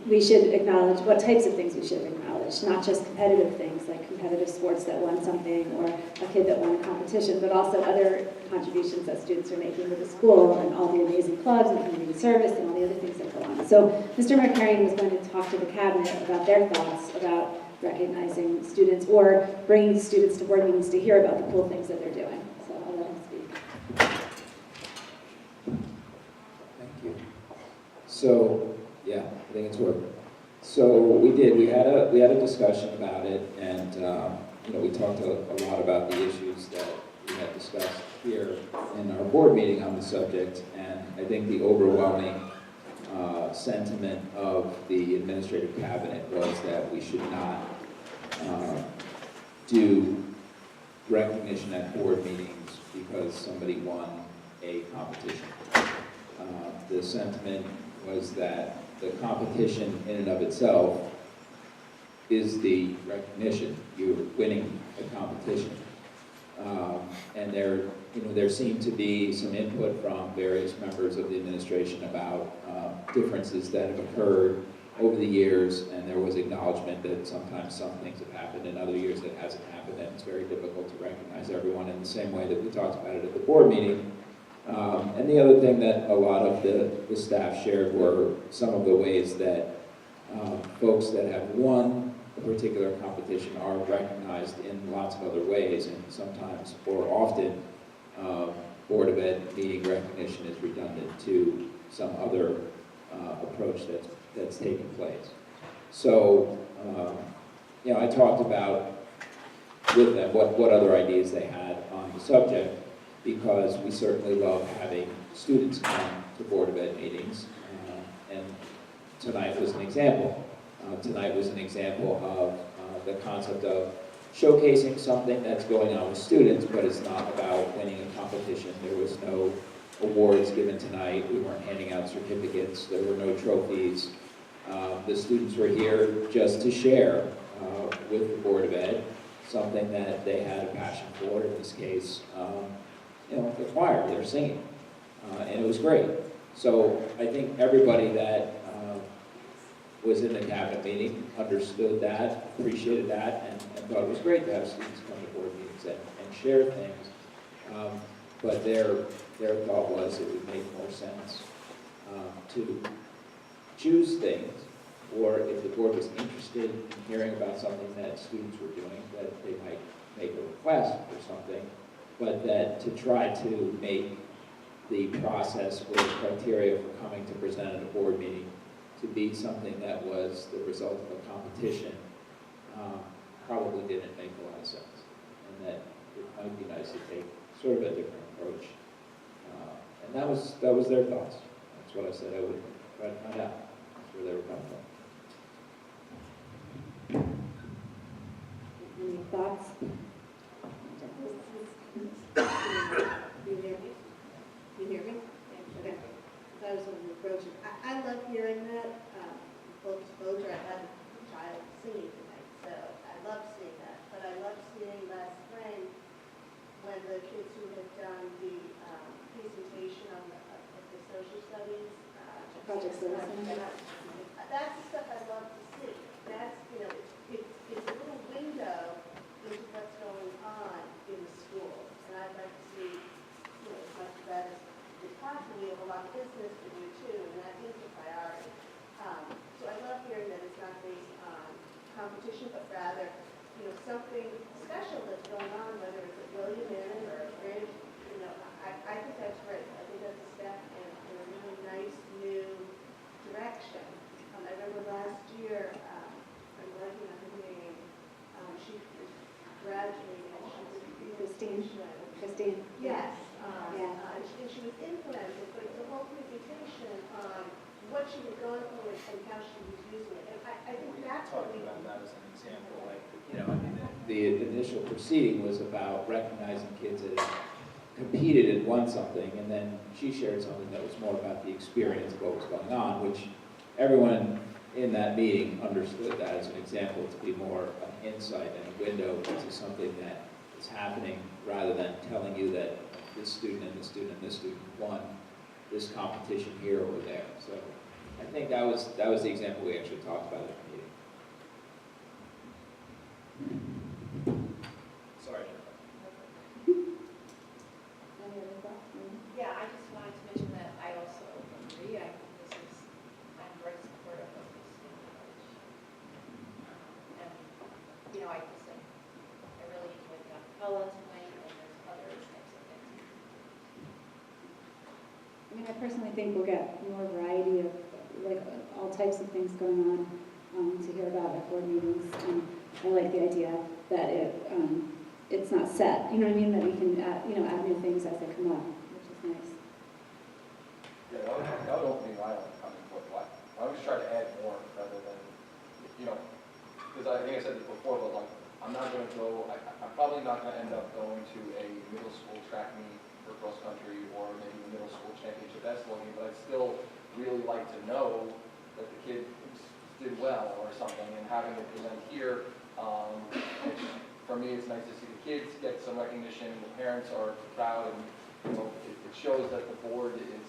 we should acknowledge what types of things we should acknowledge, not just competitive things like competitive sports that won something or a kid that won a competition, but also other contributions that students are making to the school and all the amazing clubs and community service and all the other things that go on. So Mr. Markarian was going to talk to the cabinet about their thoughts about recognizing students or bringing students to board meetings to hear about the cool things that they're doing. So I'll let him speak. Thank you. So, yeah, I think it's working. So we had a discussion about it, and we talked a lot about the issues that we had discussed here in our board meeting on the subject, and I think the overwhelming sentiment of the administrative cabinet was that we should not do recognition at board meetings because somebody won a competition. The sentiment was that the competition in and of itself is the recognition. You're winning a competition. And there seemed to be some input from various members of the administration about differences that have occurred over the years, and there was acknowledgement that sometimes some things have happened and other years that hasn't happened, and it's very difficult to recognize everyone in the same way that we talked about it at the board meeting. And the other thing that a lot of the staff shared were some of the ways that folks that have won a particular competition are recognized in lots of other ways, and sometimes, or often, Board of Ed meeting recognition is redundant to some other approach that's taking place. So, I talked about with them what other ideas they had on the subject, because we certainly love having students come to Board of Ed meetings, and tonight was an example. Tonight was an example of the concept of showcasing something that's going on with students, but it's not about winning a competition. There was no awards given tonight. We weren't handing out certificates. There were no trophies. The students were here just to share with the Board of Ed something that they had a passion for. In this case, the choir, they're singing, and it was great. So I think everybody that was in the cabinet meeting understood that, appreciated that, and thought it was great to have students come to board meetings and share things. But their thought was it would make more sense to choose things, or if the board was interested in hearing about something that students were doing, that they might make a request or something, but that to try to make the process or the criteria for coming to present at a board meeting to be something that was the result of a competition probably didn't make a lot of sense, and that it might be nice to take sort of a different approach. And that was their thoughts. That's what I said I would try to find out. That's where they were coming from. Any thoughts? You hear me? You hear me? Okay. That was one of the approaches. I love hearing that. Full disclosure, I had a child singing tonight, so I love seeing that. But I love seeing last spring when the kids who had done the presentation on the social studies Project Citizen. That's the stuff I love to see. That's, it's a little window into what's going on in the schools. And I'd like to see, as much of that as possible. We have a lot of business to do too, and that is a priority. So I love hearing that it's not based on competition, but rather, something special that's going on, whether it's at William Inn or a bridge. I think that's great. I think that's a step in a really nice new direction. I remember last year, I'm blanking on her name, she was graduating and she was Christine. Yes. Yeah. And she was implemented, but the whole presentation what she had gone through and how she was using it. And I think that's what we. About that as an example, like, I mean, the initial proceeding was about recognizing kids that had competed and won something, and then she shared something that was more about the experience of what was going on, which everyone in that meeting understood that as an example to be more an insight and a window into something that is happening, rather than telling you that this student and this student and this student won this competition here or there. So I think that was the example we actually talked about at the meeting. Sorry. Any other thoughts? Yeah, I just wanted to mention that I also agree. I think I'm very supportive of this new approach. And, I just think I really enjoyed the acapella tonight, and there's other types of things. I mean, I personally think we'll get more variety of, like, all types of things going on to hear about at board meetings. And I like the idea that it's not set, you know what I mean, that we can add new things as they come up, which is nice. Yeah, that would open me eye on why don't we try to add more rather than, because I think I said this before, but like, I'm probably not going to end up going to a middle school track meet for cross country or maybe the middle school championship basketball game, but I'd still really like to know that the kid did well or something, and having it present here, for me, it's nice to see the kids get some recognition, the parents are proud, and it shows that the board is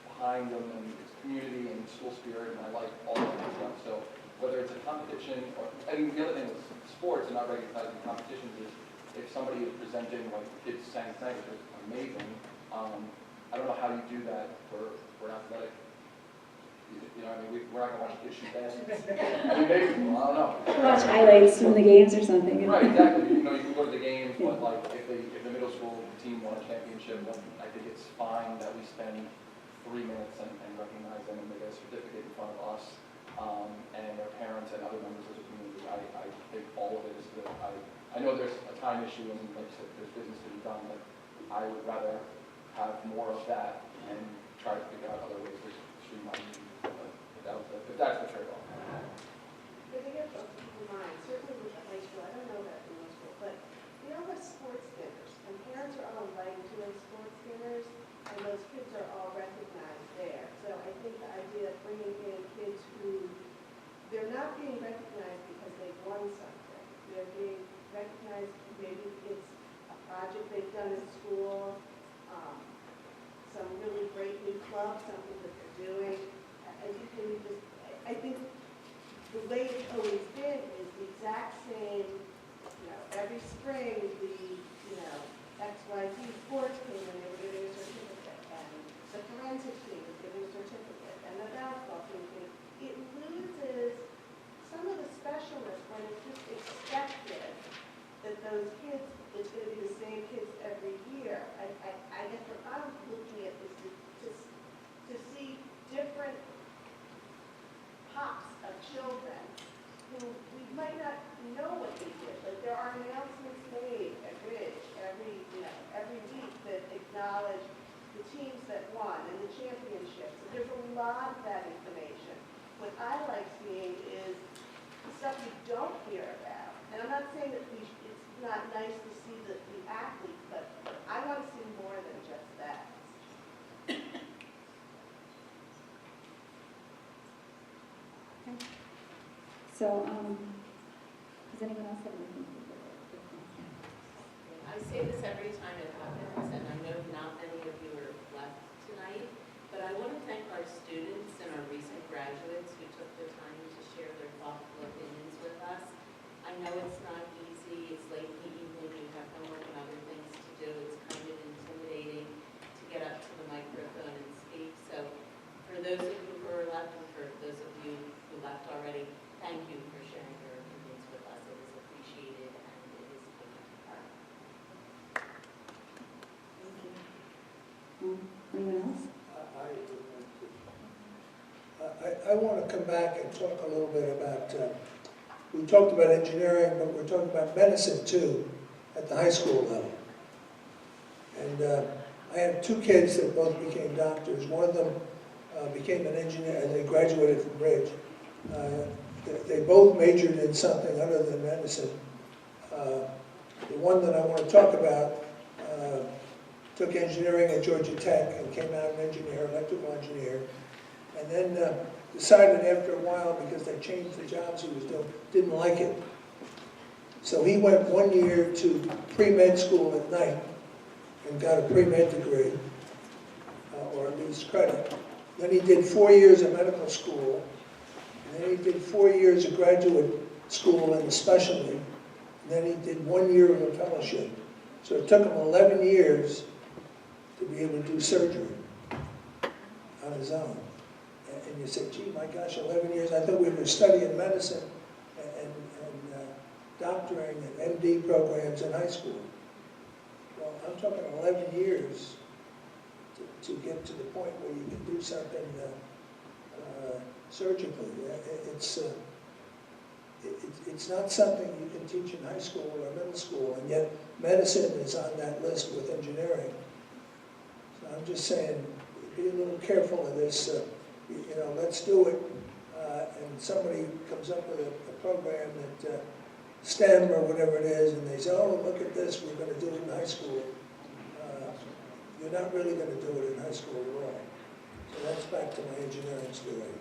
behind them, and it's community and school spirit, and I like all of that stuff. So whether it's a competition, and the other thing with sports and not recognizing competitions is if somebody is presenting, like the kids sang tonight, which was amazing, I don't know how you do that for athletic. We're not going to watch kids shoot baskets. I mean, maybe, well, I don't know. Watch highlights from the games or something. Right, exactly. You can go to the games, but like if the middle school team won a championship, then I think it's fine that we spend 3 minutes and recognize them and they get a certificate in front of us and their parents and other members of the community. I think all of it is good. I know there's a time issue and like you said, there's business to be done, but I would rather have more of that and try to figure out other ways to streamline it. If that's the trade-off. But they have to keep in mind, certainly with the high school, I don't know about the middle school, but have sports dinners, and parents are all invited to those sports dinners, and those kids are all recognized there. So I think the idea of bringing in kids who, they're not being recognized because they've won something. They're being recognized, maybe it's a project they've done at school, some really great new club, something that they're doing. I think the way it's always been is the exact same, every spring the, XYZ sports team and they were giving a certificate, and the forensic team was giving a certificate, and the basketball team was giving, it loses some of the specialness when it's just expected that those kids, it's going to be the same kids every year. I guess what I'm looking at is to see different pops of children who we might not know what they did, but there are announcements made at Ridge every week that acknowledge the teams that won and the championships. And there's a lot of that information. What I like seeing is the stuff we don't hear about. And I'm not saying that it's not nice to see the athletes, but I want to see more than just that. So, does anyone else have anything? I say this every time it happens, and I know not many of you are left tonight, but I want to thank our students and our recent graduates who took the time to share their thoughtful opinions with us. I know it's not easy, it's late in the evening, you have homework and other things to do, it's kind of intimidating to get up to the microphone and speak. So for those of you who are left, and for those of you who left already, thank you for sharing your opinions with us. It is appreciated and it is taken to heart. Anyone else? I want to come back and talk a little bit about, we talked about engineering, but we're talking about medicine too, at the high school level. And I have two kids that both became doctors. One of them became an engineer, and they graduated from Bridge. They both majored in something other than medicine. The one that I want to talk about took engineering at Georgia Tech and came out an engineer, electrical engineer, and then decided after a while, because they changed the jobs he was doing, didn't like it. So he went 1 year to pre-med school at night and got a pre-med degree, or at least credit. Then he did 4 years of medical school, and then he did 4 years of graduate school in a specialty, and then he did 1 year of a fellowship. So it took him 11 years to be able to do surgery on his own. And you say, gee, my gosh, 11 years. I thought we were studying medicine and doctoring and MD programs in high school. Well, I'm talking 11 years to get to the point where you can do something surgically. It's not something you can teach in high school or middle school, and yet medicine is on that list with engineering. So I'm just saying, be a little careful of this. Let's do it. And somebody comes up with a program that STEM or whatever it is, and they say, oh, look at this, we're going to do it in high school. You're not really going to do it in high school at all. So that's back to my engineering story.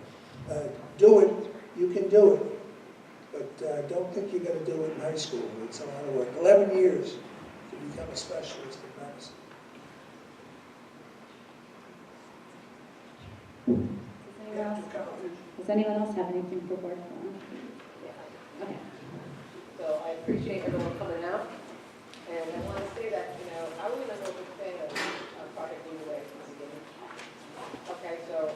Do it, you can do it, but don't think you're going to do it in high school. It's a lot of work. 11 years to become a specialist in medicine. Does anyone else have anything for board forum? Okay. So I appreciate everyone coming out, and I want to say that, I was a big fan of Project Blue Way from the beginning. Okay, so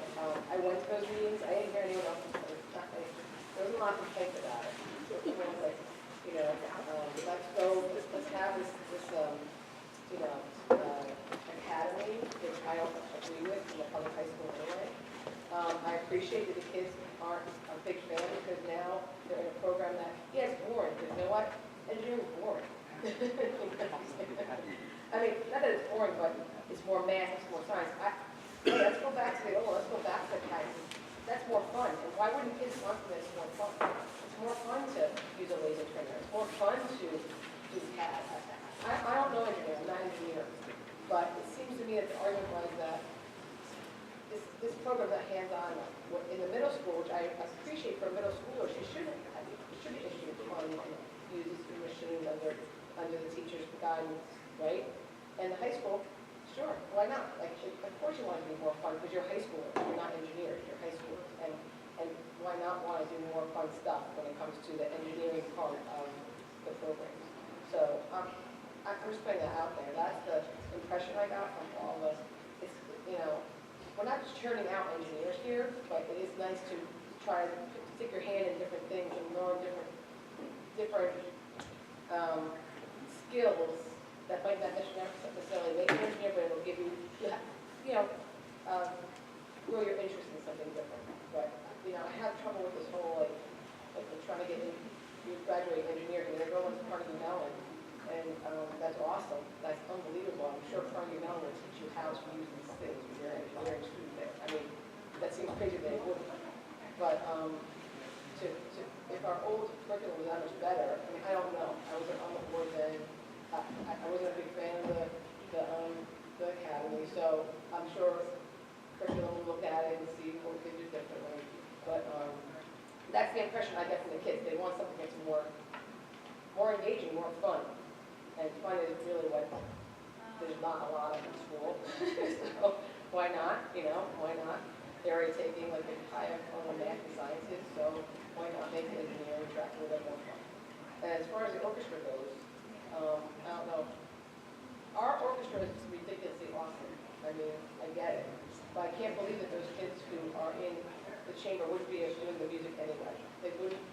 I went to those meetings, I didn't hear anyone else, there was a lot of complaints about it. So everyone was like, let's have this academy, which I don't agree with in the public high school anyway. I appreciate that the kids aren't a big fan because now they're in a program that, yeah, it's boring, but you know what? Engineering is boring. I mean, not that it's boring, but it's more math, it's more science. Let's go back to the academy. That's more fun. And why wouldn't kids want something that's more fun? It's more fun to use a laser printer. It's more fun to do CAD. I don't know engineering, I'm not an engineer. But it seems to me that the argument was that this program that hands-on in the middle school, which I appreciate for a middle schooler, she shouldn't issue fun and use these machines under the teacher's guidance, right? And the high school, sure, why not? Like, of course you want to be more fun because you're high schoolers, you're not engineers, you're high schoolers. And why not want to do more fun stuff when it comes to the engineering part of the program? So I'm just putting that out there. That's the impression I got from all of us. It's, we're not just churning out engineers here, but it is nice to try to stick your hand in different things and learn different skills that might not necessarily make you an engineer, but it'll give you, grow your interest in something different. But, I have trouble with this whole, like trying to get in, you graduate engineer, and they're going to Carnegie Mellon, and that's awesome. That's unbelievable. I'm sure Carnegie Mellon will teach you how to use these things when you're an engineering student there. I mean, that seems crazy that it wouldn't. But if our old curriculum was that much better, I mean, I don't know. I wasn't on the board then. I wasn't a big fan of the academy, so I'm sure curriculum will look at it and see what we can do differently. But that's the impression I get from the kids. They want something that's more engaging, more fun. And fun is really what there's not a lot of in school. So why not? Why not? They're already taking like a high on the math and sciences, so why not make the engineering track a little bit more fun? And as far as the orchestra goes, I don't know. Our orchestra is ridiculously awesome. I mean, I get it. But I can't believe that those kids who are in the chamber wouldn't be doing the music anyway. They wouldn't.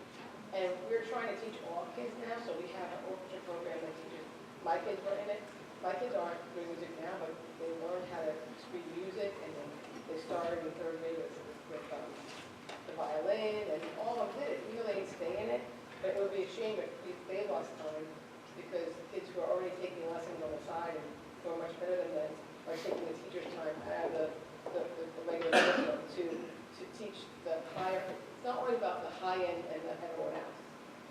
And we're trying to teach all kids now, so we have an orchestra program that teaches. My kids were in it. My kids aren't doing music now, but they learned how to read music, and then they started in third grade with the violin, and all of them did it. Even though they didn't stay in it, but it would be a shame if they lost time because the kids who are already taking lessons on the side and doing much better than them are taking the teacher's time out of the regular curriculum to not worried about the high end and everyone else.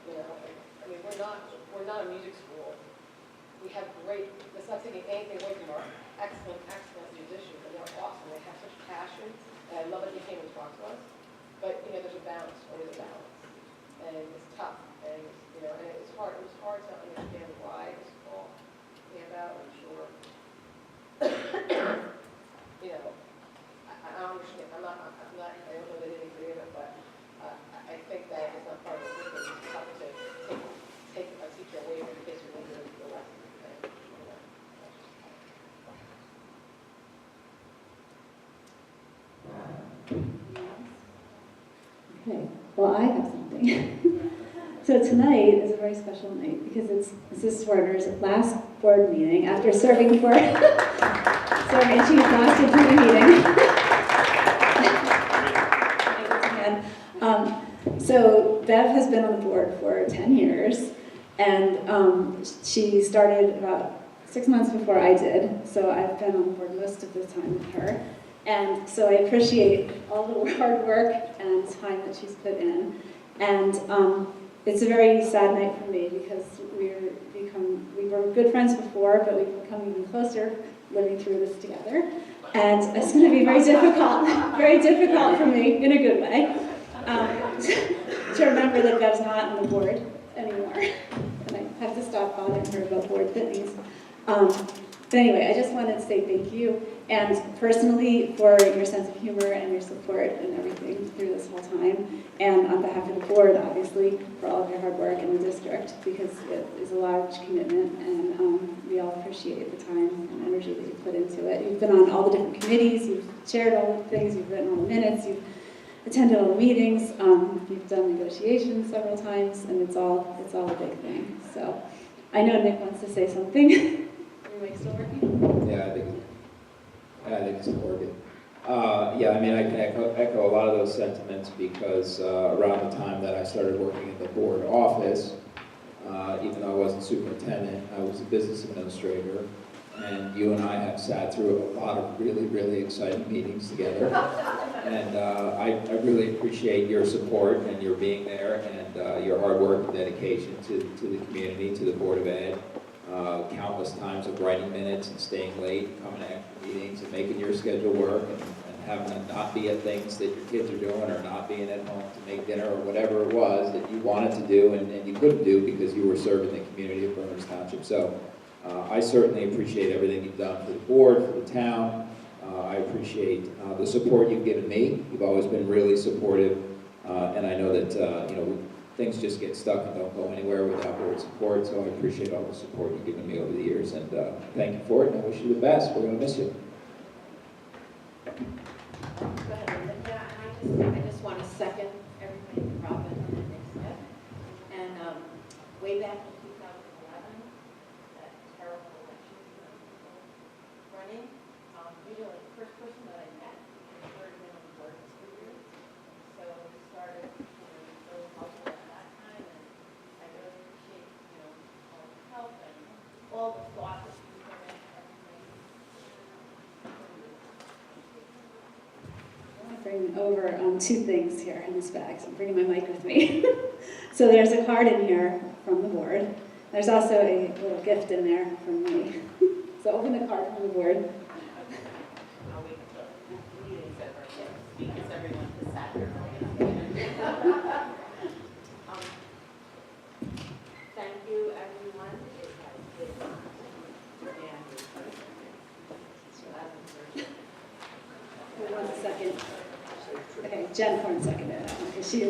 You know, I mean, we're not a music school. We have great, that's not taking anything away from our excellent musicians, and they're awesome. They have such passion, and I love that they came and talked to us. But, you know, there's a balance, always a balance. And it's tough, and, you know, and it was hard to understand why this all came about, I'm sure. You know, I don't understand, I don't know that they didn't agree with it, but I think that it's not part of the curriculum. It's tough to take a teacher away from the kids who need the lesson. And, you know, Okay, well, I have something. So tonight is a very special night because it's Mrs. Swerter's last board meeting after serving for, sorry, and she lasted through the meeting. So Bev has been on the board for 10 years, and she started about 6 months before I did, so I've been on the board most of the time with her. And so I appreciate all the hard work and time that she's put in. And it's a very sad night for me because we were good friends before, but we've become even closer living through this together. And it's going to be very difficult for me in a good way to remember that Bev's not on the board anymore. And I have to stop bothering her about board things. But anyway, I just wanted to say thank you, and personally for your sense of humor and your support and everything through this whole time, and on behalf of the board, obviously, for all of your hard work in the district, because it is a large commitment, and we all appreciate the time and energy that you put into it. You've been on all the different committees, you've chaired all the things, you've written all the minutes, you've attended all the meetings, you've done negotiations several times, and it's all a big thing. So I know Nick wants to say something. Are your mics still working? Yeah, I think it's working. Yeah, I mean, I can echo a lot of those sentiments because around the time that I started working in the board office, even though I wasn't superintendent, I was a business administrator, and you and I have sat through a lot of really, really exciting meetings together. And I really appreciate your support and your being there and your hard work and dedication to the community, to the Board of Ed. Countless times of writing minutes and staying late, coming to extra meetings and making your schedule work and having to not be at things that your kids are doing or not being at home to make dinner or whatever it was that you wanted to do and you couldn't do because you were serving the community of Berners Township. So I certainly appreciate everything you've done for the board, for the town. I appreciate the support you've given me. You've always been really supportive, and I know that things just get stuck and don't go anywhere without board support, so I appreciate all the support you've given me over the years, and thank you for it, and I wish you the best. We're going to miss you. Go ahead, Linda. Yeah, and I just want to second everything that Robin and Nick said. And way back in 2011, that terrible election running, you're the first person that I met because we were in the board for 3 years. So we started, those helpful at that time, and I really appreciate, all the help and all the thought that you put in everything. I'm bringing over two things here in this bag, so I'm bringing my mic with me. So there's a card in here from the board. There's also a little gift in there from me. So open the card from the board. I'll wait until the meeting's over, because everyone has sat here. Thank you, everyone. It has been Who wants a second? Okay, Jen for a second. She